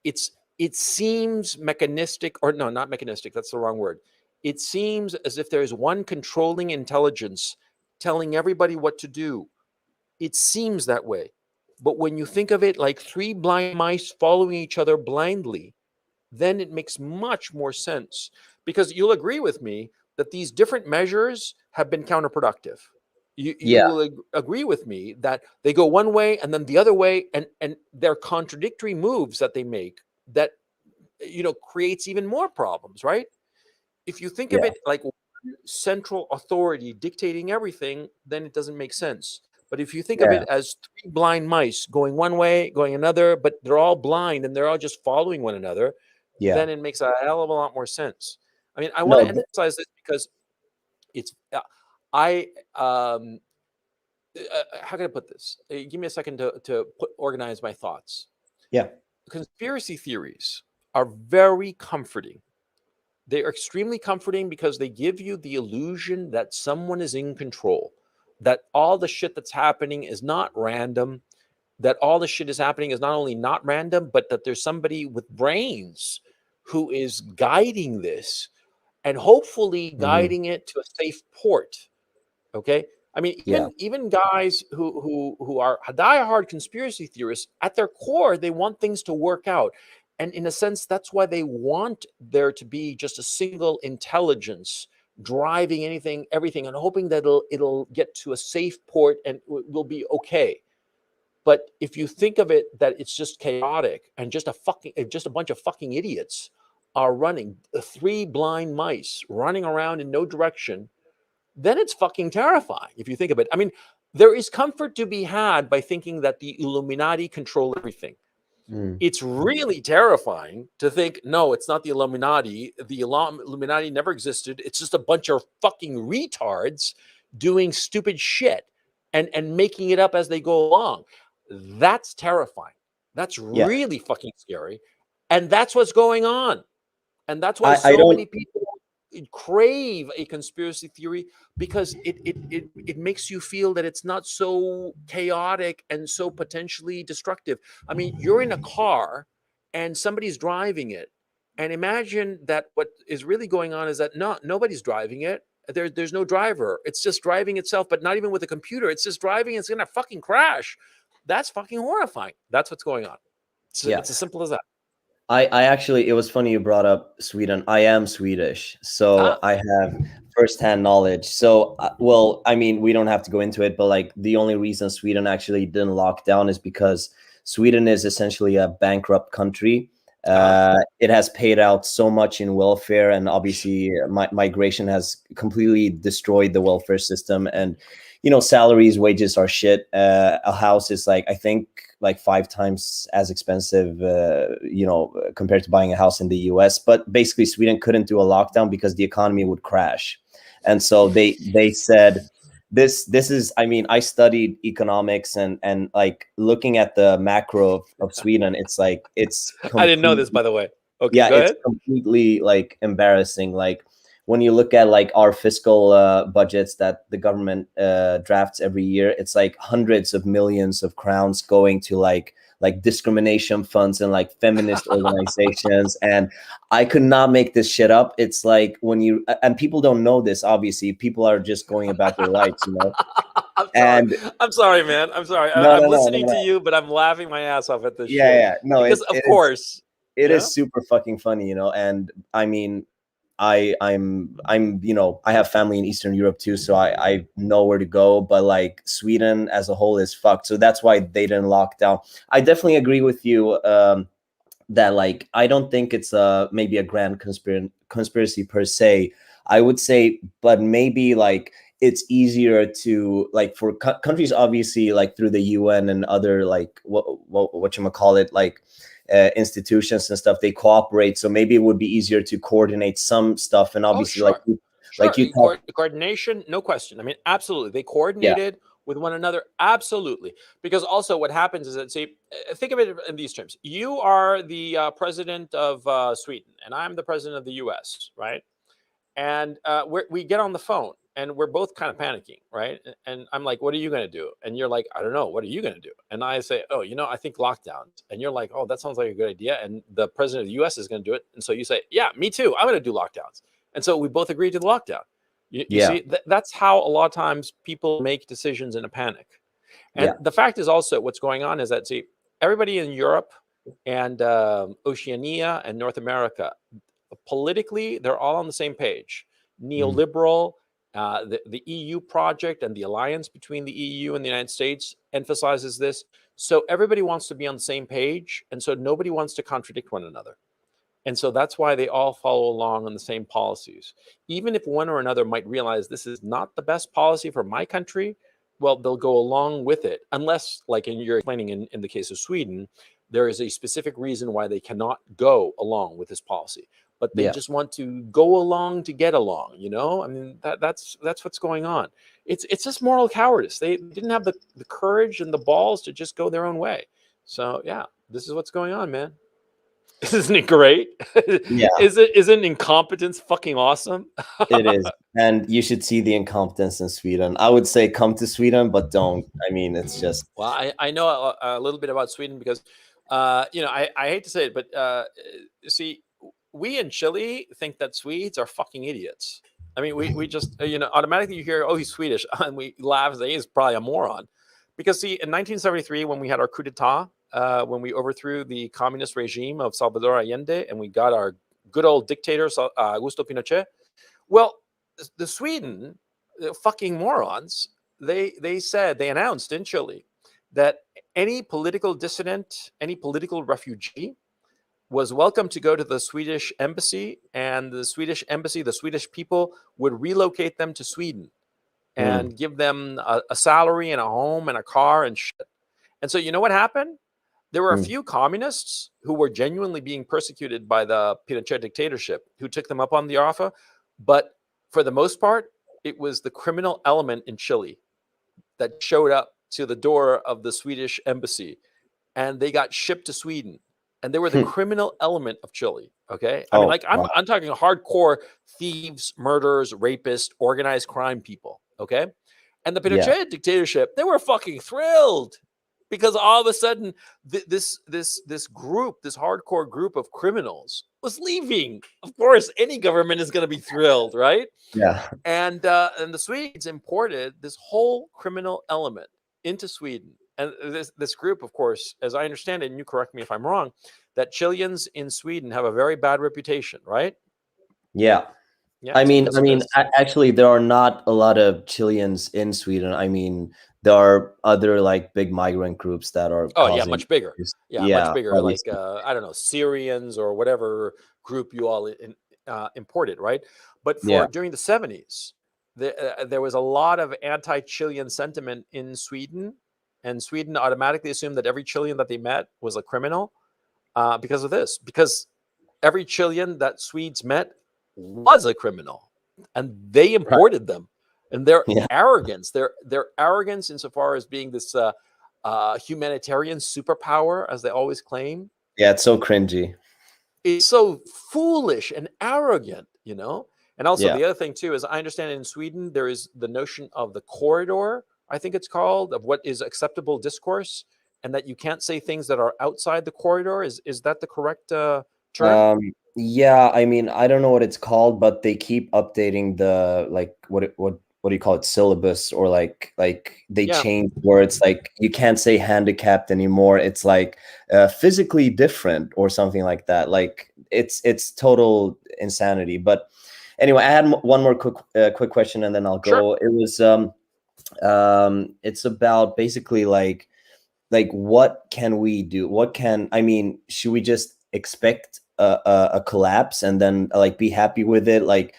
It seems mechanistic, or no, not mechanistic. That's the wrong word. It seems as if there is one controlling intelligence telling everybody what to do. It seems that way. But when you think of it like three blind mice following each other blindly, then it makes much more sense, because you'll agree with me that these different measures have been counterproductive. You will agree with me that they go one way and then the other way, and they're contradictory moves that they make that creates even more problems, right? If you think of it like one central authority dictating everything, then it doesn't make sense. But if you think of it as three blind mice going one way, going another, but they're all blind and they're all just following one another, then it makes a hell of a lot more sense. I mean, I want to emphasize this because it's, how can I put this? Give me a second to organize my thoughts. Yeah. Conspiracy theories are very comforting. They are extremely comforting because they give you the illusion that someone is in control, that all the shit that's happening is not random, that all the shit is happening is not only not random, but that there's somebody with brains who is guiding this and hopefully guiding it to a safe port. Okay. I mean, even guys who are diehard conspiracy theorists, at their core, they want things to work out. And in a sense, that's why they want there to be just a single intelligence driving everything, and hoping that it'll get to a safe port and will be okay. But if you think of it that it's just chaotic and just a bunch of fucking idiots are running, three blind mice running around in no direction, then it's fucking terrifying if you think of it. I mean, there is comfort to be had by thinking that the Illuminati control everything. It's really terrifying to think, no, it's not the Illuminati. The Illuminati never existed. It's just a bunch of fucking retards doing stupid shit and making it up as they go along. That's terrifying. That's really fucking scary. And that's what's going on. And that's why so many people crave a conspiracy theory, because it makes you feel that it's not so chaotic and so potentially destructive. I mean, you're in a car and somebody's driving it, and imagine that what is really going on is that nobody's driving it. There's no driver. It's just driving itself, but not even with a computer. It's just driving. It's gonna fucking crash. That's fucking horrifying. That's what's going on. It's as simple as that. I actually, it was funny you brought up Sweden. I am Swedish. So I have firsthand knowledge. So, well, I mean, we don't have to go into it, but like the only reason Sweden actually didn't lock down is because Sweden is essentially a bankrupt country. It has paid out so much in welfare, and obviously migration has completely destroyed the welfare system. And salaries, wages are shit. A house is like, I think, like 5 times as expensive, compared to buying a house in the US. But basically, Sweden couldn't do a lockdown because the economy would crash, and so they said, this is, I mean, I studied economics, and like looking at the macro of Sweden, it's like I didn't know this, by the way. Okay, yeah, go it's ahead. completely like embarrassing. Like when you look at like our fiscal budgets that the government drafts every year, it's like hundreds of millions of crowns going to like discrimination funds and like feminist organizations. And I could not make this shit up. It's like when you, and people don't know this, obviously people are just going about their lives, I'm sorry, man. I'm sorry. I'm listening to you, but I'm laughing my ass off at this shit. Yeah, no, because of course it is super fucking funny, and I mean, I'm I have family in Eastern Europe too, so I know where to go. But like Sweden as a whole is fucked, so that's why they didn't lock down. I definitely agree with you that like I don't think it's maybe a grand conspiracy per se. I would say, but maybe like it's easier to like for countries, obviously, like through the UN and other like whatchamacallit, like institutions and stuff, they cooperate. So maybe it would be easier to coordinate some stuff. And obviously, coordination, no question. I mean, absolutely, they coordinated with one another, absolutely. Because also, what happens is that, see, think of it in these terms: you are the president of Sweden, and I'm the president of the U.S., right? And we get on the phone, and we're both kind of panicking, right? And I'm like, what are you going to do? And you're like, I don't know. What are you going to do? And I say, oh, I think lockdowns. And you're like, oh, that sounds like a good idea. And the president of the US is going to do it. And so you say, yeah, me too. I'm going to do lockdowns. And so we both agree to the lockdown. You see, that's how a lot of times people make decisions in a panic. And the fact is also, what's going on is that, see, everybody in Europe and Oceania and North America, politically, they're all on the same page. Neoliberal, the EU project and the alliance between the EU and the United States emphasizes this. So everybody wants to be on the same page. And so nobody wants to contradict one another. And so that's why they all follow along on the same policies. Even if one or another might realize this is not the best policy for my country, well, they'll go along with it. Unless, like you're explaining in the case of Sweden, there is a specific reason why they cannot go along with this policy. But they just want to go along to get along, I mean, that's what's going on. It's just moral cowardice. They didn't have the courage and the balls to just go their own way. So yeah, this is what's going on, man. Isn't it great? Yeah. Isn't incompetence fucking awesome? It is. And you should see the incompetence in Sweden. I would say come to Sweden, but don't. I mean, it's just. Well, I know a little bit about Sweden because, I hate to say it, but see, we in Chile think that Swedes are fucking idiots. I mean, we just, automatically you hear, oh, he's Swedish, and we laugh and say he's probably a moron. Because, see, in 1973, when we had our coup d'etat, when we overthrew the communist regime of Salvador Allende, and we got our good old dictator, Augusto Pinochet, well, the Sweden, fucking morons, they announced in Chile that any political dissident, any political refugee was welcome to go to the Swedish embassy, and the Swedish embassy, the Swedish people would relocate them to Sweden and give them a salary and a home and a car and shit. And so you know what happened? There were a few communists who were genuinely being persecuted by the Pinochet dictatorship who took them up on the offer. But for the most part, it was the criminal element in Chile that showed up to the door of the Swedish embassy, and they got shipped to Sweden. And they were the criminal element of Chile. Okay. I mean, like I'm talking hardcore thieves, murderers, rapists, organized crime people. Okay. And the Pinochet dictatorship, they were fucking thrilled because all of a sudden this group, this hardcore group of criminals was leaving. Of course, any government is going to be thrilled, right? Yeah. And the Swedes imported this whole criminal element into Sweden. And this group, of course, as I understand it, and you correct me if I'm wrong, that Chileans in Sweden have a very bad reputation, right? Yeah. Yeah, I it's mean, because of this. actually, there are not a lot of Chileans in Sweden. I mean, there are other like big migrant groups that are Oh yeah, causing much bigger. this. Yeah, much Yeah, bigger. Like obviously. I don't know, Syrians or whatever group you all imported, right? But Yeah. for during the 70s, there was a lot of anti-Chilean sentiment in Sweden, and Sweden automatically assumed that every Chilean that they met was a criminal because of this. Because every Chilean that Swedes met was a criminal, and they Right. imported them. And their Yeah. arrogance, their arrogance insofar as being this humanitarian superpower, as they always claim, Yeah, it's so cringy. is so foolish and arrogant, you know. And also Yeah. the other thing too is I understand in Sweden there is the notion of the corridor, I think it's called, of what is acceptable discourse, and that you can't say things that are outside the corridor. Is that the correct term? Yeah, I mean, I don't know what it's called, but they keep updating the like what do you call it, syllabus, or like they Yeah. change words. Like you can't say handicapped anymore. It's like physically different or something like that. Like it's total insanity. But anyway, I had one more quick question, and then I'll Sure. go. It was it's about basically like what can we do? What can, I mean, should we just expect a collapse and then like be happy with it? Like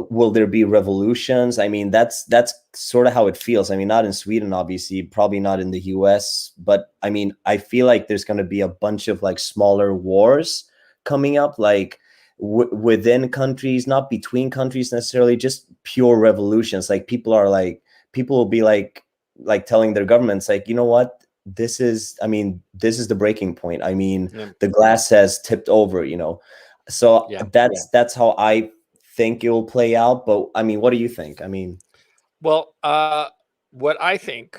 will there be revolutions? I mean, that's sort of how it feels. I mean, not in Sweden, obviously, probably not in the US, but I mean, I feel like there's going to be a bunch of like smaller wars coming up, like within countries, not between countries necessarily, just pure revolutions. Like people will be like telling their governments, like, you know what, this is, I mean, this is the breaking point. I mean, Yeah. the glass has tipped over, you know. So Yeah. that's how I think it will play out. But I mean, what do you think? I mean, Well, what I think,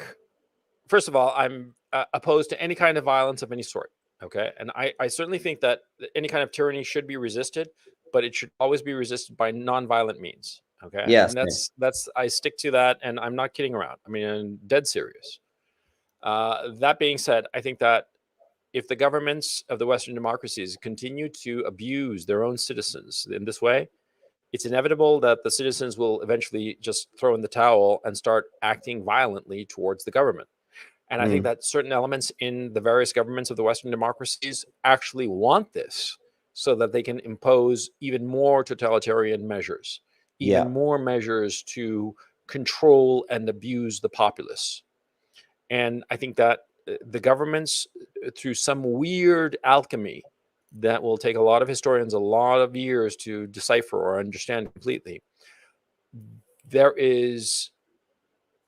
first of all, I'm opposed to any kind of violence of any sort. Okay. And I certainly think that any kind of tyranny should be resisted, but it should always be resisted by nonviolent means. Okay. yes, And that's, I stick to that. And I'm not kidding around. I mean, I'm dead serious. That being said, I think that if the governments of the Western democracies continue to abuse their own citizens in this way, it's inevitable that the citizens will eventually just throw in the towel and start acting violently towards the government. And I think that certain elements in the various governments of the Western democracies actually want this so that they can impose even more totalitarian measures, even yeah, more measures to control and abuse the populace. And I think that the governments, through some weird alchemy that will take a lot of historians a lot of years to decipher or understand completely, there is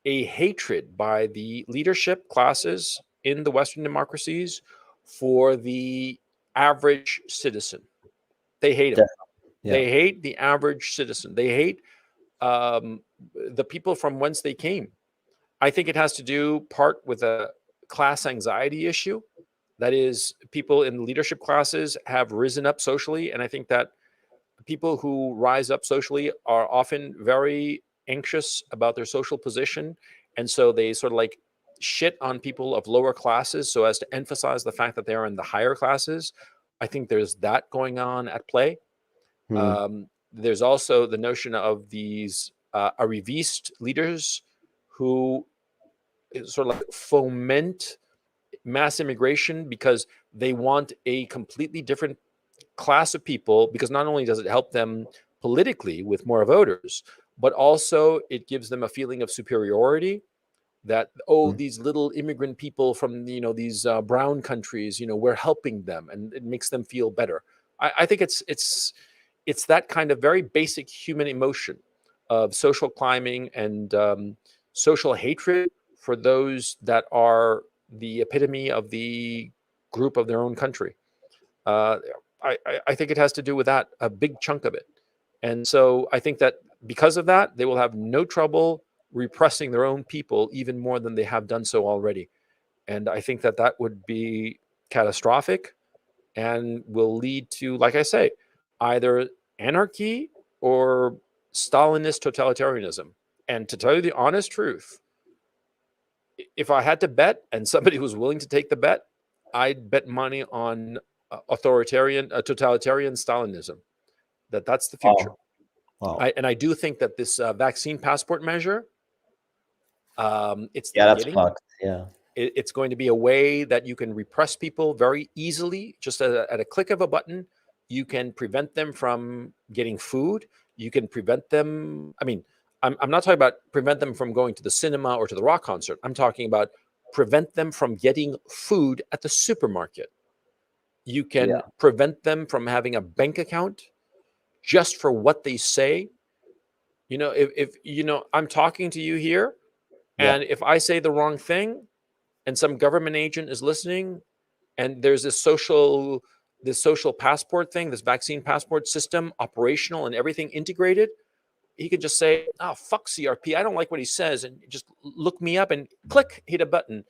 a hatred by the leadership classes in the Western democracies for the average citizen. They hate him. yeah, They hate the average citizen. They hate the people from whence they came. I think it has to do part with a class anxiety issue. That is, people in leadership classes have risen up socially. And I think that people who rise up socially are often very anxious about their social position. And so they sort of like shit on people of lower classes so as to emphasize the fact that they're in the higher classes. I think there's that going on at play. There's also the notion of these arrivist leaders who sort of like foment mass immigration because they want a completely different class of people, because not only does it help them politically with more voters, but also it gives them a feeling of superiority, that, oh, these little immigrant people from, you know, these brown countries, you know, we're helping them, and it makes them feel better. I think it's that kind of very basic human emotion of social climbing and social hatred for those that are the epitome of the group of their own country. Uh, I think it has to do with that, a big chunk of it. And so I think that because of that, they will have no trouble repressing their own people even more than they have done so already. And I think that that would be catastrophic and will lead to, like I say, either anarchy or Stalinist totalitarianism. And to tell you the honest truth, if I had to bet and somebody was willing to take the bet, I'd bet money on totalitarian Stalinism. That's the future. Wow. And I do think that this vaccine passport measure, it's the That's beginning. fucked. Yeah. It's going to be a way that you can repress people very easily, just at a click of a button. You can prevent them from getting food. You can prevent them. I mean, I'm not talking about prevent them from going to the cinema or to the rock concert. I'm talking about prevent them from getting food at the supermarket. You can prevent them from having a bank account just for what they say. You know, if you know, I'm talking to you here, and if I say the wrong thing, and some government agent is listening, and there's this social passport thing, this vaccine passport system operational and everything integrated, he could just say, "Oh, fuck CRP. I don't like what he says," and just look me up and click, hit a button,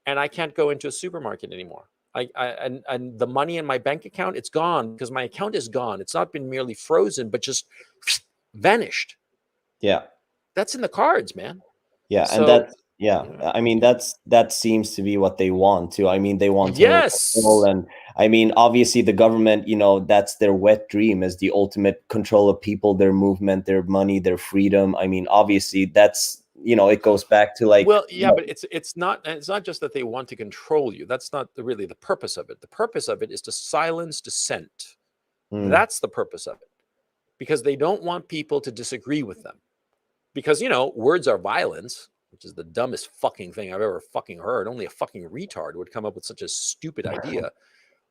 and I can't go into a supermarket anymore. And the money in my bank account, it's gone because my account is gone. It's not been merely frozen, but just vanished. Yeah. That's in the cards, man. Yeah, So, and I mean that seems to be what they want too. I mean, they want total control, and I mean, obviously the government, you know, that's their wet dream, is the ultimate control of people, their movement, their money, their freedom. I mean, obviously that's, you know, it goes back to like, well, yeah, but it's not just that they want to control you. That's not really the purpose of it. The purpose of it is to silence dissent. That's the purpose of it, because they don't want people to disagree with them. Because, you know, words are violence, which is the dumbest fucking thing I've ever fucking heard. Only a fucking retard would come up with such a stupid idea.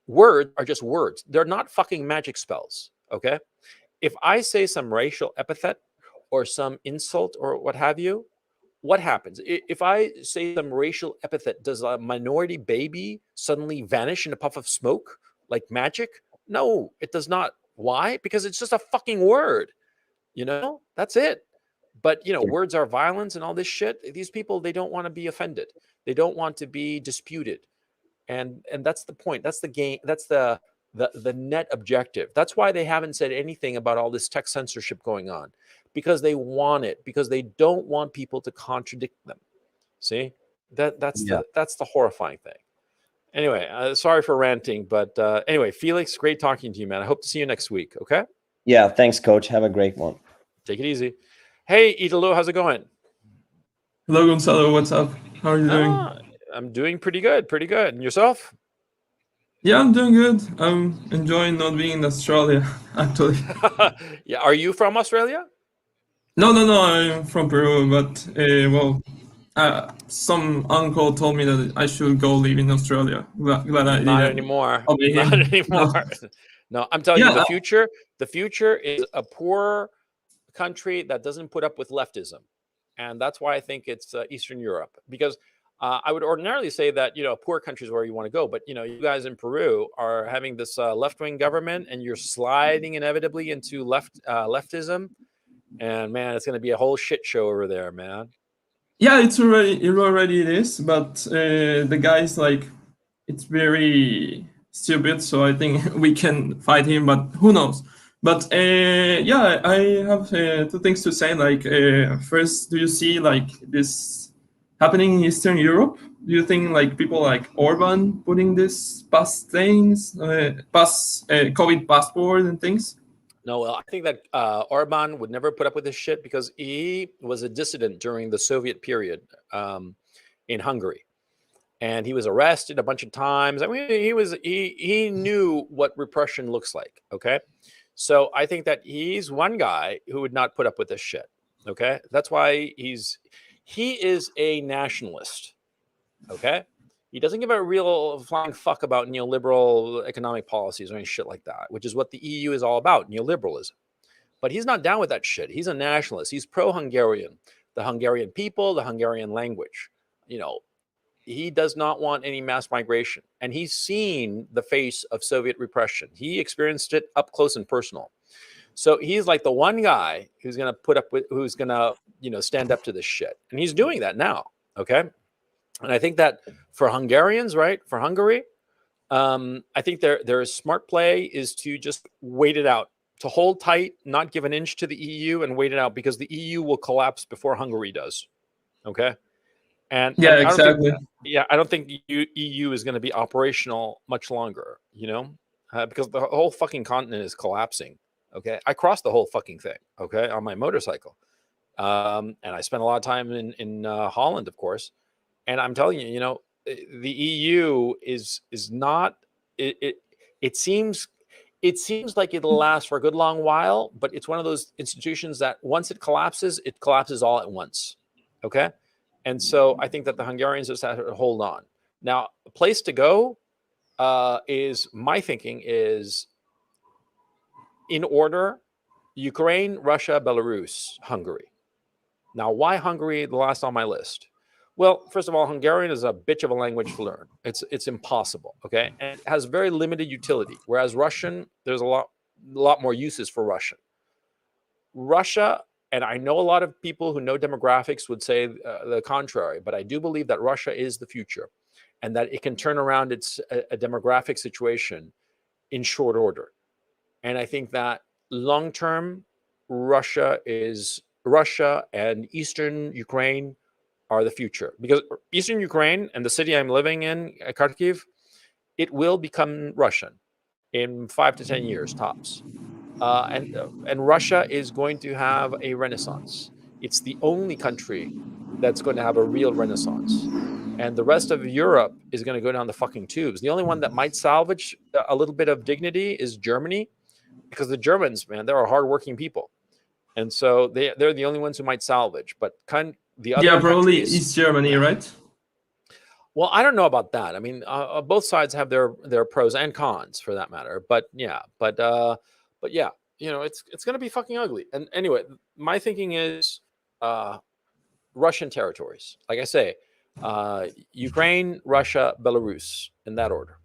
Words are just words. They're not fucking magic spells, okay? If I say some racial epithet or some insult or what have you, what happens? If I say some racial epithet, does a minority baby suddenly vanish in a puff of smoke like magic? No, it does not. Why? Because it's just a fucking word. You know, that's it. But, you know, words are violence and all this shit. These people, they don't want to be offended. They don't want to be disputed. And that's the point. That's the game. That's the net objective. That's why they haven't said anything about all this tech censorship going on, because they want it, because they don't want people to contradict them. See, that's the horrifying thing. Anyway, sorry for ranting, but anyway, Felix, great talking to you, man. I hope to see you next week. Okay. Yeah. Thanks, Coach. Have a great one. Take it easy. Hey, Italo, how's it going? Hello, Gonzalo. What's up? How are you doing? I'm doing pretty good. Pretty good. And yourself? Yeah, I'm doing good. I'm enjoying not being in Australia, actually. Yeah. Are you from Australia? No, I'm from Peru, but some uncle told me that I should go live in Australia. Glad I Not didn't anymore. obey him. Not anymore. No. No, I'm telling you, the future is a poor country that doesn't put up with leftism. And that's why I think it's Eastern Europe, because I would ordinarily say that, you know, poor countries where you want to go. But, you know, you guys in Peru are having this left-wing government, and you're sliding inevitably into leftism. And, man, it's going to be a whole shit show over there, man. Yeah, it already is. But the guy's like, it's very stupid. So I think we can fight him, but who knows? But yeah, I have two things to say. Like, first, do you see like this happening in Eastern Europe? Do you think like people like Orban putting this COVID passport and things? No, well, I think that Orban would never put up with this shit, because he was a dissident during the Soviet period in Hungary. And he was arrested a bunch of times. I mean, he knew what repression looks like, okay? So I think that he's one guy who would not put up with this shit. Okay. That's why he is a nationalist. Okay. He doesn't give a real flying fuck about neoliberal economic policies or any shit like that, which is what the EU is all about, neoliberalism. But he's not down with that shit. He's a nationalist. He's pro-Hungarian, the Hungarian people, the Hungarian language. You know, he does not want any mass migration. And he's seen the face of Soviet repression. He experienced it up close and personal. So he's like the one guy who's going to who's going to, you know, stand up to this shit. And he's doing that now. Okay. And I think that for Hungarians, right, for Hungary, I think their smart play is to just wait it out, to hold tight, not give an inch to the EU, and wait it out, because the EU will collapse before Hungary does. Okay. And yeah, and exactly. I don't think EU is going to be operational much longer, you know, because the whole fucking continent is collapsing. Okay, I crossed the whole fucking thing. Okay, on my motorcycle, and I spent a lot of time in Holland, of course. And I'm telling you, the EU is not. It seems like it'll last for a good long while, but it's one of those institutions that once it collapses all at once. Okay, and so I think that the Hungarians just have to hold on. Now, a place to go is my thinking is in order: Ukraine, Russia, Belarus, Hungary. Now, why Hungary? The last on my list. Well, first of all, Hungarian is a bitch of a language to learn. It's impossible. Okay, and it has very limited utility. Whereas Russian, there's a lot more uses for Russian. Russia, and I know a lot of people who know demographics would say the contrary, but I do believe that Russia is the future, and that it can turn around its a demographic situation in short order. And I think that long term, Russia and Eastern Ukraine are the future, because Eastern Ukraine and the city I'm living in, Kharkiv, it will become Russian in 5 to 10 years tops. And Russia is going to have a renaissance. It's the only country that's going to have a real renaissance. And the rest of Europe is going to go down the fucking tubes. The only one that might salvage a little bit of dignity is Germany, because the Germans, man, they're hardworking people. And so they're the only ones who might salvage. But the other probably countries, East Germany, right? well, I don't know about that. I mean, both sides have their pros and cons for that matter. But yeah, but yeah, it's going to be fucking ugly. And anyway, my thinking is Russian territories. Like I say, Ukraine, Russia, Belarus, in that order.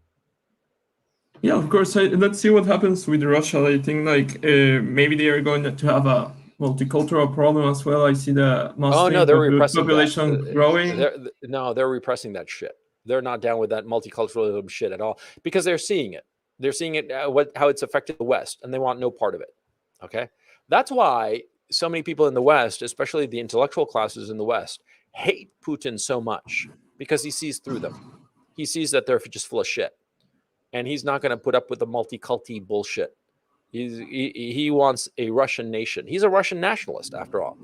Yeah, of course. Let's see what happens with Russia. I think maybe they are going to have a multicultural problem as well. I see the Muslim they're repressing population growing. They're repressing that shit. They're not down with that multiculturalism shit at all, because they're seeing it. They're seeing it how it's affected the West, and they want no part of it. Okay, that's why so many people in the West, especially the intellectual classes in the West, hate Putin so much, because he sees through them. He sees that they're just full of shit, and he's not going to put up with the multi-culti bullshit. He wants a Russian nation. He's a Russian nationalist, after all.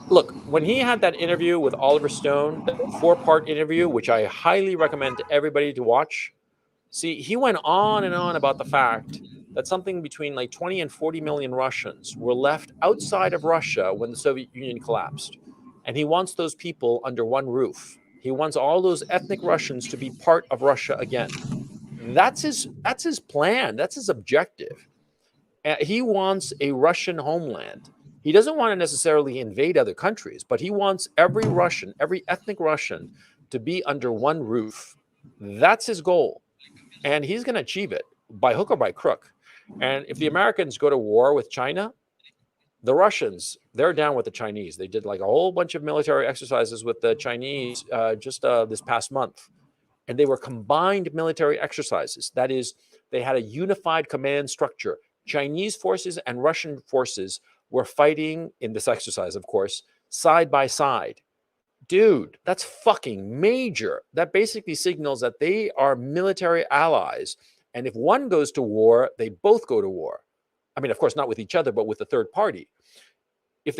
Look, when he had that interview with Oliver Stone, that 4-part interview, which I highly recommend to everybody to watch, see, he went on and on about the fact that something between like 20 and 40 million Russians were left outside of Russia when the Soviet Union collapsed. And he wants those people under one roof. He wants all those ethnic Russians to be part of Russia again. That's his plan. That's his objective. He wants a Russian homeland. He doesn't want to necessarily invade other countries, but he wants every Russian, every ethnic Russian, to be under one roof. That's his goal. And he's going to achieve it by hook or by crook. And if the Americans go to war with China, the Russians, they're down with the Chinese. They did like a whole bunch of military exercises with the Chinese just this past month. And they were combined military exercises. That is, they had a unified command structure. Chinese forces and Russian forces were fighting in this exercise, of course, side by side. Dude, that's fucking major. That basically signals that they are military allies. And if one goes to war, they both go to war. I mean, of course, not with each other, but with the third party. If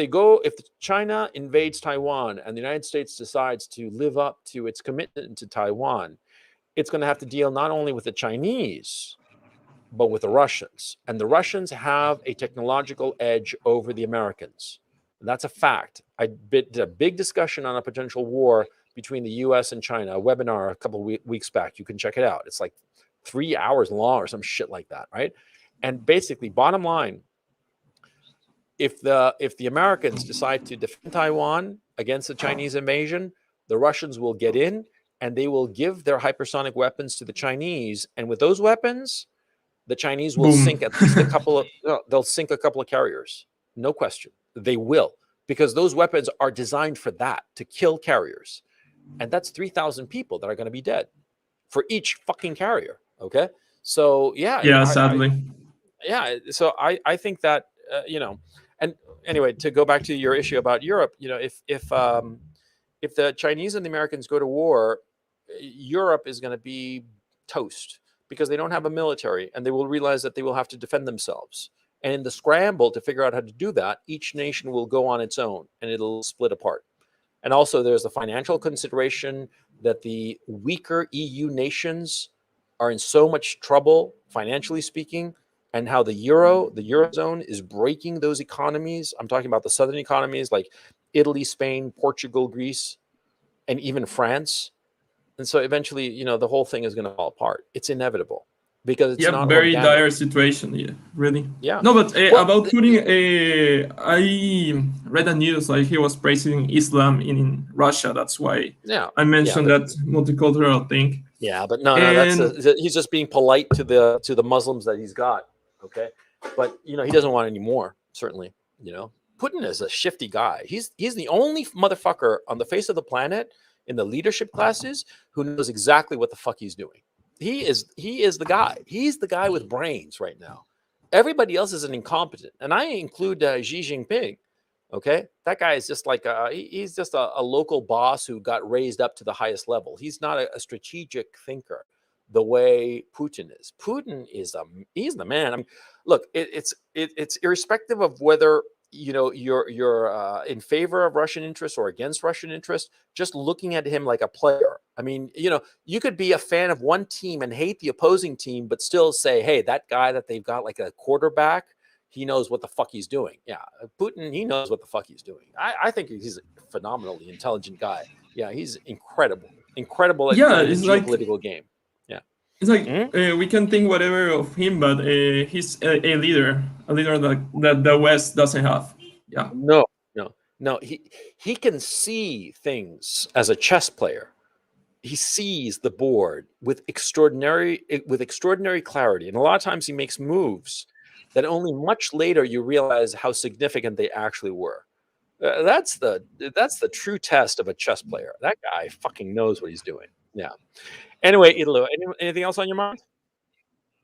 China invades Taiwan and the United States decides to live up to its commitment to Taiwan, it's going to have to deal not only with the Chinese, but with the Russians. And the Russians have a technological edge over the Americans. And that's a fact. I did a big discussion on a potential war between the US and China, a webinar a couple of weeks back. You can check it out. It's like 3 hours long or some shit like that, right? And basically, bottom line, if the Americans decide to defend Taiwan against the Chinese invasion, the Russians will get in and they will give their hypersonic weapons to the Chinese. And with those weapons, the Chinese will sink at least they'll sink a couple of carriers. No question. They will, because those weapons are designed for that, to kill carriers. And that's 3,000 people that are going to be dead for each fucking carrier. Okay. So yeah. Sadly. So I think that, and anyway, to go back to your issue about Europe, if the Chinese and the Americans go to war, Europe is going to be toast, because they don't have a military, and they will realize that they will have to defend themselves. And in the scramble to figure out how to do that, each nation will go on its own and it'll split apart. And also there's the financial consideration that the weaker EU nations are in so much trouble, financially speaking, and how the Eurozone is breaking those economies. I'm talking about the southern economies like Italy, Spain, Portugal, Greece, and even France. And so eventually, you know, the whole thing is going to fall apart. It's inevitable because it's not very organic. dire situation. Yeah, really. Yeah. No, but Well, about putting I read the news like he was praising Islam in Russia. That's why I mentioned that multicultural thing. Yeah, but no, And- he's just being polite to the Muslims that he's got. Okay, but you know he doesn't want any more. Certainly, you know, Putin is a shifty guy. He's the only motherfucker on the face of the planet in the leadership classes who knows exactly what the fuck he's doing. He is the guy. He's the guy with brains right now. Everybody else is an incompetent, and I include Xi Jinping. Okay, that guy is just like he's just a local boss who got raised up to the highest level. He's not a strategic thinker the way Putin is. Putin is he's the man. I mean, look, it's irrespective of whether you know you're in favor of Russian interests or against Russian interests. Just looking at him like a player. I mean, you know, you could be a fan of one team and hate the opposing team, but still say, hey, that guy that they've got like a quarterback, he knows what the fuck he's doing. Yeah, Putin, he knows what the fuck he's doing. I think he's a phenomenally intelligent guy. Yeah, he's incredible at playing the geopolitical game. Yeah, it's like we can think whatever of him, but he's a leader that the West doesn't have. Yeah. No. He can see things as a chess player. He sees the board with extraordinary clarity, and a lot of times he makes moves that only much later you realize how significant they actually were. That's the true test of a chess player. That guy fucking knows what he's doing. Yeah. Anyway, Idolo, anything else on your mind?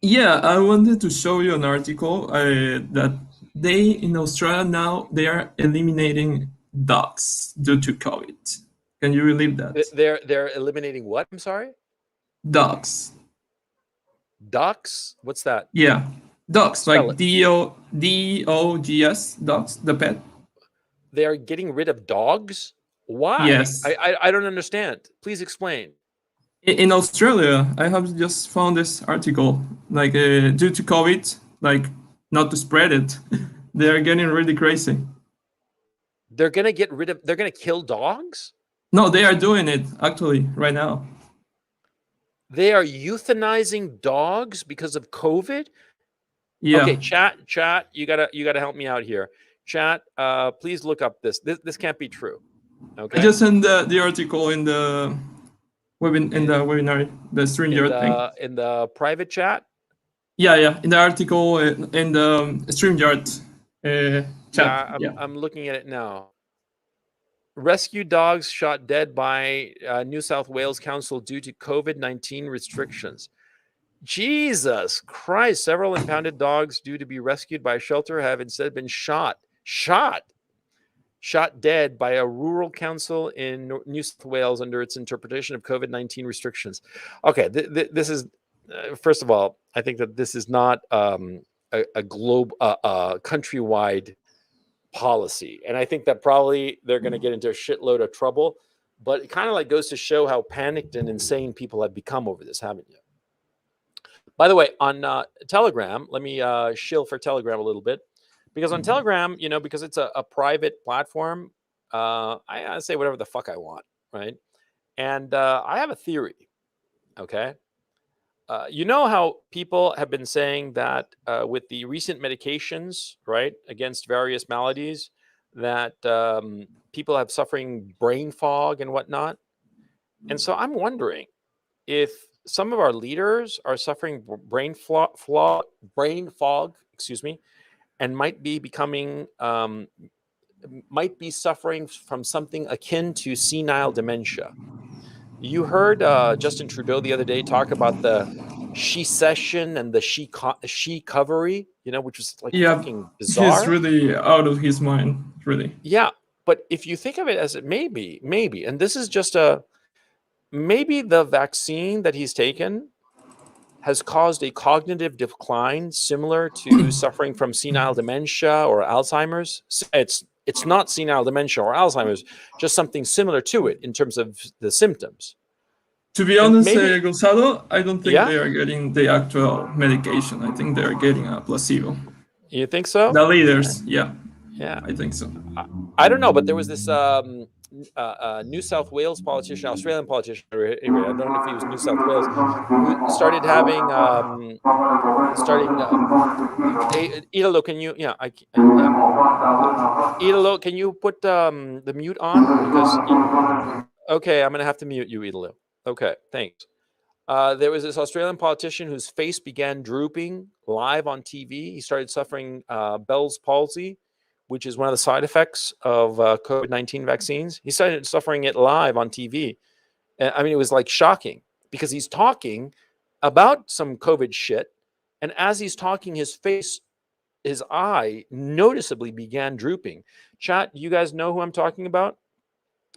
Yeah, I wanted to show you an article that they in Australia now they are eliminating dogs due to COVID. Can you believe that? They're eliminating what? I'm sorry. Dogs. Ducks? What's that? Yeah, dogs Spell like DOGS, dogs, the pet. They are getting rid of dogs? Why? Yes. I don't understand. Please explain. In Australia, I have just found this article. Like due to COVID, like not to spread it, they're getting really crazy. They're gonna kill dogs? No, they are doing it actually right now. They are euthanizing dogs because of COVID? Yeah. Okay, chat, you gotta help me out here. Chat, please look up this. This can't be true. Okay. I just sent the article in the webinar, the StreamYard thing. In the private chat? Yeah, in the article in the StreamYard chat. I'm looking at it now. Rescue dogs shot dead by New South Wales Council due to COVID-19 restrictions. Jesus Christ. Several impounded dogs due to be rescued by a shelter have instead been shot dead by a rural council in New South Wales under its interpretation of COVID-19 restrictions. Okay, this is, first of all, I think that this is not a countrywide policy. And I think that probably they're going to get into a shitload of trouble, but it kind of like goes to show how panicked and insane people have become over this, haven't you? By the way, on Telegram, let me shill for Telegram a little bit. Because on Telegram, you know, because it's a private platform, I say whatever the fuck I want, right? And I have a theory, okay? You know how people have been saying that with the recent medications, right, against various maladies, that people have suffering brain fog and whatnot? And so I'm wondering if some of our leaders are suffering brain fog, and might be suffering from something akin to senile dementia. You heard Justin Trudeau the other day talk about the she-cession and the she-covery, you know, which was like fucking bizarre. He's really out of his mind, really. Yeah, but if you think of it as it maybe, and this is just maybe the vaccine that he's taken has caused a cognitive decline similar to suffering from senile dementia or Alzheimer's. It's not senile dementia or Alzheimer's, just something similar to it in terms of the symptoms. To be And honest, maybe- Gonzalo, I don't think Yeah? they are getting the actual medication. I think they're getting a placebo. You think so? The leaders, yeah, Yeah. I think so. I don't know, but there was this New South Wales politician, Australian politician, anyway, I don't know if he was New South Wales, who started having, Italo, can you, yeah, Italo, can you put the mute on? Because, okay, I'm going to have to mute you, Italo. Okay, thanks. There was this Australian politician whose face began drooping live on TV. He started suffering Bell's palsy, which is one of the side effects of COVID-19 vaccines. He started suffering it live on TV. I mean, it was like shocking because he's talking about some COVID shit. And as he's talking, his eye noticeably began drooping. Chat, you guys know who I'm talking about?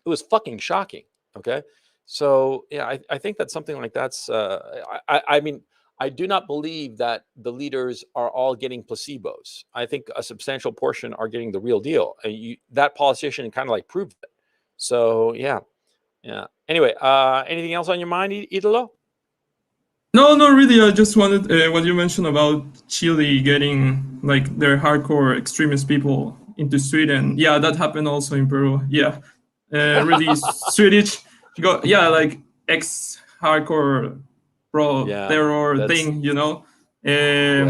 It was fucking shocking. Okay. So yeah, I think that something like that's, I mean, I do not believe that the leaders are all getting placebos. I think a substantial portion are getting the real deal. That politician kind of like proved it. So yeah. Anyway, anything else on your mind, Italo? No, not really. I just wanted what you mentioned about Chile getting like their hardcore extremist people into Sweden. Yeah, that happened also in Peru. Yeah, really Swedish. Like ex-hardcore pro-terror thing. You know, they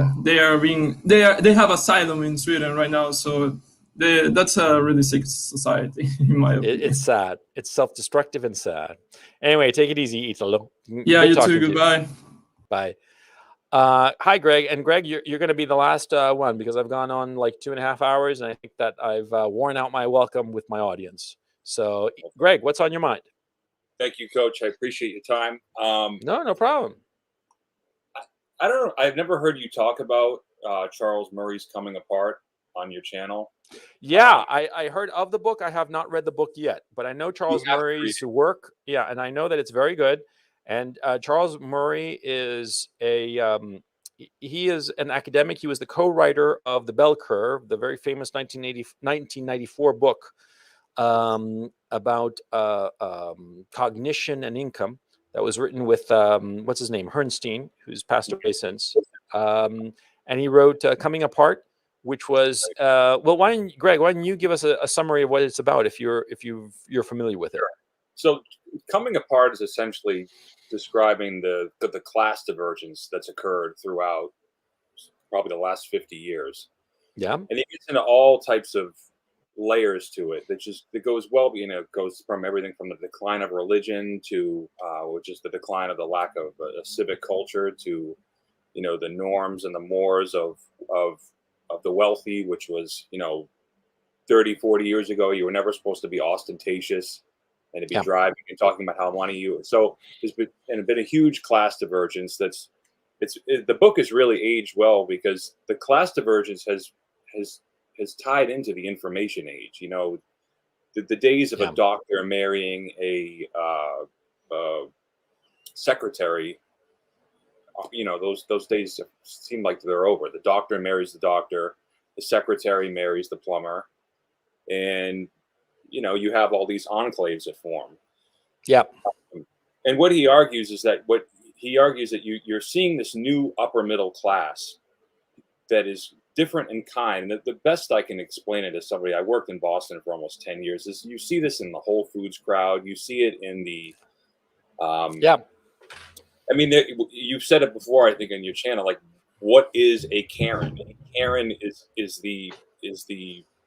have asylum in Sweden right now. So that's a really sick society, in my opinion. It's sad. It's self-destructive and sad. Anyway, take it easy, Italo. Yeah, you too. Goodbye. Bye. Hi, Greg. And Greg, you're going to be the last one because I've gone on like 2.5 hours, and I think that I've worn out my welcome with my audience. So, Greg, what's on your mind? Thank you, Coach. I appreciate your time. No problem. I don't know. I've never heard you talk about Charles Murray's Coming Apart on your channel. Yeah, I heard of the book. I have not read the book yet, but I know Charles Murray's work. Yeah, and I know that it's very good. And Charles Murray is he is an academic. He was the co-writer of The Bell Curve, the very famous 1994 book about cognition and income that was written with, what's his name, Herrnstein, who's passed away since. And he wrote Coming Apart, which was, well, Greg, why don't you give us a summary of what it's about if you're familiar with it? Sure. So Coming Apart is essentially describing the class divergence that's occurred throughout probably the last 50 years. Yeah. And it gets into all types of layers to it. It goes well, it goes from everything from the decline of religion to, which is the decline of the lack of a civic culture, to, the norms and the mores of the wealthy, which was, 30, 40 years ago, you were never supposed to be ostentatious and to be driving and talking about how money so there's been a huge class divergence. The book has really aged well because the class divergence has tied into the information age. The days of a doctor marrying a secretary, those days seem like they're over. The doctor marries the doctor, the secretary marries the plumber, and you have all these enclaves that form. Yeah. And what he argues is that you're seeing this new upper middle class that is different in kind. And the best I can explain it to somebody, I worked in Boston for almost 10 years, is you see this in the Whole Foods crowd. You see it in the, I mean, you've said it before, I think, on your channel, like, what is a Karen? Karen is the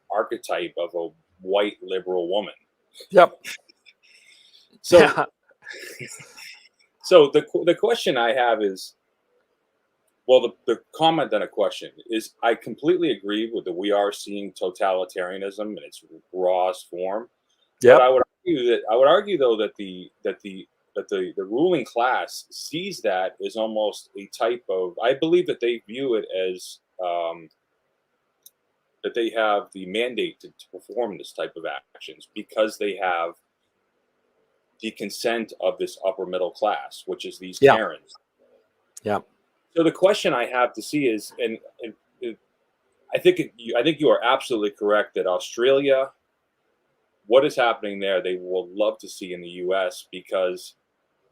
archetype of a white liberal woman. Yep. So, so the question I have is, well, the comment and a question is, I completely agree with we are seeing totalitarianism in its rawest form. Yeah. But I would argue though that the ruling class sees that as almost a type of, I believe that they view it as that they have the mandate to perform this type of actions because they have the consent of this upper middle class, which is these Karens. Yeah. So the question I have to see is, and I think you are absolutely correct that Australia, what is happening there, they will love to see in the U.S. because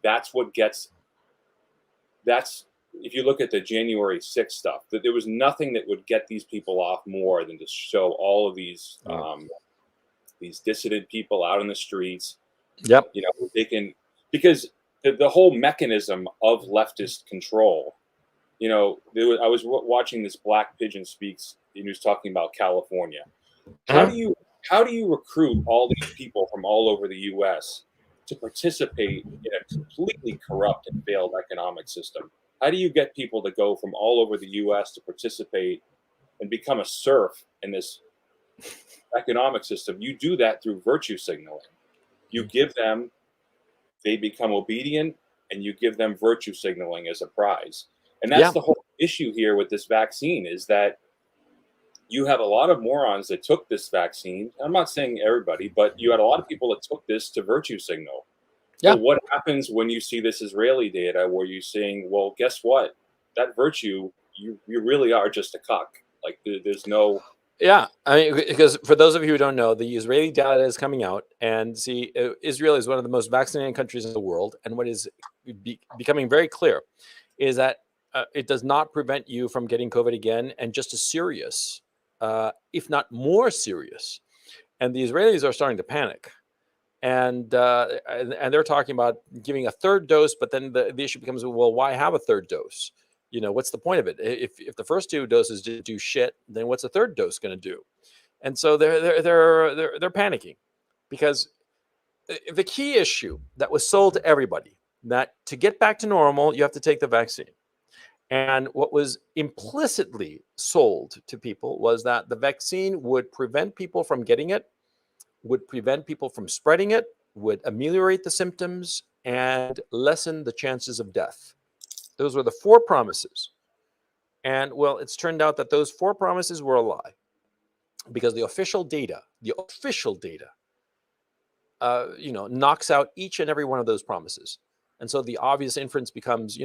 that's what gets. That's if you look at the January 6th stuff, that there was nothing that would get these people off more than to show all of these dissident people out in the streets. Yep. You know, they can, because the whole mechanism of leftist control. You know, I was watching this Black Pigeon Speaks, and he was talking about California. How do you recruit all these people from all over the U.S. to participate in a completely corrupt and failed economic system? How do you get people to go from all over the U.S. to participate and become a serf in this economic system? You do that through virtue signaling. You give them, they become obedient, and you give them virtue signaling as a prize. And that's the whole issue here with this vaccine, is that you have a lot of morons that took this vaccine. I'm not saying everybody, but you had a lot of people that took this to virtue signal. Yeah. Well, what happens when you see this Israeli data where you're saying, well, guess what? That virtue, you really are just a cuck. Like there's no. Yeah, I mean, because for those of you who don't know, the Israeli data is coming out, and see, Israel is one of the most vaccinated countries in the world, and what is becoming very clear is that it does not prevent you from getting COVID again, and just as serious, if not more serious. And the Israelis are starting to panic, and they're talking about giving a third dose, but then the issue becomes, well, why have a third dose? You know, what's the point of it? If the first two doses do shit, then what's the third dose going to do? And so they're panicking, because the key issue that was sold to everybody, that to get back to normal, you have to take the vaccine. And what was implicitly sold to people was that the vaccine would prevent people from getting it, would prevent people from spreading it, would ameliorate the symptoms, and lessen the chances of death. Those were the four promises. And well, it's turned out that those four promises were a lie, because the official data, knocks out each and every one of those promises. And so the obvious inference becomes,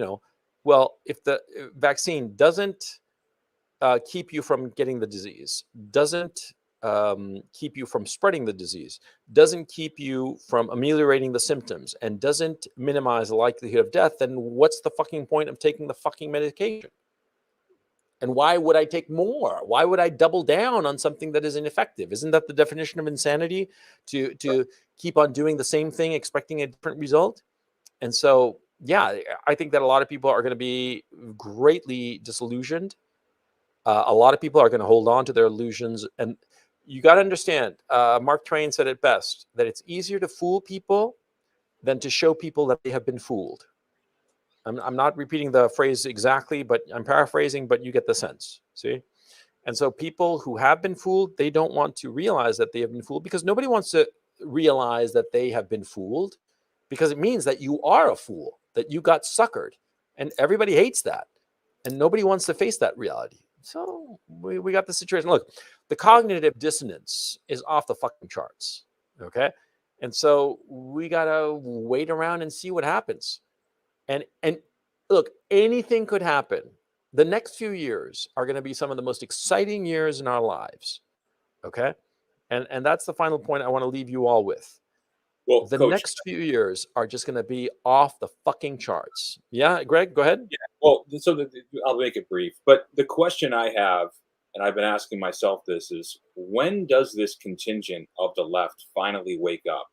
well, if the vaccine doesn't keep you from getting the disease, doesn't keep you from spreading the disease, doesn't keep you from ameliorating the symptoms, and doesn't minimize the likelihood of death, then what's the fucking point of taking the fucking medication? And why would I take more? Why would I double down on something that is ineffective? Isn't that the definition of insanity, to keep on doing the same thing, expecting a different result? And so, yeah, I think that a lot of people are going to be greatly disillusioned. A lot of people are going to hold on to their illusions. And you got to understand, Mark Twain said it best, that it's easier to fool people than to show people that they have been fooled. I'm not repeating the phrase exactly, but I'm paraphrasing, but you get the sense, see? And so people who have been fooled, they don't want to realize that they have been fooled, because nobody wants to realize that they have been fooled, because it means that you are a fool, that you got suckered. And everybody hates that. And nobody wants to face that reality. So we got the situation. Look, the cognitive dissonance is off the fucking charts, okay? And so we got to wait around and see what happens. And look, anything could happen. The next few years are going to be some of the most exciting years in our lives, okay? And that's the final point I want to leave you all with. Well, the Coach, next few years are just going to be off the fucking charts. Yeah, Greg, go ahead. Yeah, well, so I'll make it brief. But the question I have, and I've been asking myself this, is when does this contingent of the left finally wake up?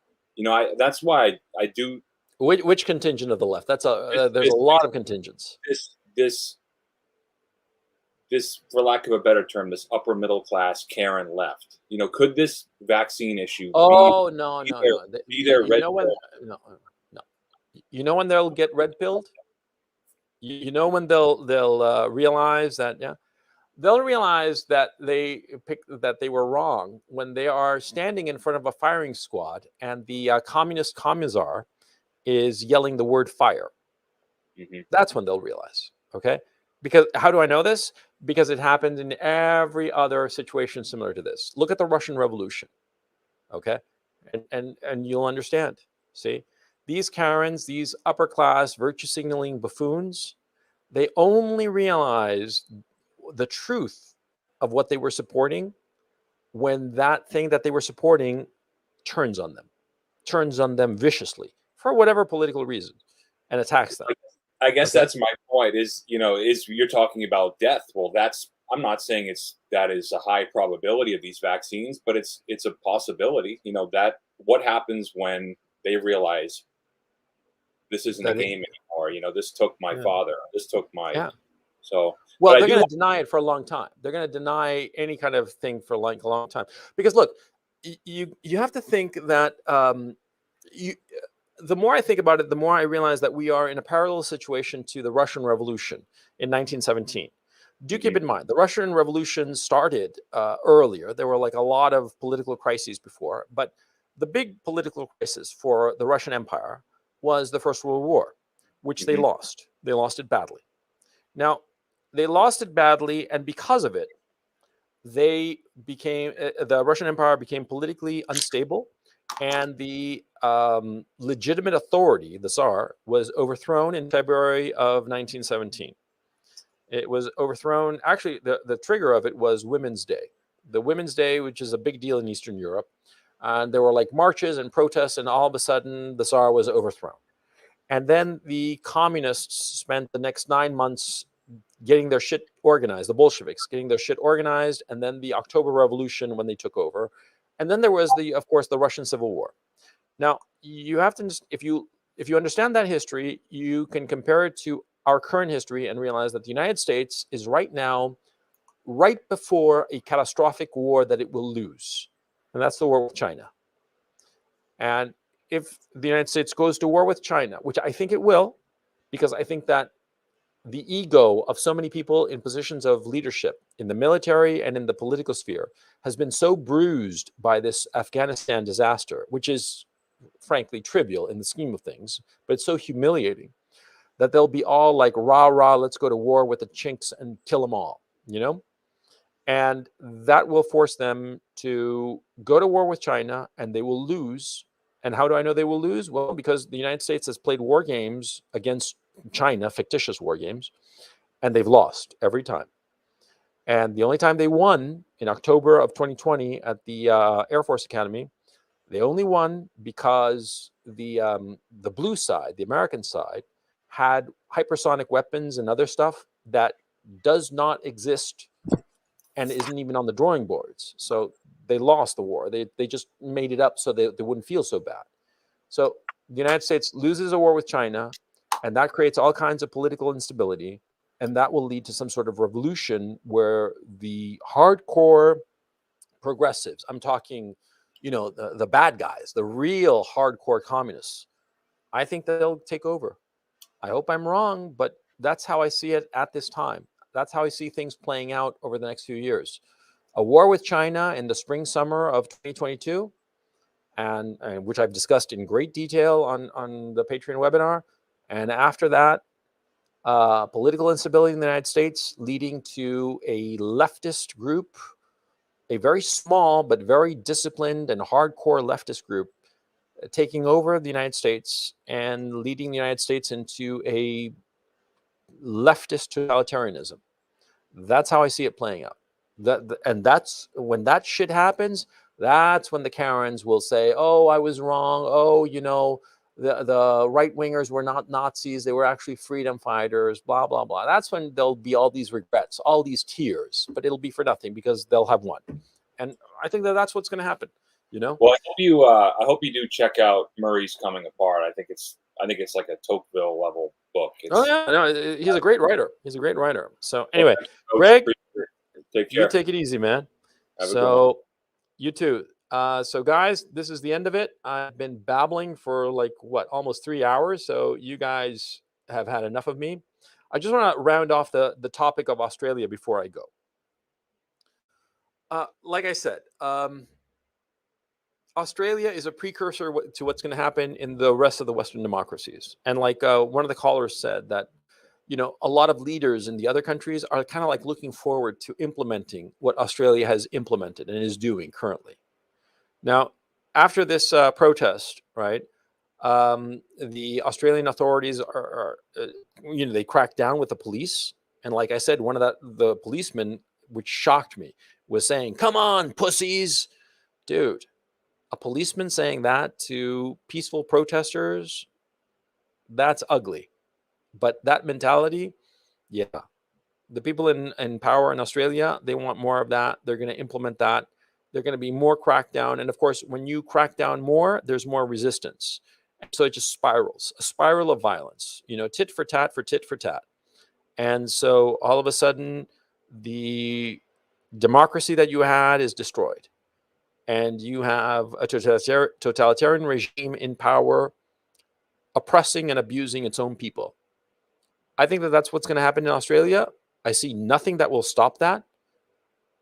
That's why I do. Which contingent of the left? There's a lot of contingents. This, for lack of a better term, this upper middle class Karen left. Could this vaccine issue? No. Be their red pill? No. You know when they'll get red pilled? You know when they'll realize that? Yeah, they'll realize that they were wrong when they are standing in front of a firing squad and the communist commissar is yelling the word fire. Mm-hmm. That's when they'll realize, okay? Because how do I know this? Because it happened in every other situation similar to this. Look at the Russian Revolution, okay? And you'll understand, see? These Karens, these upper class virtue signaling buffoons, They only realize the truth of what they were supporting when that thing that they were supporting turns on them viciously for whatever political reason, and attacks them. I guess Okay. that's my point. Is you're talking about death? Well, I'm not saying that is a high probability of these vaccines, but it's a possibility. That what happens when they realize this isn't a game anymore. This took my father. This took my so. Well, they're going to deny it for a long time. They're going to deny any kind of thing for like a long time because look, you have to think that the more I think about it, the more I realize that we are in a parallel situation to the Russian Revolution in 1917. Do keep in mind, the Russian Revolution started earlier. There were like a lot of political crises before, but the big political crisis for the Russian Empire was the First World War, which they lost. They lost it badly. Now, they lost it badly, and because of it, the Russian Empire became politically unstable, and the legitimate authority, the Tsar, was overthrown in February of 1917. It was overthrown. Actually, the trigger of it was Women's Day. The Women's Day, which is a big deal in Eastern Europe. And there were like marches and protests, and all of a sudden, the Tsar was overthrown. And then the communists spent the next 9 months getting their shit organized, the Bolsheviks getting their shit organized, and then the October Revolution when they took over. And then there was of course, the Russian Civil War. Now, you have to, if you understand that history, you can compare it to our current history and realize that the United States is right now, right before a catastrophic war that it will lose. And that's the war with China. And if the United States goes to war with China, which I think it will, because I think that the ego of so many people in positions of leadership in the military and in the political sphere has been so bruised by this Afghanistan disaster, which is frankly trivial in the scheme of things, but it's so humiliating that they'll be all like, rah, rah, let's go to war with the chinks and kill them all, And that will force them to go to war with China, and they will lose. And how do I know they will lose? Well, because the United States has played war games against China, fictitious war games, and they've lost every time. And the only time they won in October of 2020 at the Air Force Academy, they only won because the blue side, the American side, had hypersonic weapons and other stuff that does not exist and isn't even on the drawing boards. So they lost the war. They just made it up so they wouldn't feel so bad. So the United States loses a war with China, and that creates all kinds of political instability, and that will lead to some sort of revolution where the hardcore progressives, I'm talking, the bad guys, the real hardcore communists, I think that they'll take over. I hope I'm wrong, but that's how I see it at this time. That's how I see things playing out over the next few years. A war with China in the spring, summer of 2022, and which I've discussed in great detail on the Patreon webinar. And after that, political instability in the United States leading to a leftist group, a very small but very disciplined and hardcore leftist group taking over the United States and leading the United States into a leftist totalitarianism. That's how I see it playing out. And that's when that shit happens. That's when the Karens will say, "Oh, I was wrong. Oh, the right wingers were not Nazis. They were actually freedom fighters." Blah blah blah. That's when there'll be all these regrets, all these tears, but it'll be for nothing because they'll have won. And I think that's what's going to happen. Well, I hope you do check out Murray's Coming Apart. I think it's like a Tocqueville level book. Oh yeah, no, he's a great writer. He's a great writer. So anyway, Greg, take care. You take it easy, man. Have a good one. You too. So guys, this is the end of it. I've been babbling for almost 3 hours. So you guys have had enough of me. I just want to round off the topic of Australia before I go. Like I said, Australia is a precursor to what's going to happen in the rest of the Western democracies. And like one of the callers said that, a lot of leaders in the other countries are kind of like looking forward to implementing what Australia has implemented and is doing currently. Now, after this protest, right, the Australian authorities are they crack down with the police. And like I said, one of the policemen, which shocked me, was saying, "Come on, pussies." Dude, a policeman saying that to peaceful protesters, that's ugly. But that mentality, yeah. The people in power in Australia, they want more of that. They're going to implement that. They're going to be more crackdown. And of course, when you crack down more, there's more resistance. So it just spirals, a spiral of violence, tit for tat for tit for tat. And so all of a sudden, the democracy that you had is destroyed. And you have a totalitarian regime in power oppressing and abusing its own people. I think that that's what's going to happen in Australia. I see nothing that will stop that.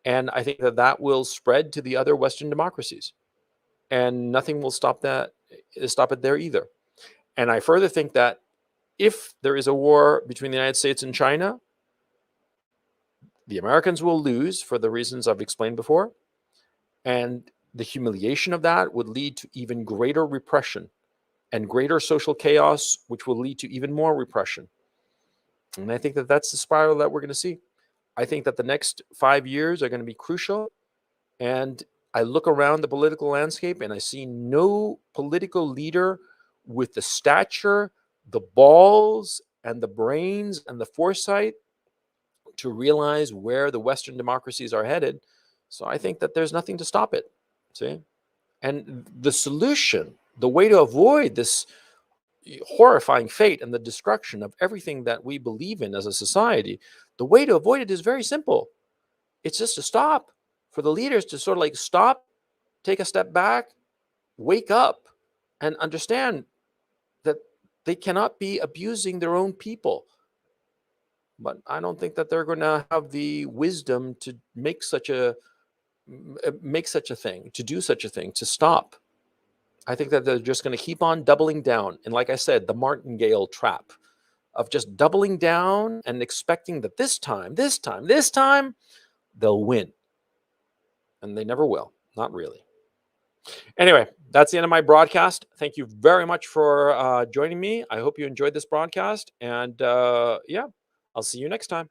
And I think that that will spread to the other Western democracies. And nothing will stop it there either. And I further think that if there is a war between the United States and China, the Americans will lose for the reasons I've explained before. And the humiliation of that would lead to even greater repression and greater social chaos, which will lead to even more repression. And I think that that's the spiral that we're going to see. I think that the next 5 years are going to be crucial. And I look around the political landscape and I see no political leader with the stature, the balls, and the brains and the foresight to realize where the Western democracies are headed. So I think that there's nothing to stop it. See? And the solution, the way to avoid this horrifying fate and the destruction of everything that we believe in as a society, the way to avoid it is very simple. It's just to stop, for the leaders to sort of like stop, take a step back, wake up, and understand that they cannot be abusing their own people. But I don't think that they're going to have the wisdom to make such a thing, to do such a thing, to stop. I think that they're just going to keep on doubling down. And like I said, the martingale trap of just doubling down and expecting that this time, they'll win. And they never will. Not really. Anyway, that's the end of my broadcast. Thank you very much for joining me. I hope you enjoyed this broadcast. And yeah, I'll see you next time.